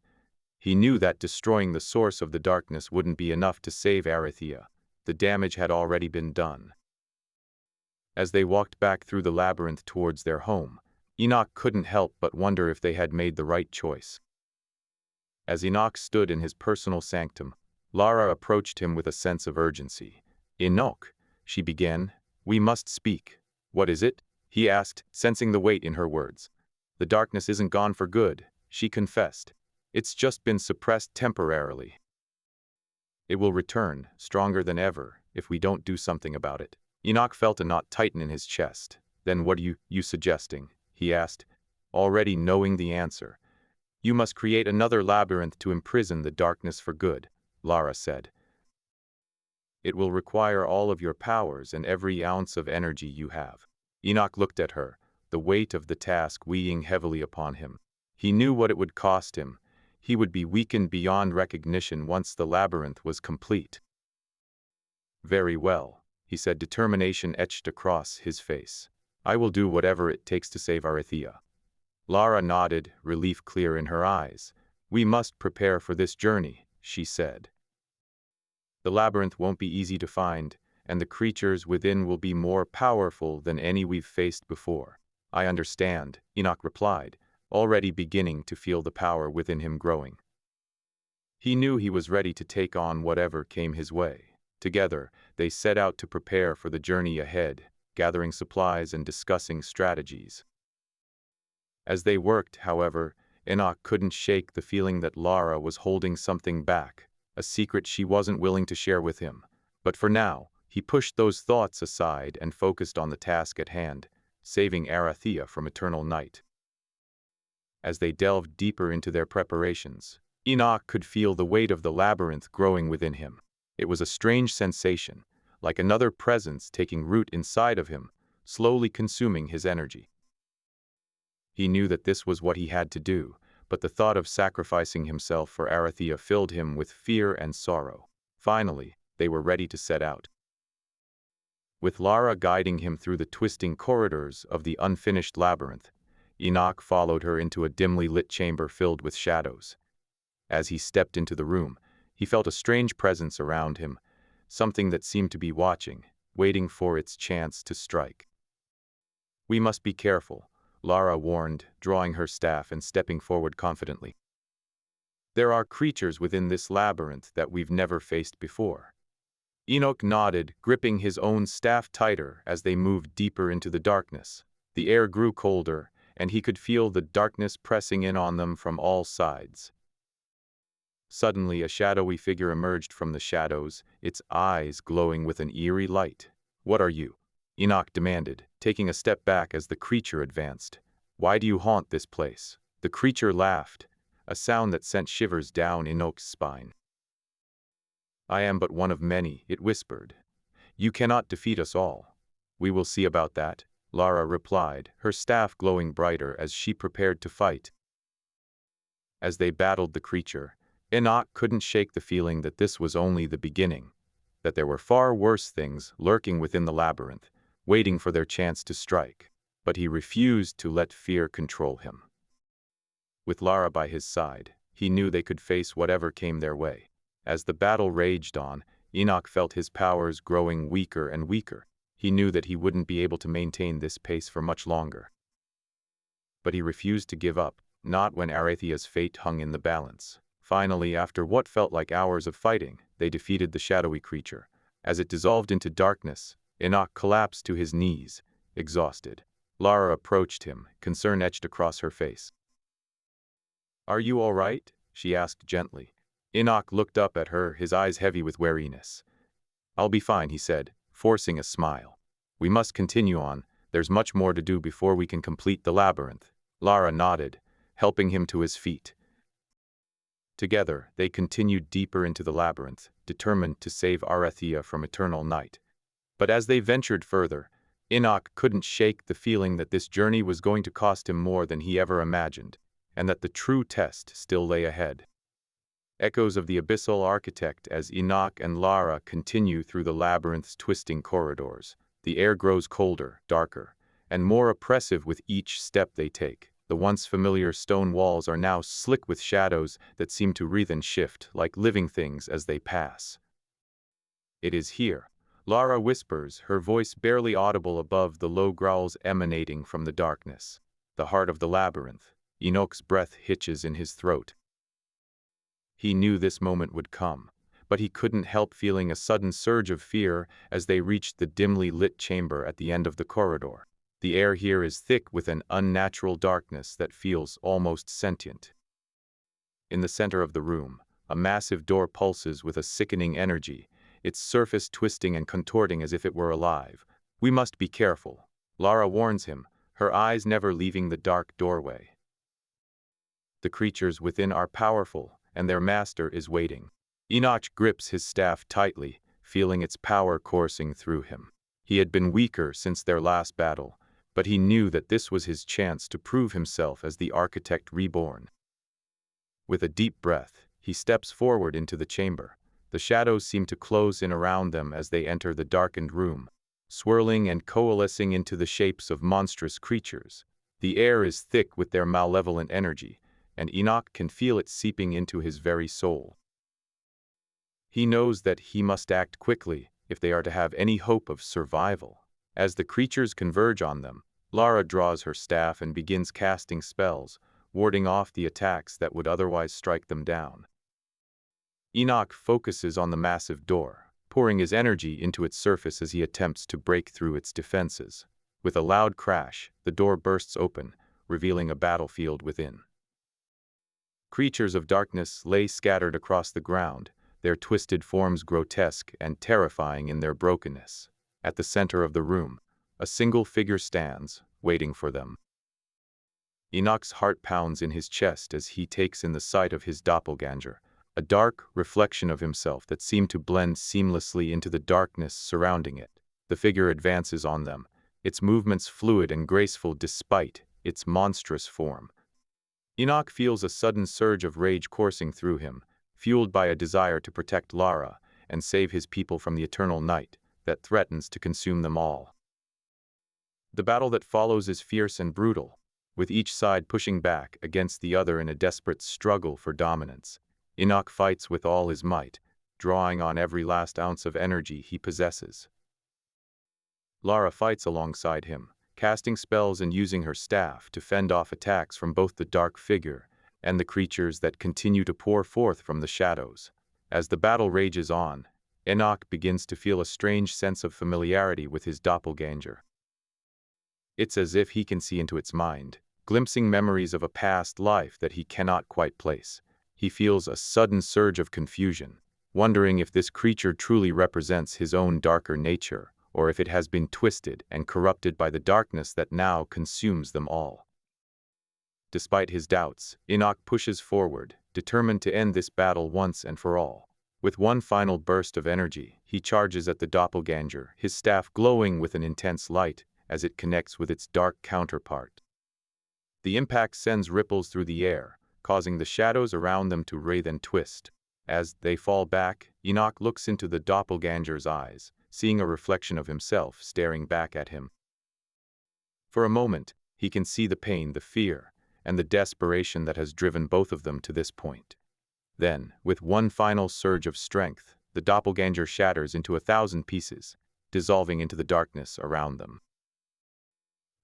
He knew that destroying the source of the darkness wouldn't be enough to save Arathia. The damage had already been done. As they walked back through the labyrinth towards their home, Enoch couldn't help but wonder if they had made the right choice. As Enoch stood in his personal sanctum, Lara approached him with a sense of urgency. "Enoch," she began, "we must speak." "What is it?" he asked, sensing the weight in her words. "The darkness isn't gone for good," she confessed. "It's just been suppressed temporarily. It will return, stronger than ever, if we don't do something about it." Enoch felt a knot tighten in his chest. "Then what are you suggesting?" he asked, already knowing the answer. "You must create another labyrinth to imprison the darkness for good," Lara said. "It will require all of your powers and every ounce of energy you have." Enoch looked at her, the weight of the task weighing heavily upon him. He knew what it would cost him. He would be weakened beyond recognition once the labyrinth was complete. "Very well," he said, determination etched across his face. "I will do whatever it takes to save Arithia." Lara nodded, relief clear in her eyes. "We must prepare for this journey," she said. "The labyrinth won't be easy to find, and the creatures within will be more powerful than any we've faced before." "I understand," Enoch replied, already beginning to feel the power within him growing. He knew he was ready to take on whatever came his way. Together, they set out to prepare for the journey ahead, gathering supplies and discussing strategies. As they worked, however, Enoch couldn't shake the feeling that Lara was holding something back, a secret she wasn't willing to share with him. But for now, he pushed those thoughts aside and focused on the task at hand, saving Arithia from eternal night. As they delved deeper into their preparations, Enoch could feel the weight of the labyrinth growing within him. It was a strange sensation, like another presence taking root inside of him, slowly consuming his energy. He knew that this was what he had to do, but the thought of sacrificing himself for Arithia filled him with fear and sorrow. Finally, they were ready to set out. With Lara guiding him through the twisting corridors of the unfinished labyrinth, Enoch followed her into a dimly lit chamber filled with shadows. As he stepped into the room, he felt a strange presence around him, something that seemed to be watching, waiting for its chance to strike. "We must be careful," Lara warned, drawing her staff and stepping forward confidently. "There are creatures within this labyrinth that we've never faced before." Enoch nodded, gripping his own staff tighter as they moved deeper into the darkness. The air grew colder, and he could feel the darkness pressing in on them from all sides. Suddenly, a shadowy figure emerged from the shadows, its eyes glowing with an eerie light. "What are you?" Enoch demanded, taking a step back as the creature advanced. "Why do you haunt this place?" The creature laughed, a sound that sent shivers down Enoch's spine. "I am but one of many," it whispered. "You cannot defeat us all." "We will see about that," Lara replied, her staff glowing brighter as she prepared to fight. As they battled the creature, Enoch couldn't shake the feeling that this was only the beginning, that there were far worse things lurking within the labyrinth, waiting for their chance to strike. But he refused to let fear control him. With Lara by his side, he knew they could face whatever came their way. As the battle raged on, Enoch felt his powers growing weaker and weaker. He knew that he wouldn't be able to maintain this pace for much longer. But he refused to give up, not when Arithia's fate hung in the balance. Finally, after what felt like hours of fighting, they defeated the shadowy creature. As it dissolved into darkness, Enoch collapsed to his knees, exhausted. Lara approached him, concern etched across her face. "Are you all right?" she asked gently. Enoch looked up at her, his eyes heavy with weariness. "I'll be fine," he said, forcing a smile. "We must continue on. There's much more to do before we can complete the labyrinth." Lara nodded, helping him to his feet. Together, they continued deeper into the labyrinth, determined to save Arithia from eternal night. But as they ventured further, Enoch couldn't shake the feeling that this journey was going to cost him more than he ever imagined, and that the true test still lay ahead. Echoes of the abyssal architect as Enoch and Lara continue through the labyrinth's twisting corridors. The air grows colder, darker, and more oppressive with each step they take. The once familiar stone walls are now slick with shadows that seem to writhe and shift like living things as they pass. "It is here," Lara whispers, her voice barely audible above the low growls emanating from the darkness. "The heart of the labyrinth." Enoch's breath hitches in his throat. He knew this moment would come, but he couldn't help feeling a sudden surge of fear as they reached the dimly lit chamber at the end of the corridor. The air here is thick with an unnatural darkness that feels almost sentient. In the center of the room, a massive door pulses with a sickening energy, its surface twisting and contorting as if it were alive. "We must be careful," Lara warns him, her eyes never leaving the dark doorway. The creatures within are powerful, and their master is waiting. Enoch grips his staff tightly, feeling its power coursing through him. He had been weaker since their last battle, but he knew that this was his chance to prove himself as the architect reborn. With a deep breath, he steps forward into the chamber. The shadows seem to close in around them as they enter the darkened room, swirling and coalescing into the shapes of monstrous creatures. The air is thick with their malevolent energy, and Enoch can feel it seeping into his very soul. He knows that he must act quickly if they are to have any hope of survival. As the creatures converge on them, Lara draws her staff and begins casting spells, warding off the attacks that would otherwise strike them down. Enoch focuses on the massive door, pouring his energy into its surface as he attempts to break through its defenses. With a loud crash, the door bursts open, revealing a battlefield within. Creatures of darkness lay scattered across the ground, their twisted forms grotesque and terrifying in their brokenness. At the center of the room, a single figure stands, waiting for them. Enoch's heart pounds in his chest as he takes in the sight of his doppelganger, a dark reflection of himself that seemed to blend seamlessly into the darkness surrounding it. The figure advances on them, its movements fluid and graceful despite its monstrous form. Enoch feels a sudden surge of rage coursing through him, fueled by a desire to protect Lara and save his people from the eternal night that threatens to consume them all. The battle that follows is fierce and brutal, with each side pushing back against the other in a desperate struggle for dominance. Enoch fights with all his might, drawing on every last ounce of energy he possesses. Lara fights alongside him, casting spells and using her staff to fend off attacks from both the dark figure and the creatures that continue to pour forth from the shadows. As the battle rages on, Enoch begins to feel a strange sense of familiarity with his doppelganger. It's as if he can see into its mind, glimpsing memories of a past life that he cannot quite place. He feels a sudden surge of confusion, wondering if this creature truly represents his own darker nature, or if it has been twisted and corrupted by the darkness that now consumes them all. Despite his doubts, Enoch pushes forward, determined to end this battle once and for all. With one final burst of energy, he charges at the doppelganger, his staff glowing with an intense light as it connects with its dark counterpart. The impact sends ripples through the air, causing the shadows around them to writhe and twist. As they fall back, Enoch looks into the doppelganger's eyes, seeing a reflection of himself staring back at him. For a moment, he can see the pain, the fear, and the desperation that has driven both of them to this point. Then, with one final surge of strength, the doppelganger shatters into 1,000 pieces, dissolving into the darkness around them.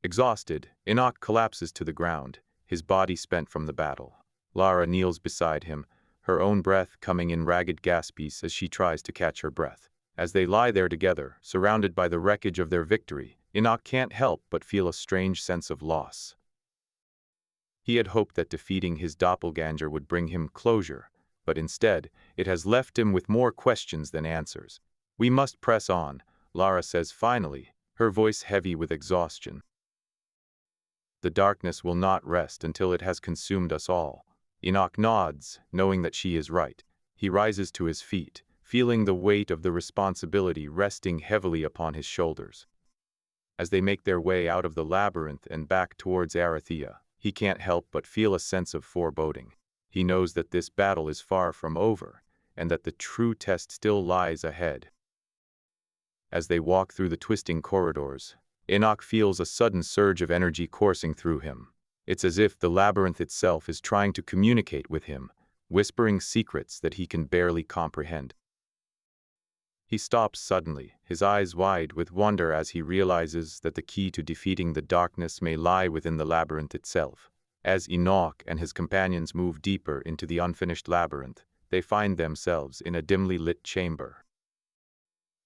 Exhausted, Enoch collapses to the ground, his body spent from the battle. Lara kneels beside him, her own breath coming in ragged gasps as she tries to catch her breath. As they lie there together, surrounded by the wreckage of their victory, Enoch can't help but feel a strange sense of loss. He had hoped that defeating his doppelganger would bring him closure, but instead, it has left him with more questions than answers. "We must press on," Lara says finally, her voice heavy with exhaustion. "The darkness will not rest until it has consumed us all." Enoch nods, knowing that she is right. He rises to his feet, feeling the weight of the responsibility resting heavily upon his shoulders. As they make their way out of the labyrinth and back towards Arathea, he can't help but feel a sense of foreboding. He knows that this battle is far from over, and that the true test still lies ahead. As they walk through the twisting corridors, Enoch feels a sudden surge of energy coursing through him. It's as if the labyrinth itself is trying to communicate with him, whispering secrets that he can barely comprehend. He stops suddenly, his eyes wide with wonder as he realizes that the key to defeating the darkness may lie within the labyrinth itself. As Enoch and his companions move deeper into the unfinished labyrinth, they find themselves in a dimly lit chamber.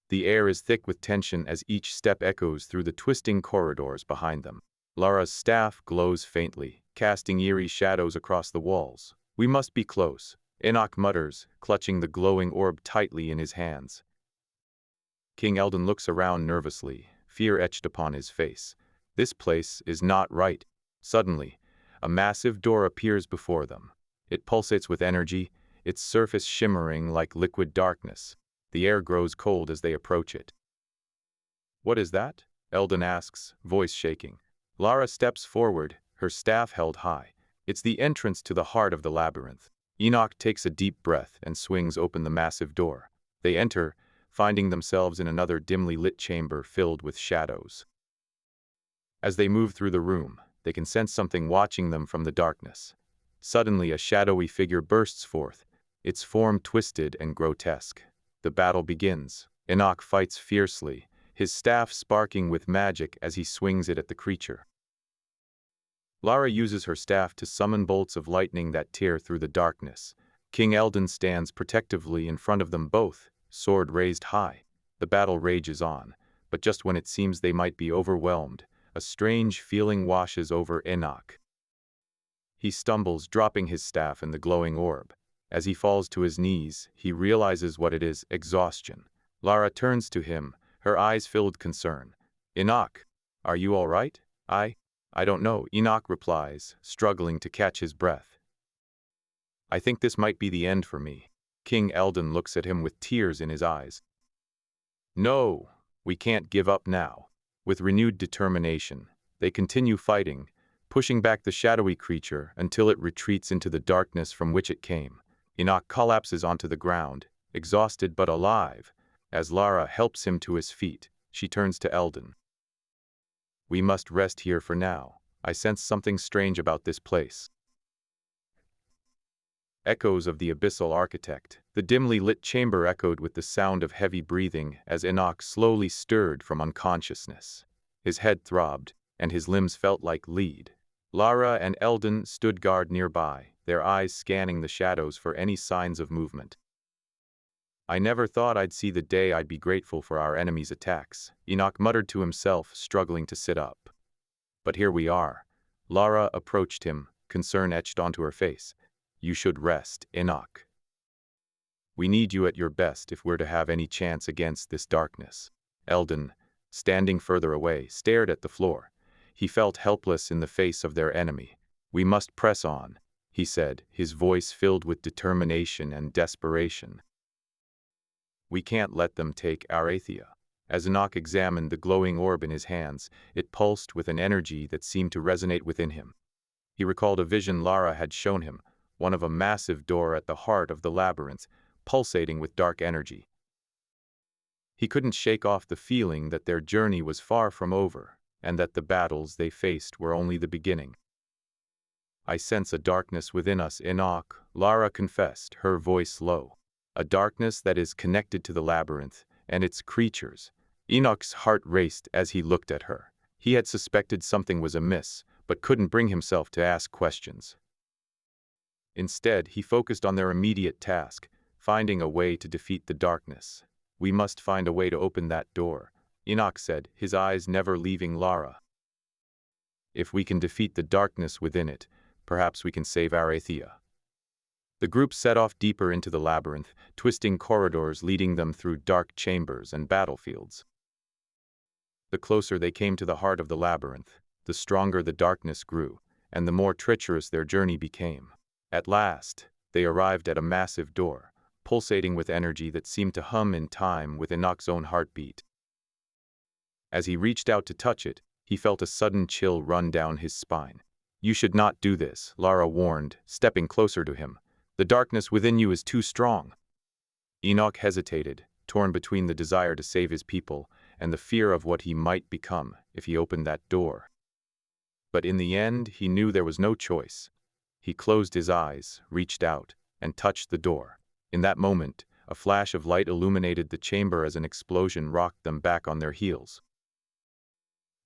The air is thick with tension as each step echoes through the twisting corridors behind them. Lara's staff glows faintly, casting eerie shadows across the walls. "We must be close," Enoch mutters, clutching the glowing orb tightly in his hands. King Eldon looks around nervously, fear etched upon his face. This place is not right. Suddenly, a massive door appears before them. It pulsates with energy, its surface shimmering like liquid darkness. The air grows cold as they approach it. "What is that?" Eldon asks, voice shaking. Lara steps forward, her staff held high. It's the entrance to the heart of the labyrinth. Enoch takes a deep breath and swings open the massive door. They enter, finding themselves in another dimly lit chamber filled with shadows. As they move through the room, they can sense something watching them from the darkness. Suddenly, a shadowy figure bursts forth, its form twisted and grotesque. The battle begins. Enoch fights fiercely, his staff sparking with magic as he swings it at the creature. Lara uses her staff to summon bolts of lightning that tear through the darkness. King Eldon stands protectively in front of them both, sword raised high. The battle rages on, but just when it seems they might be overwhelmed, a strange feeling washes over Enoch. He stumbles, dropping his staff in the glowing orb. As he falls to his knees, he realizes what it is: exhaustion. Lara turns to him, her eyes filled with concern. "Enoch, are you all right?" I don't know," Enoch replies, struggling to catch his breath. "I think this might be the end for me." King Eldon looks at him with tears in his eyes. "No, we can't give up now." With renewed determination, they continue fighting, pushing back the shadowy creature until it retreats into the darkness from which it came. Enoch collapses onto the ground, exhausted but alive. As Lara helps him to his feet, she turns to Eldon. "We must rest here for now. I sense something strange about this place." Echoes of the abyssal architect. The dimly lit chamber echoed with the sound of heavy breathing as Enoch slowly stirred from unconsciousness. His head throbbed, and his limbs felt like lead. Lara and Eldon stood guard nearby, their eyes scanning the shadows for any signs of movement. "I never thought I'd see the day I'd be grateful for our enemies' attacks," Enoch muttered to himself, struggling to sit up. "But here we are." Lara approached him, concern etched onto her face. "You should rest, Enoch. We need you at your best if we're to have any chance against this darkness." Eldon, standing further away, stared at the floor. He felt helpless in the face of their enemy. "We must press on," he said, his voice filled with determination and desperation. "We can't let them take Arathia." As Enoch examined the glowing orb in his hands, it pulsed with an energy that seemed to resonate within him. He recalled a vision Lara had shown him, one of a massive door at the heart of the labyrinth, pulsating with dark energy. He couldn't shake off the feeling that their journey was far from over, and that the battles they faced were only the beginning. "I sense a darkness within us, Enoch," Lara confessed, her voice low. "A darkness that is connected to the labyrinth and its creatures." Enoch's heart raced as he looked at her. He had suspected something was amiss, but couldn't bring himself to ask questions. Instead, he focused on their immediate task, finding a way to defeat the darkness. "We must find a way to open that door," Enoch said, his eyes never leaving Lara. "If we can defeat the darkness within it, perhaps we can save Arathia." The group set off deeper into the labyrinth, twisting corridors leading them through dark chambers and battlefields. The closer they came to the heart of the labyrinth, the stronger the darkness grew, and the more treacherous their journey became. At last, they arrived at a massive door, pulsating with energy that seemed to hum in time with Enoch's own heartbeat. As he reached out to touch it, he felt a sudden chill run down his spine. "You should not do this," Lara warned, stepping closer to him. "The darkness within you is too strong." Enoch hesitated, torn between the desire to save his people and the fear of what he might become if he opened that door. But in the end, he knew there was no choice. He closed his eyes, reached out, and touched the door. In that moment, a flash of light illuminated the chamber as an explosion rocked them back on their heels.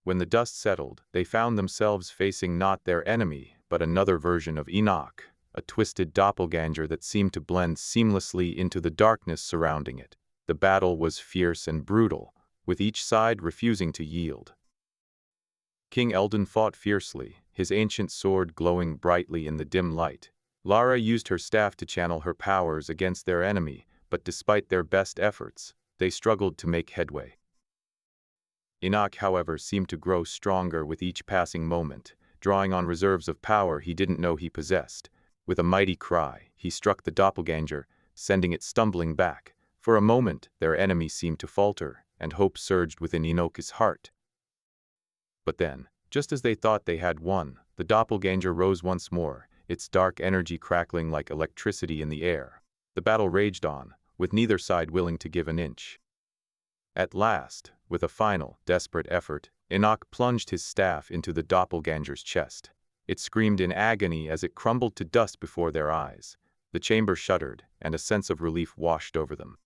When the dust settled, they found themselves facing not their enemy, but another version of Enoch, a twisted doppelganger that seemed to blend seamlessly into the darkness surrounding it. The battle was fierce and brutal, with each side refusing to yield. King Eldon fought fiercely, his ancient sword glowing brightly in the dim light. Lara used her staff to channel her powers against their enemy, but despite their best efforts, they struggled to make headway. Enoch, however, seemed to grow stronger with each passing moment, drawing on reserves of power he didn't know he possessed. With a mighty cry, he struck the doppelganger, sending it stumbling back. For a moment, their enemy seemed to falter, and hope surged within Enoch's heart. But then, just as they thought they had won, the doppelganger rose once more, its dark energy crackling like electricity in the air. The battle raged on, with neither side willing to give an inch. At last, with a final, desperate effort, Enoch plunged his staff into the doppelganger's chest. It screamed in agony as it crumbled to dust before their eyes. The chamber shuddered, and a sense of relief washed over them.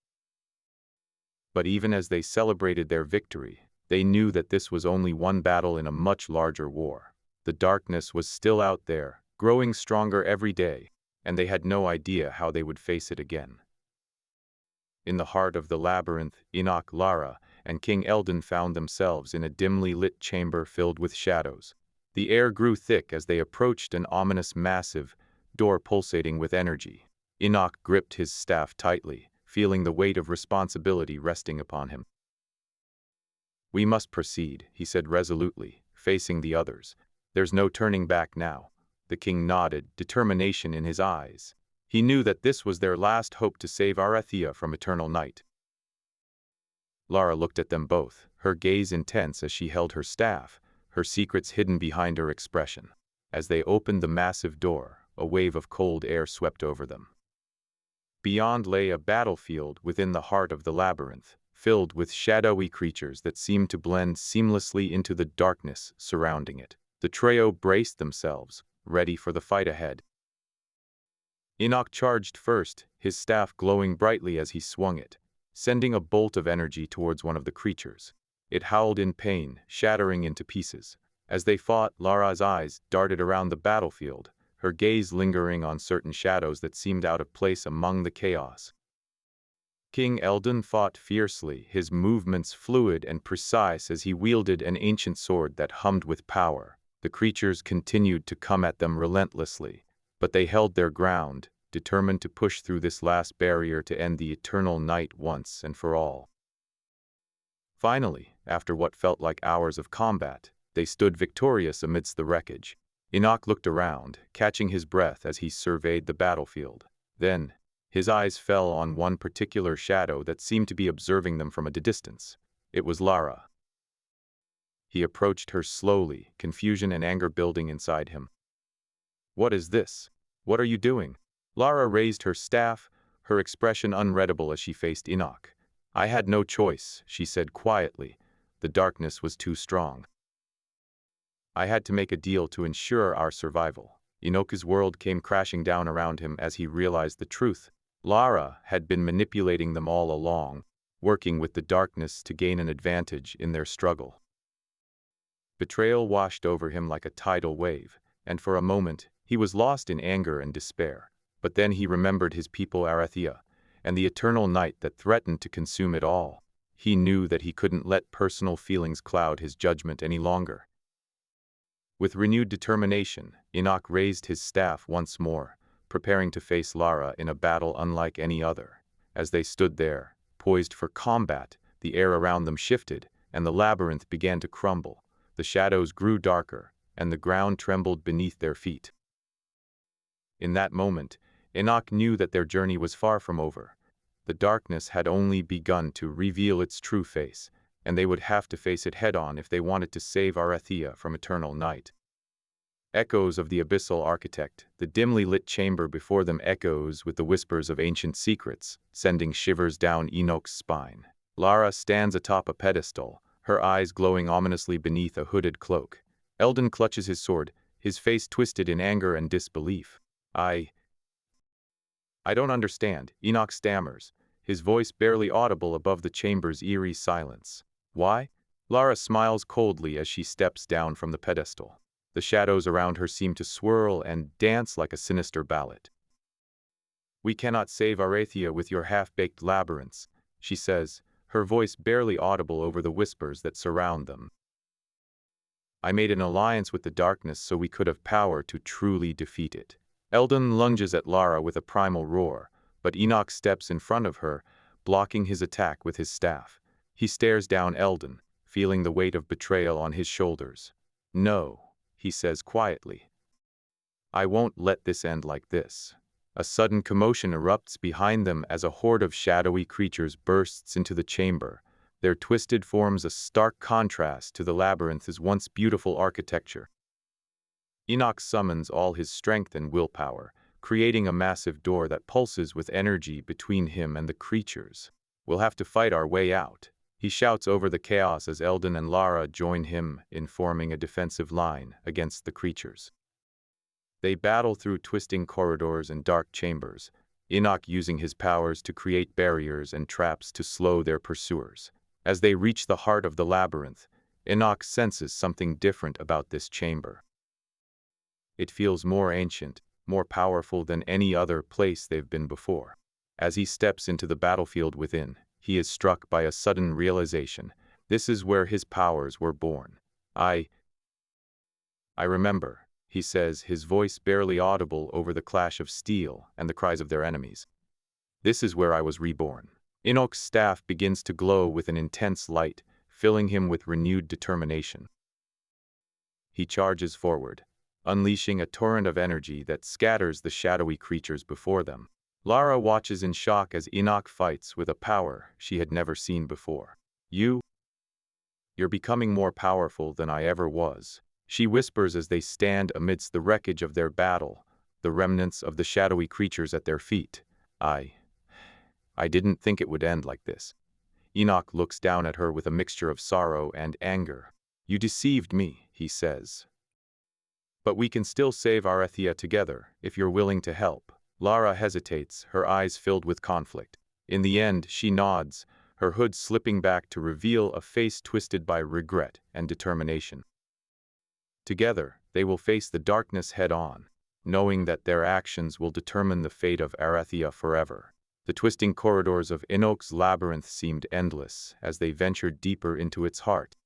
But even as they celebrated their victory, they knew that this was only one battle in a much larger war. The darkness was still out there, growing stronger every day, and they had no idea how they would face it again. In the heart of the labyrinth, Enoch, Lara, and King Eldon found themselves in a dimly lit chamber filled with shadows. The air grew thick as they approached an ominous, massive door pulsating with energy. Enoch gripped his staff tightly, feeling the weight of responsibility resting upon him. "We must proceed," he said resolutely, facing the others. "There's no turning back now." The king nodded, determination in his eyes. He knew that this was their last hope to save Arathea from eternal night. Lara looked at them both, her gaze intense as she held her staff, her secrets hidden behind her expression. As they opened the massive door, a wave of cold air swept over them. Beyond lay a battlefield within the heart of the labyrinth, filled with shadowy creatures that seemed to blend seamlessly into the darkness surrounding it. The trio braced themselves, ready for the fight ahead. Enoch charged first, his staff glowing brightly as he swung it, sending a bolt of energy towards one of the creatures. It howled in pain, shattering into pieces. As they fought, Lara's eyes darted around the battlefield, her gaze lingering on certain shadows that seemed out of place among the chaos. King Eldon fought fiercely, his movements fluid and precise as he wielded an ancient sword that hummed with power. The creatures continued to come at them relentlessly, but they held their ground, determined to push through this last barrier to end the eternal night once and for all. Finally, after what felt like hours of combat, they stood victorious amidst the wreckage. Enoch looked around, catching his breath as he surveyed the battlefield. Then, his eyes fell on one particular shadow that seemed to be observing them from a distance. It was Lara. He approached her slowly, confusion and anger building inside him. "What is this? What are you doing?" Lara raised her staff, her expression unreadable as she faced Enoch. "I had no choice," she said quietly. "The darkness was too strong. I had to make a deal to ensure our survival." Enoch's world came crashing down around him as he realized the truth. Lara had been manipulating them all along, working with the darkness to gain an advantage in their struggle. Betrayal washed over him like a tidal wave, and for a moment, he was lost in anger and despair. But then he remembered his people Arathea, and the eternal night that threatened to consume it all. He knew that he couldn't let personal feelings cloud his judgment any longer. With renewed determination, Enoch raised his staff once more, preparing to face Lara in a battle unlike any other. As they stood there, poised for combat, the air around them shifted, and the labyrinth began to crumble. The shadows grew darker, and the ground trembled beneath their feet. In that moment, Enoch knew that their journey was far from over. The darkness had only begun to reveal its true face, and they would have to face it head-on if they wanted to save Arathea from eternal night. Echoes of the abyssal architect, the dimly lit chamber before them echoes with the whispers of ancient secrets, sending shivers down Enoch's spine. Lara stands atop a pedestal, her eyes glowing ominously beneath a hooded cloak. Eldon clutches his sword, his face twisted in anger and disbelief. I don't understand," Enoch stammers, his voice barely audible above the chamber's eerie silence. "Why?" Lara smiles coldly as she steps down from the pedestal. The shadows around her seem to swirl and dance like a sinister ballet. "We cannot save Arathia with your half-baked labyrinths," she says, her voice barely audible over the whispers that surround them. "I made an alliance with the darkness so we could have power to truly defeat it." Eldon lunges at Lara with a primal roar, but Enoch steps in front of her, blocking his attack with his staff. He stares down Eldon, feeling the weight of betrayal on his shoulders. "No," he says quietly. "I won't let this end like this." A sudden commotion erupts behind them as a horde of shadowy creatures bursts into the chamber, their twisted forms a stark contrast to the labyrinth's once beautiful architecture. Enoch summons all his strength and willpower, creating a massive door that pulses with energy between him and the creatures. "We'll have to fight our way out," he shouts over the chaos as Eldon and Lara join him in forming a defensive line against the creatures. They battle through twisting corridors and dark chambers, Enoch using his powers to create barriers and traps to slow their pursuers. As they reach the heart of the labyrinth, Enoch senses something different about this chamber. It feels more ancient, more powerful than any other place they've been before. As he steps into the battlefield within, he is struck by a sudden realization. This is where his powers were born. I remember," he says, his voice barely audible over the clash of steel and the cries of their enemies. "This is where I was reborn." Enoch's staff begins to glow with an intense light, filling him with renewed determination. He charges forward, unleashing a torrent of energy that scatters the shadowy creatures before them. Lara watches in shock as Enoch fights with a power she had never seen before. You're becoming more powerful than I ever was," she whispers as they stand amidst the wreckage of their battle, the remnants of the shadowy creatures at their feet. I didn't think it would end like this." Enoch looks down at her with a mixture of sorrow and anger. "You deceived me," he says. "But we can still save Arathia together, if you're willing to help." Lara hesitates, her eyes filled with conflict. In the end, she nods, her hood slipping back to reveal a face twisted by regret and determination. Together, they will face the darkness head-on, knowing that their actions will determine the fate of Arathia forever. The twisting corridors of Enoch's labyrinth seemed endless as they ventured deeper into its heart.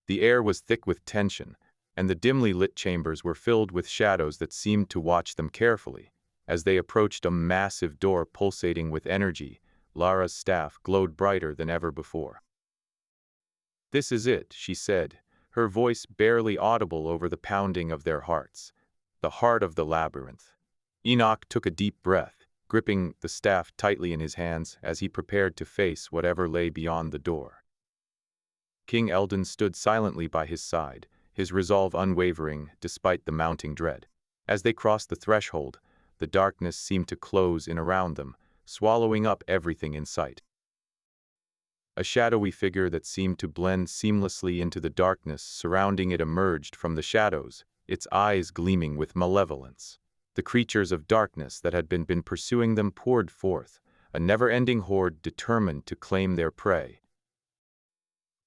The air was thick with tension, and the dimly lit chambers were filled with shadows that seemed to watch them carefully. As they approached a massive door pulsating with energy, Lara's staff glowed brighter than ever before. "This is it," she said, her voice barely audible over the pounding of their hearts. "The heart of the labyrinth." Enoch took a deep breath, gripping the staff tightly in his hands as he prepared to face whatever lay beyond the door. King Eldon stood silently by his side, his resolve unwavering despite the mounting dread. As they crossed the threshold, the darkness seemed to close in around them, swallowing up everything in sight. A shadowy figure that seemed to blend seamlessly into the darkness surrounding it emerged from the shadows, its eyes gleaming with malevolence. The creatures of darkness that had been pursuing them poured forth, a never-ending horde determined to claim their prey.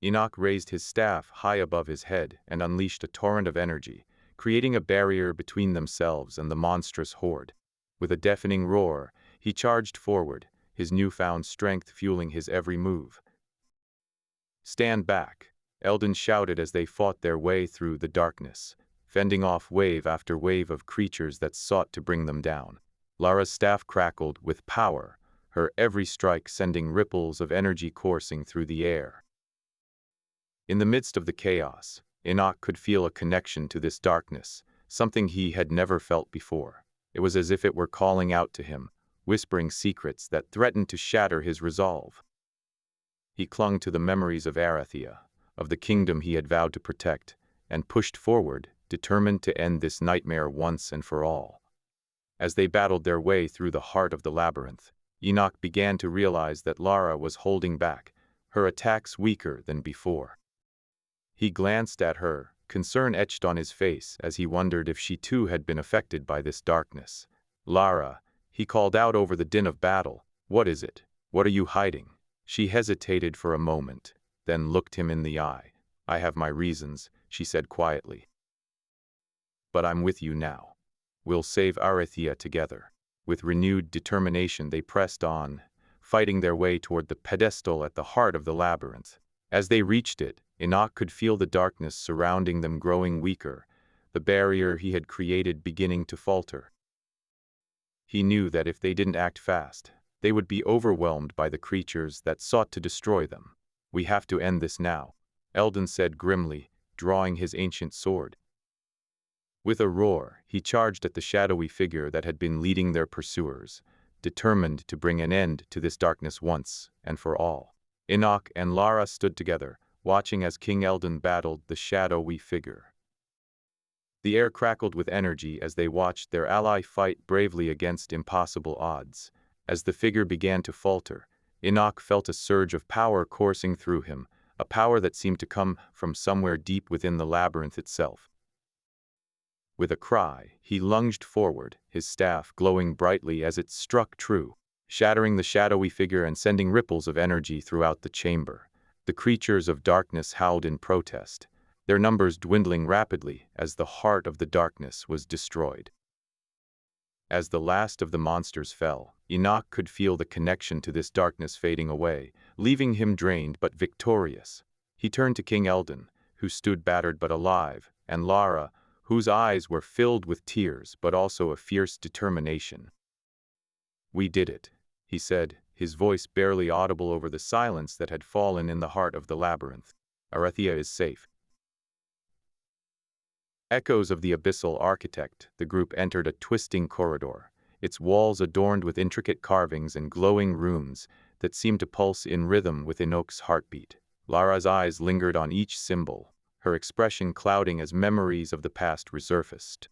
Enoch raised his staff high above his head and unleashed a torrent of energy, creating a barrier between themselves and the monstrous horde. With a deafening roar, he charged forward, his newfound strength fueling his every move. "Stand back," Eldon shouted as they fought their way through the darkness, fending off wave after wave of creatures that sought to bring them down. Lara's staff crackled with power, her every strike sending ripples of energy coursing through the air. In the midst of the chaos, Enoch could feel a connection to this darkness, something he had never felt before. It was as if it were calling out to him, whispering secrets that threatened to shatter his resolve. He clung to the memories of Arathia, of the kingdom he had vowed to protect, and pushed forward, determined to end this nightmare once and for all. As they battled their way through the heart of the labyrinth, Enoch began to realize that Lara was holding back, her attacks weaker than before. He glanced at her, concern etched on his face as he wondered if she too had been affected by this darkness. "Lara," he called out over the din of battle, "what is it? What are you hiding?" She hesitated for a moment, then looked him in the eye. "I have my reasons," she said quietly. but I'm with you now. We'll save Arethia together." With renewed determination they pressed on, fighting their way toward the pedestal at the heart of the labyrinth. As they reached it, Enoch could feel the darkness surrounding them growing weaker, the barrier he had created beginning to falter. He knew that if they didn't act fast, they would be overwhelmed by the creatures that sought to destroy them. "We have to end this now," Eldon said grimly, drawing his ancient sword. With a roar, he charged at the shadowy figure that had been leading their pursuers, determined to bring an end to this darkness once and for all. Enoch and Lara stood together, watching as King Eldon battled the shadowy figure. The air crackled with energy as they watched their ally fight bravely against impossible odds. As the figure began to falter, Enoch felt a surge of power coursing through him, a power that seemed to come from somewhere deep within the labyrinth itself. With a cry, he lunged forward, his staff glowing brightly as it struck true, shattering the shadowy figure and sending ripples of energy throughout the chamber. The creatures of darkness howled in protest, their numbers dwindling rapidly as the heart of the darkness was destroyed. As the last of the monsters fell, Enoch could feel the connection to this darkness fading away, leaving him drained but victorious. He turned to King Eldon, who stood battered but alive, and Lara, whose eyes were filled with tears but also a fierce determination. "We did it," he said, his voice barely audible over the silence that had fallen in the heart of the labyrinth. "Arethia is safe." Echoes of the abyssal architect, the group entered a twisting corridor, its walls adorned with intricate carvings and glowing runes that seemed to pulse in rhythm with Enoch's heartbeat. Lara's eyes lingered on each symbol, her expression clouding as memories of the past resurfaced.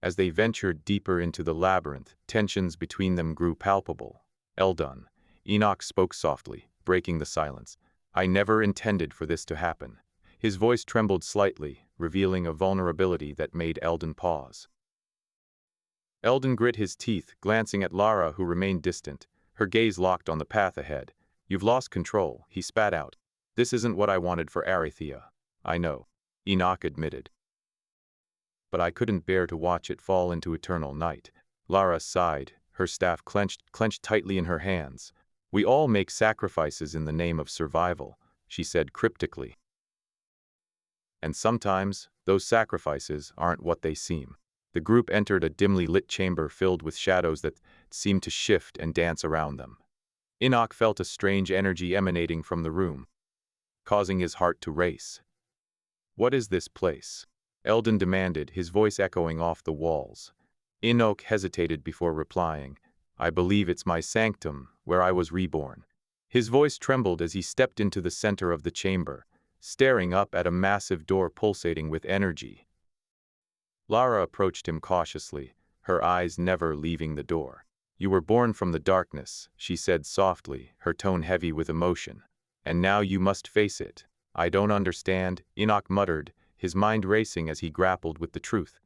As they ventured deeper into the labyrinth, tensions between them grew palpable. "Eldon," Enoch spoke softly, breaking the silence. "I never intended for this to happen." His voice trembled slightly, revealing a vulnerability that made Eldon pause. Eldon grit his teeth, glancing at Lara, who remained distant, her gaze locked on the path ahead. "You've lost control," he spat out. "This isn't what I wanted for Arethia." "I know," Enoch admitted. "But I couldn't bear to watch it fall into eternal night." Lara sighed, her staff clenched tightly in her hands. "We all make sacrifices in the name of survival," she said cryptically. "And sometimes, those sacrifices aren't what they seem." The group entered a dimly lit chamber filled with shadows that seemed to shift and dance around them. Enoch felt a strange energy emanating from the room, causing his heart to race. "What is this place?" Eldon demanded, his voice echoing off the walls. Enoch hesitated before replying. "I believe it's my sanctum, where I was reborn." His voice trembled as he stepped into the center of the chamber, staring up at a massive door pulsating with energy. Lara approached him cautiously, her eyes never leaving the door. "You were born from the darkness," she said softly, her tone heavy with emotion. "And now you must face it." "I don't understand," Enoch muttered, his mind racing as he grappled with the truth.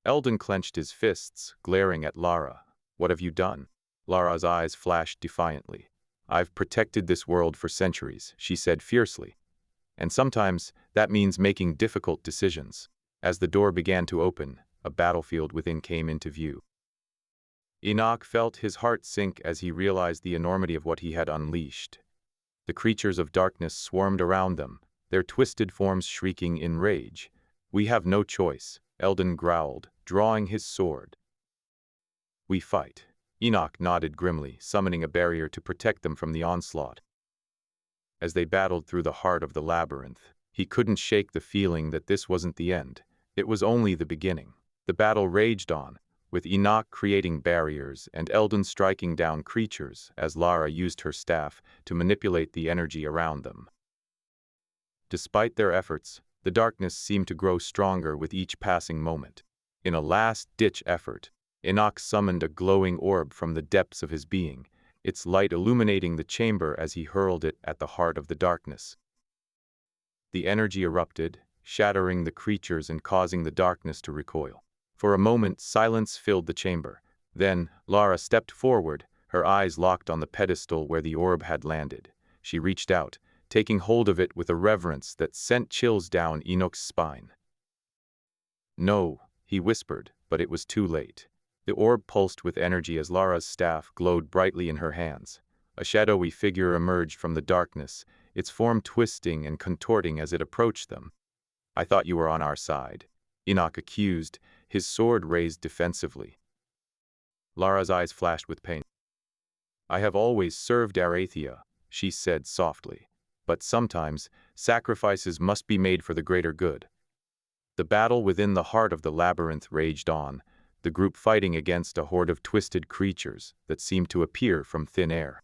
Eldon clenched his fists, glaring at Lara. "What have you done?" Lara's eyes flashed defiantly. "I've protected this world for centuries," she said fiercely. "And sometimes that means making difficult decisions." As the door began to open, a battlefield within came into view. Enoch felt his heart sink as he realized the enormity of what he had unleashed. The creatures of darkness swarmed around them, their twisted forms shrieking in rage. "We have no choice," Eldon growled, drawing his sword. "We fight." Enoch nodded grimly, summoning a barrier to protect them from the onslaught. As they battled through the heart of the labyrinth, he couldn't shake the feeling that this wasn't the end. It was only the beginning. The battle raged on, with Enoch creating barriers and Eldon striking down creatures as Lara used her staff to manipulate the energy around them. Despite their efforts, the darkness seemed to grow stronger with each passing moment. In a last-ditch effort, Enoch summoned a glowing orb from the depths of his being, its light illuminating the chamber as he hurled it at the heart of the darkness. The energy erupted, shattering the creatures and causing the darkness to recoil. For a moment, silence filled the chamber. Then, Lara stepped forward, her eyes locked on the pedestal where the orb had landed. She reached out, taking hold of it with a reverence that sent chills down Enoch's spine. No, he whispered, but it was too late. The orb pulsed with energy as Lara's staff glowed brightly in her hands. A shadowy figure emerged from the darkness, its form twisting and contorting as it approached them. I thought you were on our side, Enoch accused, his sword raised defensively. Lara's eyes flashed with pain. I have always served Arathia, she said softly. But sometimes, sacrifices must be made for the greater good. The battle within the heart of the labyrinth raged on, the group fighting against a horde of twisted creatures that seemed to appear from thin air.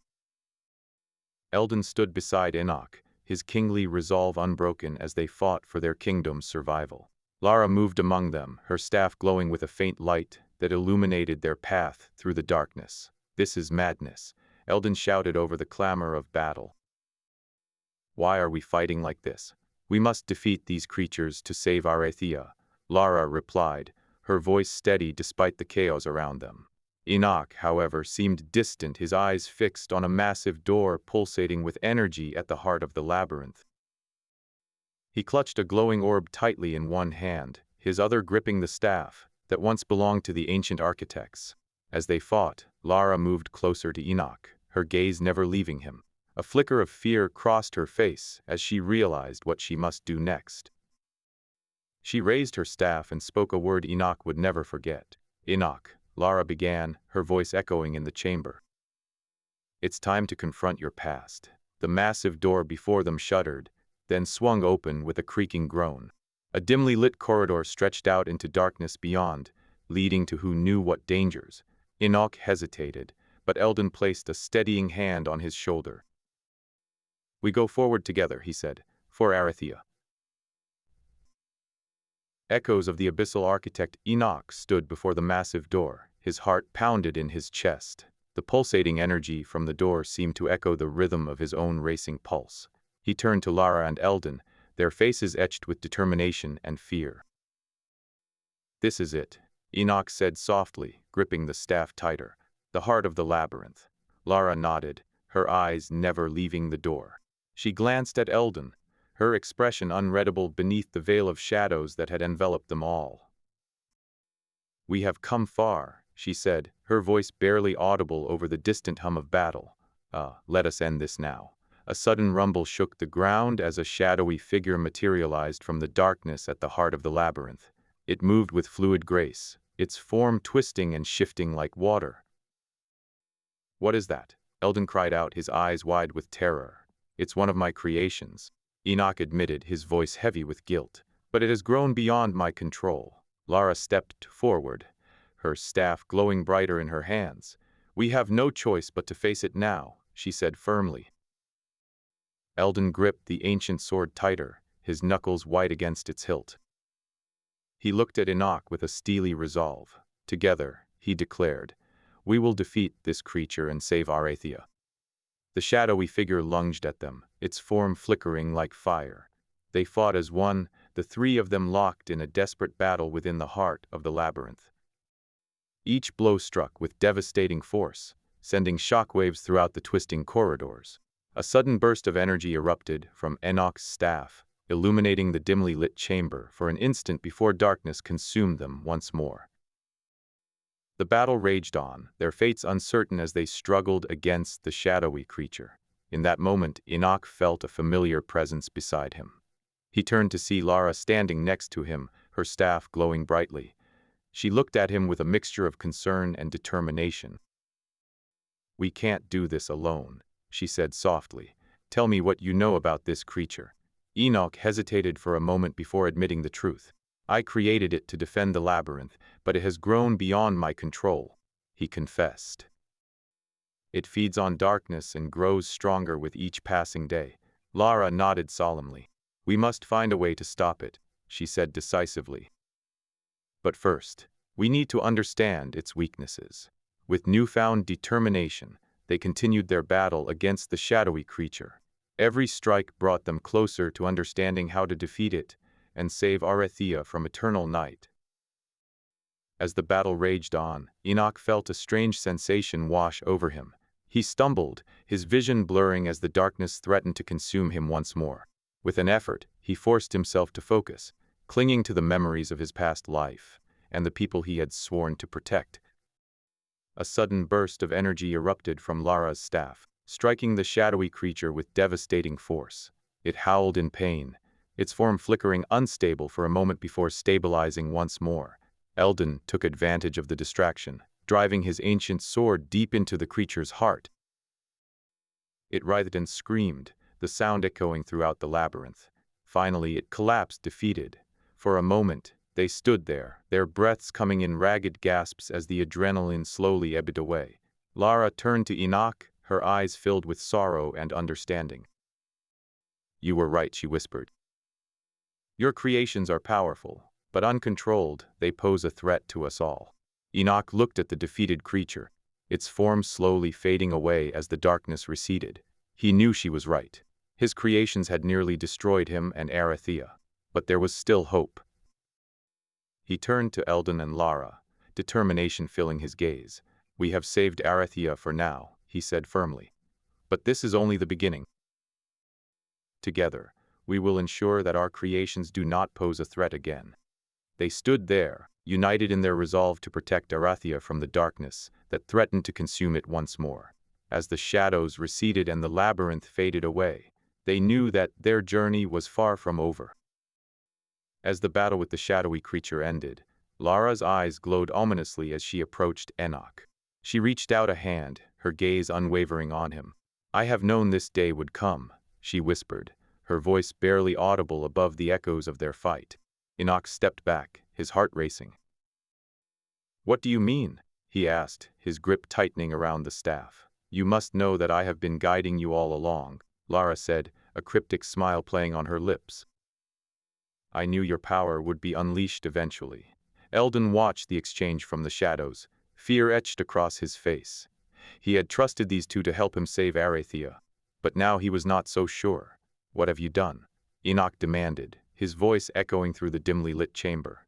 Eldon stood beside Enoch, his kingly resolve unbroken as they fought for their kingdom's survival. Lara moved among them, her staff glowing with a faint light that illuminated their path through the darkness. This is madness, Eldon shouted over the clamor of battle. Why are we fighting like this? We must defeat these creatures to save Arathia, Lara replied, her voice steady despite the chaos around them. Enoch, however, seemed distant, his eyes fixed on a massive door pulsating with energy at the heart of the labyrinth. He clutched a glowing orb tightly in one hand, his other gripping the staff that once belonged to the ancient architects. As they fought, Lara moved closer to Enoch, her gaze never leaving him. A flicker of fear crossed her face as she realized what she must do next. She raised her staff and spoke a word Enoch would never forget. Enoch, Lara began, her voice echoing in the chamber. It's time to confront your past. The massive door before them shuddered, then swung open with a creaking groan. A dimly lit corridor stretched out into darkness beyond, leading to who knew what dangers. Enoch hesitated, but Eldon placed a steadying hand on his shoulder. We go forward together, he said, for Arathia. Echoes of the abyssal architect Enoch stood before the massive door, his heart pounded in his chest. The pulsating energy from the door seemed to echo the rhythm of his own racing pulse. He turned to Lara and Eldon, their faces etched with determination and fear. This is it, Enoch said softly, gripping the staff tighter. The heart of the labyrinth. Lara nodded, her eyes never leaving the door. She glanced at Eldon, her expression unreadable beneath the veil of shadows that had enveloped them all. We have come far, she said, her voice barely audible over the distant hum of battle. Let us end this now. A sudden rumble shook the ground as a shadowy figure materialized from the darkness at the heart of the labyrinth. It moved with fluid grace, its form twisting and shifting like water. What is that? Eldon cried out, his eyes wide with terror. It's one of my creations, Enoch admitted, his voice heavy with guilt. But it has grown beyond my control. Lara stepped forward, her staff glowing brighter in her hands. We have no choice but to face it now, she said firmly. Eldon gripped the ancient sword tighter, his knuckles white against its hilt. He looked at Enoch with a steely resolve. Together, he declared, we will defeat this creature and save Arathia. The shadowy figure lunged at them, its form flickering like fire. They fought as one, the three of them locked in a desperate battle within the heart of the labyrinth. Each blow struck with devastating force, sending shockwaves throughout the twisting corridors. A sudden burst of energy erupted from Enoch's staff, illuminating the dimly lit chamber for an instant before darkness consumed them once more. The battle raged on, their fates uncertain as they struggled against the shadowy creature. In that moment, Enoch felt a familiar presence beside him. He turned to see Lara standing next to him, her staff glowing brightly. She looked at him with a mixture of concern and determination. We can't do this alone, she said softly. Tell me what you know about this creature. Enoch hesitated for a moment before admitting the truth. I created it to defend the labyrinth, but it has grown beyond my control, he confessed. It feeds on darkness and grows stronger with each passing day. Lara nodded solemnly. We must find a way to stop it, she said decisively. But first, we need to understand its weaknesses. With newfound determination, they continued their battle against the shadowy creature. Every strike brought them closer to understanding how to defeat it and save Arathia from eternal night. As the battle raged on, Enoch felt a strange sensation wash over him. He stumbled, his vision blurring as the darkness threatened to consume him once more. With an effort, he forced himself to focus, clinging to the memories of his past life and the people he had sworn to protect. A sudden burst of energy erupted from Lara's staff, striking the shadowy creature with devastating force. It howled in pain, its form flickering unstable for a moment before stabilizing once more. Eldon took advantage of the distraction, driving his ancient sword deep into the creature's heart. It writhed and screamed, the sound echoing throughout the labyrinth. Finally, it collapsed, defeated. For a moment, they stood there, their breaths coming in ragged gasps as the adrenaline slowly ebbed away. Lara turned to Enoch, her eyes filled with sorrow and understanding. "You were right," she whispered. "Your creations are powerful, but uncontrolled, they pose a threat to us all." Enoch looked at the defeated creature, its form slowly fading away as the darkness receded. He knew she was right. His creations had nearly destroyed him and Arathea, but there was still hope. He turned to Eldon and Lara, determination filling his gaze. "We have saved Arathea for now," he said firmly. "But this is only the beginning. Together, we will ensure that our creations do not pose a threat again." They stood there, united in their resolve to protect Arathea from the darkness that threatened to consume it once more. As the shadows receded and the labyrinth faded away, they knew that their journey was far from over. As the battle with the shadowy creature ended, Lara's eyes glowed ominously as she approached Enoch. She reached out a hand, her gaze unwavering on him. "I have known this day would come," she whispered, her voice barely audible above the echoes of their fight. Enoch stepped back, his heart racing. "What do you mean?" he asked, his grip tightening around the staff. "You must know that I have been guiding you all along," Lara said, a cryptic smile playing on her lips. "I knew your power would be unleashed eventually." Eldon watched the exchange from the shadows, fear etched across his face. He had trusted these two to help him save Arathea, but now he was not so sure. "What have you done?" Enoch demanded, his voice echoing through the dimly lit chamber.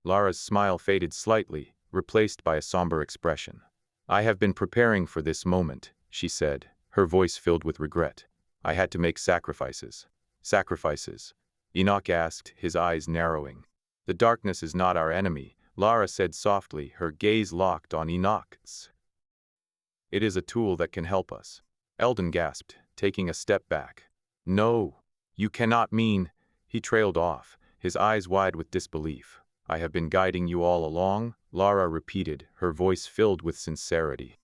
Lara's smile faded slightly, replaced by a somber expression. "I have been preparing for this moment," she said, her voice filled with regret. "I had to make sacrifices." "Sacrifices?" Enoch asked, his eyes narrowing. "The darkness is not our enemy," Lara said softly, her gaze locked on Enoch's. "It is a tool that can help us." Eldon gasped, taking a step back. "No, you cannot mean—" He trailed off, his eyes wide with disbelief. "I have been guiding you all along," Lara repeated, her voice filled with sincerity.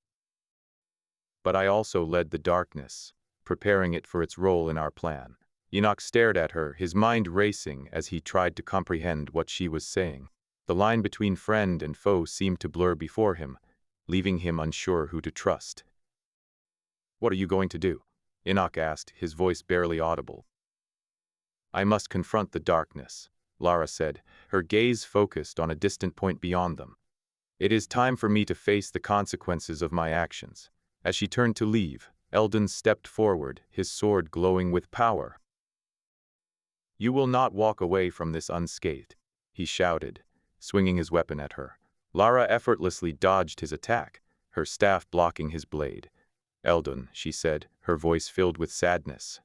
"But I also led the darkness, preparing it for its role in our plan." Enoch stared at her, his mind racing as he tried to comprehend what she was saying. The line between friend and foe seemed to blur before him, leaving him unsure who to trust. "What are you going to do?" Enoch asked, his voice barely audible. "I must confront the darkness," Lara said, her gaze focused on a distant point beyond them. "It is time for me to face the consequences of my actions." As she turned to leave, Eldon stepped forward, his sword glowing with power. "You will not walk away from this unscathed," he shouted, swinging his weapon at her. Lara effortlessly dodged his attack, her staff blocking his blade. "Eldon," she said, her voice filled with sadness.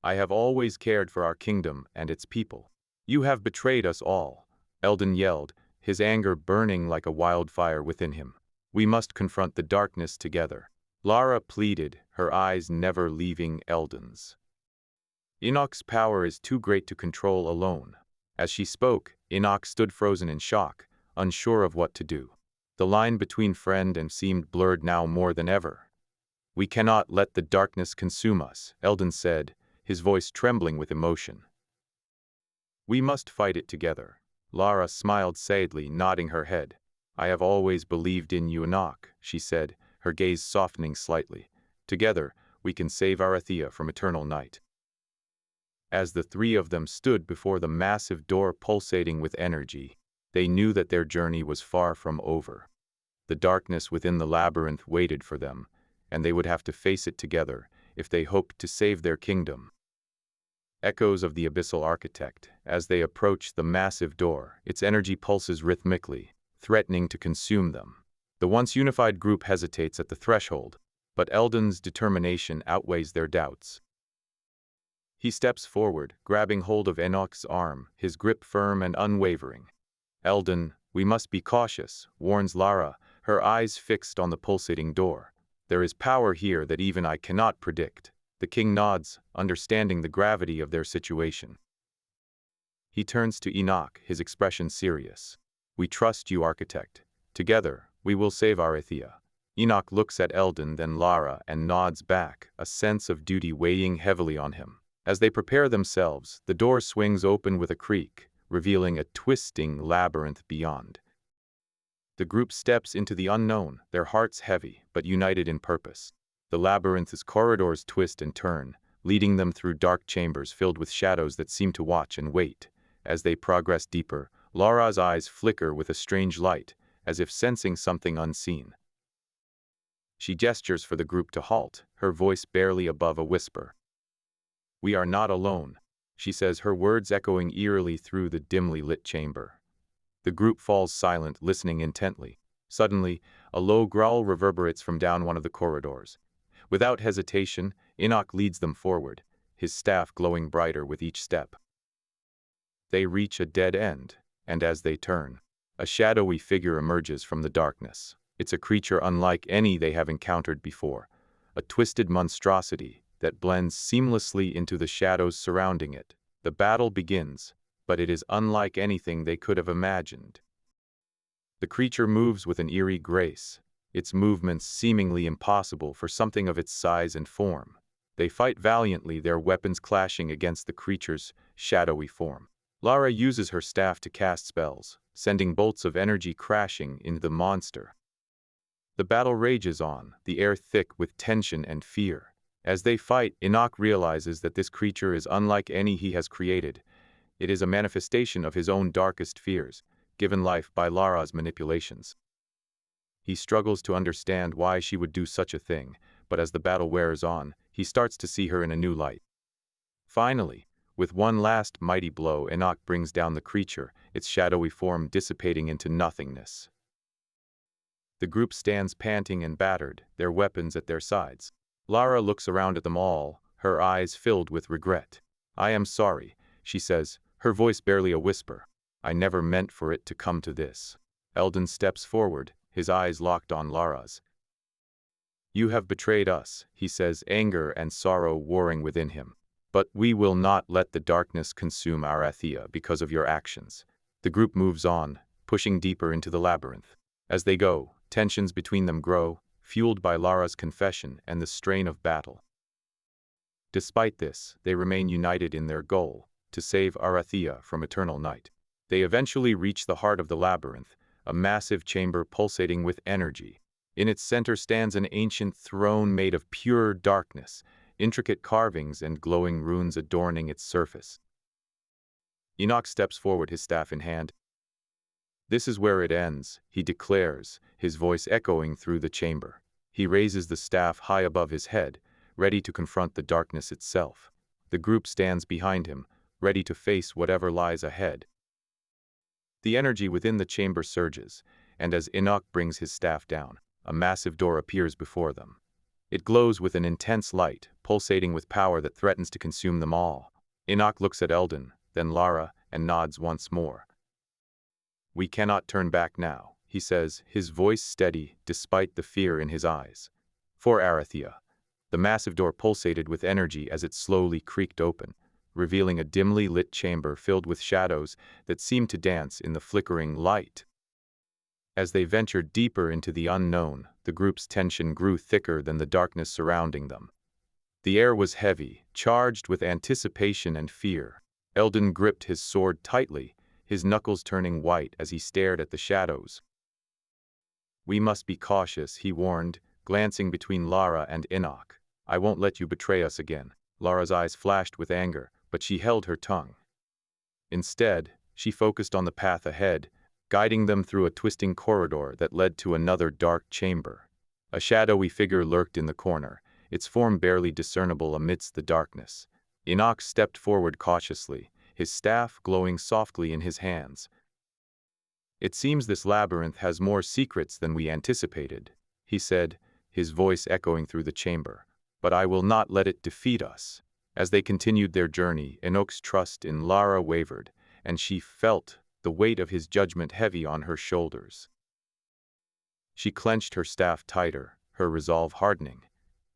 "I have always cared for our kingdom and its people. You have betrayed us all," Eldon yelled, his anger burning like a wildfire within him. "We must confront the darkness together." Lara pleaded, her eyes never leaving Eldon's. "Enoch's power is too great to control alone." As she spoke, Enoch stood frozen in shock, unsure of what to do. The line between friend and seemed blurred now more than ever. "We cannot let the darkness consume us," Eldon said, his voice trembling with emotion. "We must fight it together." Lara smiled sadly, nodding her head. "I have always believed in you, Enoch," she said, her gaze softening slightly. "Together, we can save Arathea from eternal night." As the three of them stood before the massive door pulsating with energy, they knew that their journey was far from over. The darkness within the labyrinth waited for them, and they would have to face it together if they hoped to save their kingdom. Echoes of the abyssal architect, as they approached the massive door, its energy pulses rhythmically, threatening to consume them. The once unified group hesitates at the threshold, but Eldon's determination outweighs their doubts. He steps forward, grabbing hold of Enoch's arm, his grip firm and unwavering. "Eldon, we must be cautious," warns Lara, her eyes fixed on the pulsating door. "There is power here that even I cannot predict." The king nods, understanding the gravity of their situation. He turns to Enoch, his expression serious. "We trust you, architect. Together, we will save Arethia." Enoch looks at Eldon, then Lara, and nods back, a sense of duty weighing heavily on him. As they prepare themselves, the door swings open with a creak, revealing a twisting labyrinth beyond. The group steps into the unknown, their hearts heavy, but united in purpose. The labyrinth's corridors twist and turn, leading them through dark chambers filled with shadows that seem to watch and wait. As they progress deeper, Lara's eyes flicker with a strange light, as if sensing something unseen. She gestures for the group to halt, her voice barely above a whisper. "We are not alone," she says, her words echoing eerily through the dimly lit chamber. The group falls silent, listening intently. Suddenly, a low growl reverberates from down one of the corridors. Without hesitation, Enoch leads them forward, his staff glowing brighter with each step. They reach a dead end, and as they turn, a shadowy figure emerges from the darkness. It's a creature unlike any they have encountered before, a twisted monstrosity that blends seamlessly into the shadows surrounding it. The battle begins, but it is unlike anything they could have imagined. The creature moves with an eerie grace, its movements seemingly impossible for something of its size and form. They fight valiantly, their weapons clashing against the creature's shadowy form. Lara uses her staff to cast spells, sending bolts of energy crashing into the monster. The battle rages on, the air thick with tension and fear. As they fight, Enoch realizes that this creature is unlike any he has created. It is a manifestation of his own darkest fears, given life by Lara's manipulations. He struggles to understand why she would do such a thing, but as the battle wears on, he starts to see her in a new light. Finally, with one last mighty blow, Enoch brings down the creature, its shadowy form dissipating into nothingness. The group stands panting and battered, their weapons at their sides. Lara looks around at them all, her eyes filled with regret. "I am sorry," she says, her voice barely a whisper. "I never meant for it to come to this." Eldon steps forward, his eyes locked on Lara's. "You have betrayed us," he says, anger and sorrow warring within him. "But we will not let the darkness consume Arethia because of your actions." The group moves on, pushing deeper into the labyrinth. As they go, tensions between them grow, fueled by Lara's confession and the strain of battle. Despite this, they remain united in their goal, to save Arethia from eternal night. They eventually reach the heart of the labyrinth, a massive chamber pulsating with energy. In its center stands an ancient throne made of pure darkness, intricate carvings and glowing runes adorning its surface. Enoch steps forward, his staff in hand. "This is where it ends," he declares, his voice echoing through the chamber. He raises the staff high above his head, ready to confront the darkness itself. The group stands behind him, ready to face whatever lies ahead. The energy within the chamber surges, and as Enoch brings his staff down, a massive door appears before them. It glows with an intense light, pulsating with power that threatens to consume them all. Enoch looks at Eldon, then Lara, and nods once more. "We cannot turn back now," he says, his voice steady despite the fear in his eyes. For Arethia. The massive door pulsated with energy as it slowly creaked open, revealing a dimly lit chamber filled with shadows that seemed to dance in the flickering light. As they ventured deeper into the unknown, the group's tension grew thicker than the darkness surrounding them. The air was heavy, charged with anticipation and fear. Eldon gripped his sword tightly, his knuckles turning white as he stared at the shadows. "We must be cautious," he warned, glancing between Lara and Enoch. "I won't let you betray us again." Lara's eyes flashed with anger, but she held her tongue. Instead, she focused on the path ahead, guiding them through a twisting corridor that led to another dark chamber. A shadowy figure lurked in the corner, its form barely discernible amidst the darkness. Enoch stepped forward cautiously, his staff glowing softly in his hands. "It seems this labyrinth has more secrets than we anticipated," he said, his voice echoing through the chamber. "But I will not let it defeat us." As they continued their journey, Enoch's trust in Lara wavered, and she felt the weight of his judgment heavy on her shoulders. She clenched her staff tighter, her resolve hardening.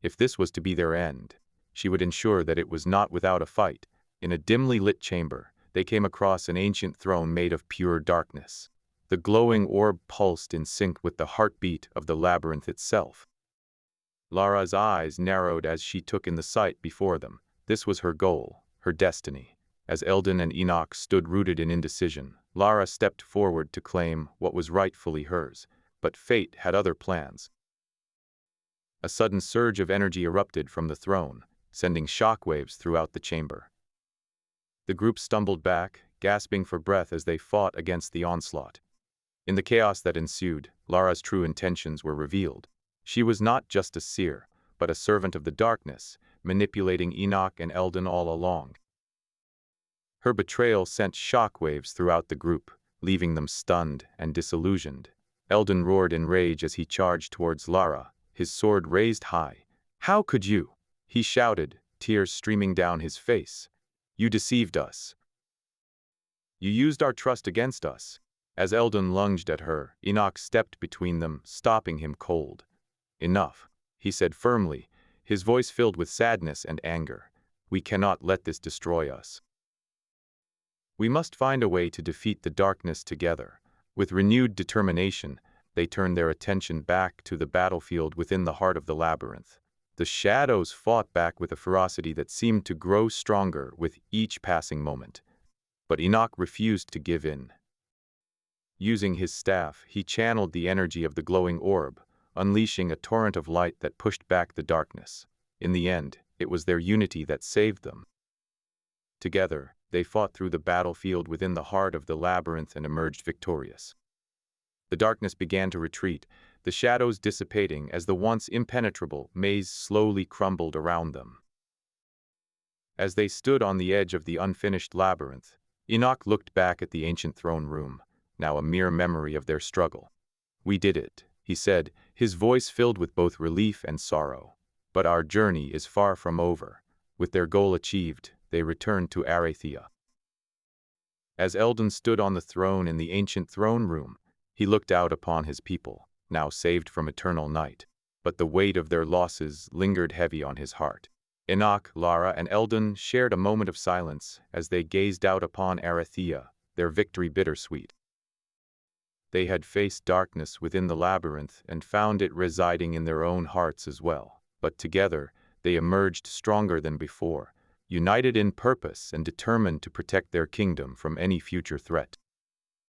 If this was to be their end, she would ensure that it was not without a fight. In a dimly lit chamber, they came across an ancient throne made of pure darkness. The glowing orb pulsed in sync with the heartbeat of the labyrinth itself. Lara's eyes narrowed as she took in the sight before them. This was her goal, her destiny. As Eldon and Enoch stood rooted in indecision, Lara stepped forward to claim what was rightfully hers. But fate had other plans. A sudden surge of energy erupted from the throne, sending shockwaves throughout the chamber. The group stumbled back, gasping for breath as they fought against the onslaught. In the chaos that ensued, Lara's true intentions were revealed. She was not just a seer, but a servant of the darkness, manipulating Enoch and Eldon all along. Her betrayal sent shockwaves throughout the group, leaving them stunned and disillusioned. Eldon roared in rage as he charged towards Lara, his sword raised high. "How could you?" he shouted, tears streaming down his face. "You deceived us. You used our trust against us." As Eldon lunged at her, Enoch stepped between them, stopping him cold. "Enough," he said firmly, his voice filled with sadness and anger. "We cannot let this destroy us. We must find a way to defeat the darkness together." With renewed determination, they turned their attention back to the battlefield within the heart of the labyrinth. The shadows fought back with a ferocity that seemed to grow stronger with each passing moment. But Enoch refused to give in. Using his staff, he channeled the energy of the glowing orb, unleashing a torrent of light that pushed back the darkness. In the end, it was their unity that saved them. Together, they fought through the battlefield within the heart of the labyrinth and emerged victorious. The darkness began to retreat, the shadows dissipating as the once impenetrable maze slowly crumbled around them. As they stood on the edge of the unfinished labyrinth, Enoch looked back at the ancient throne room, now a mere memory of their struggle. "We did it," he said, his voice filled with both relief and sorrow. "But our journey is far from over." With their goal achieved, they returned to Arathea. As Eldon stood on the throne in the ancient throne room, he looked out upon his people, now saved from eternal night. But the weight of their losses lingered heavy on his heart. Enoch, Lara, and Eldon shared a moment of silence as they gazed out upon Arathea, their victory bittersweet. They had faced darkness within the labyrinth and found it residing in their own hearts as well. But together, they emerged stronger than before, united in purpose and determined to protect their kingdom from any future threat.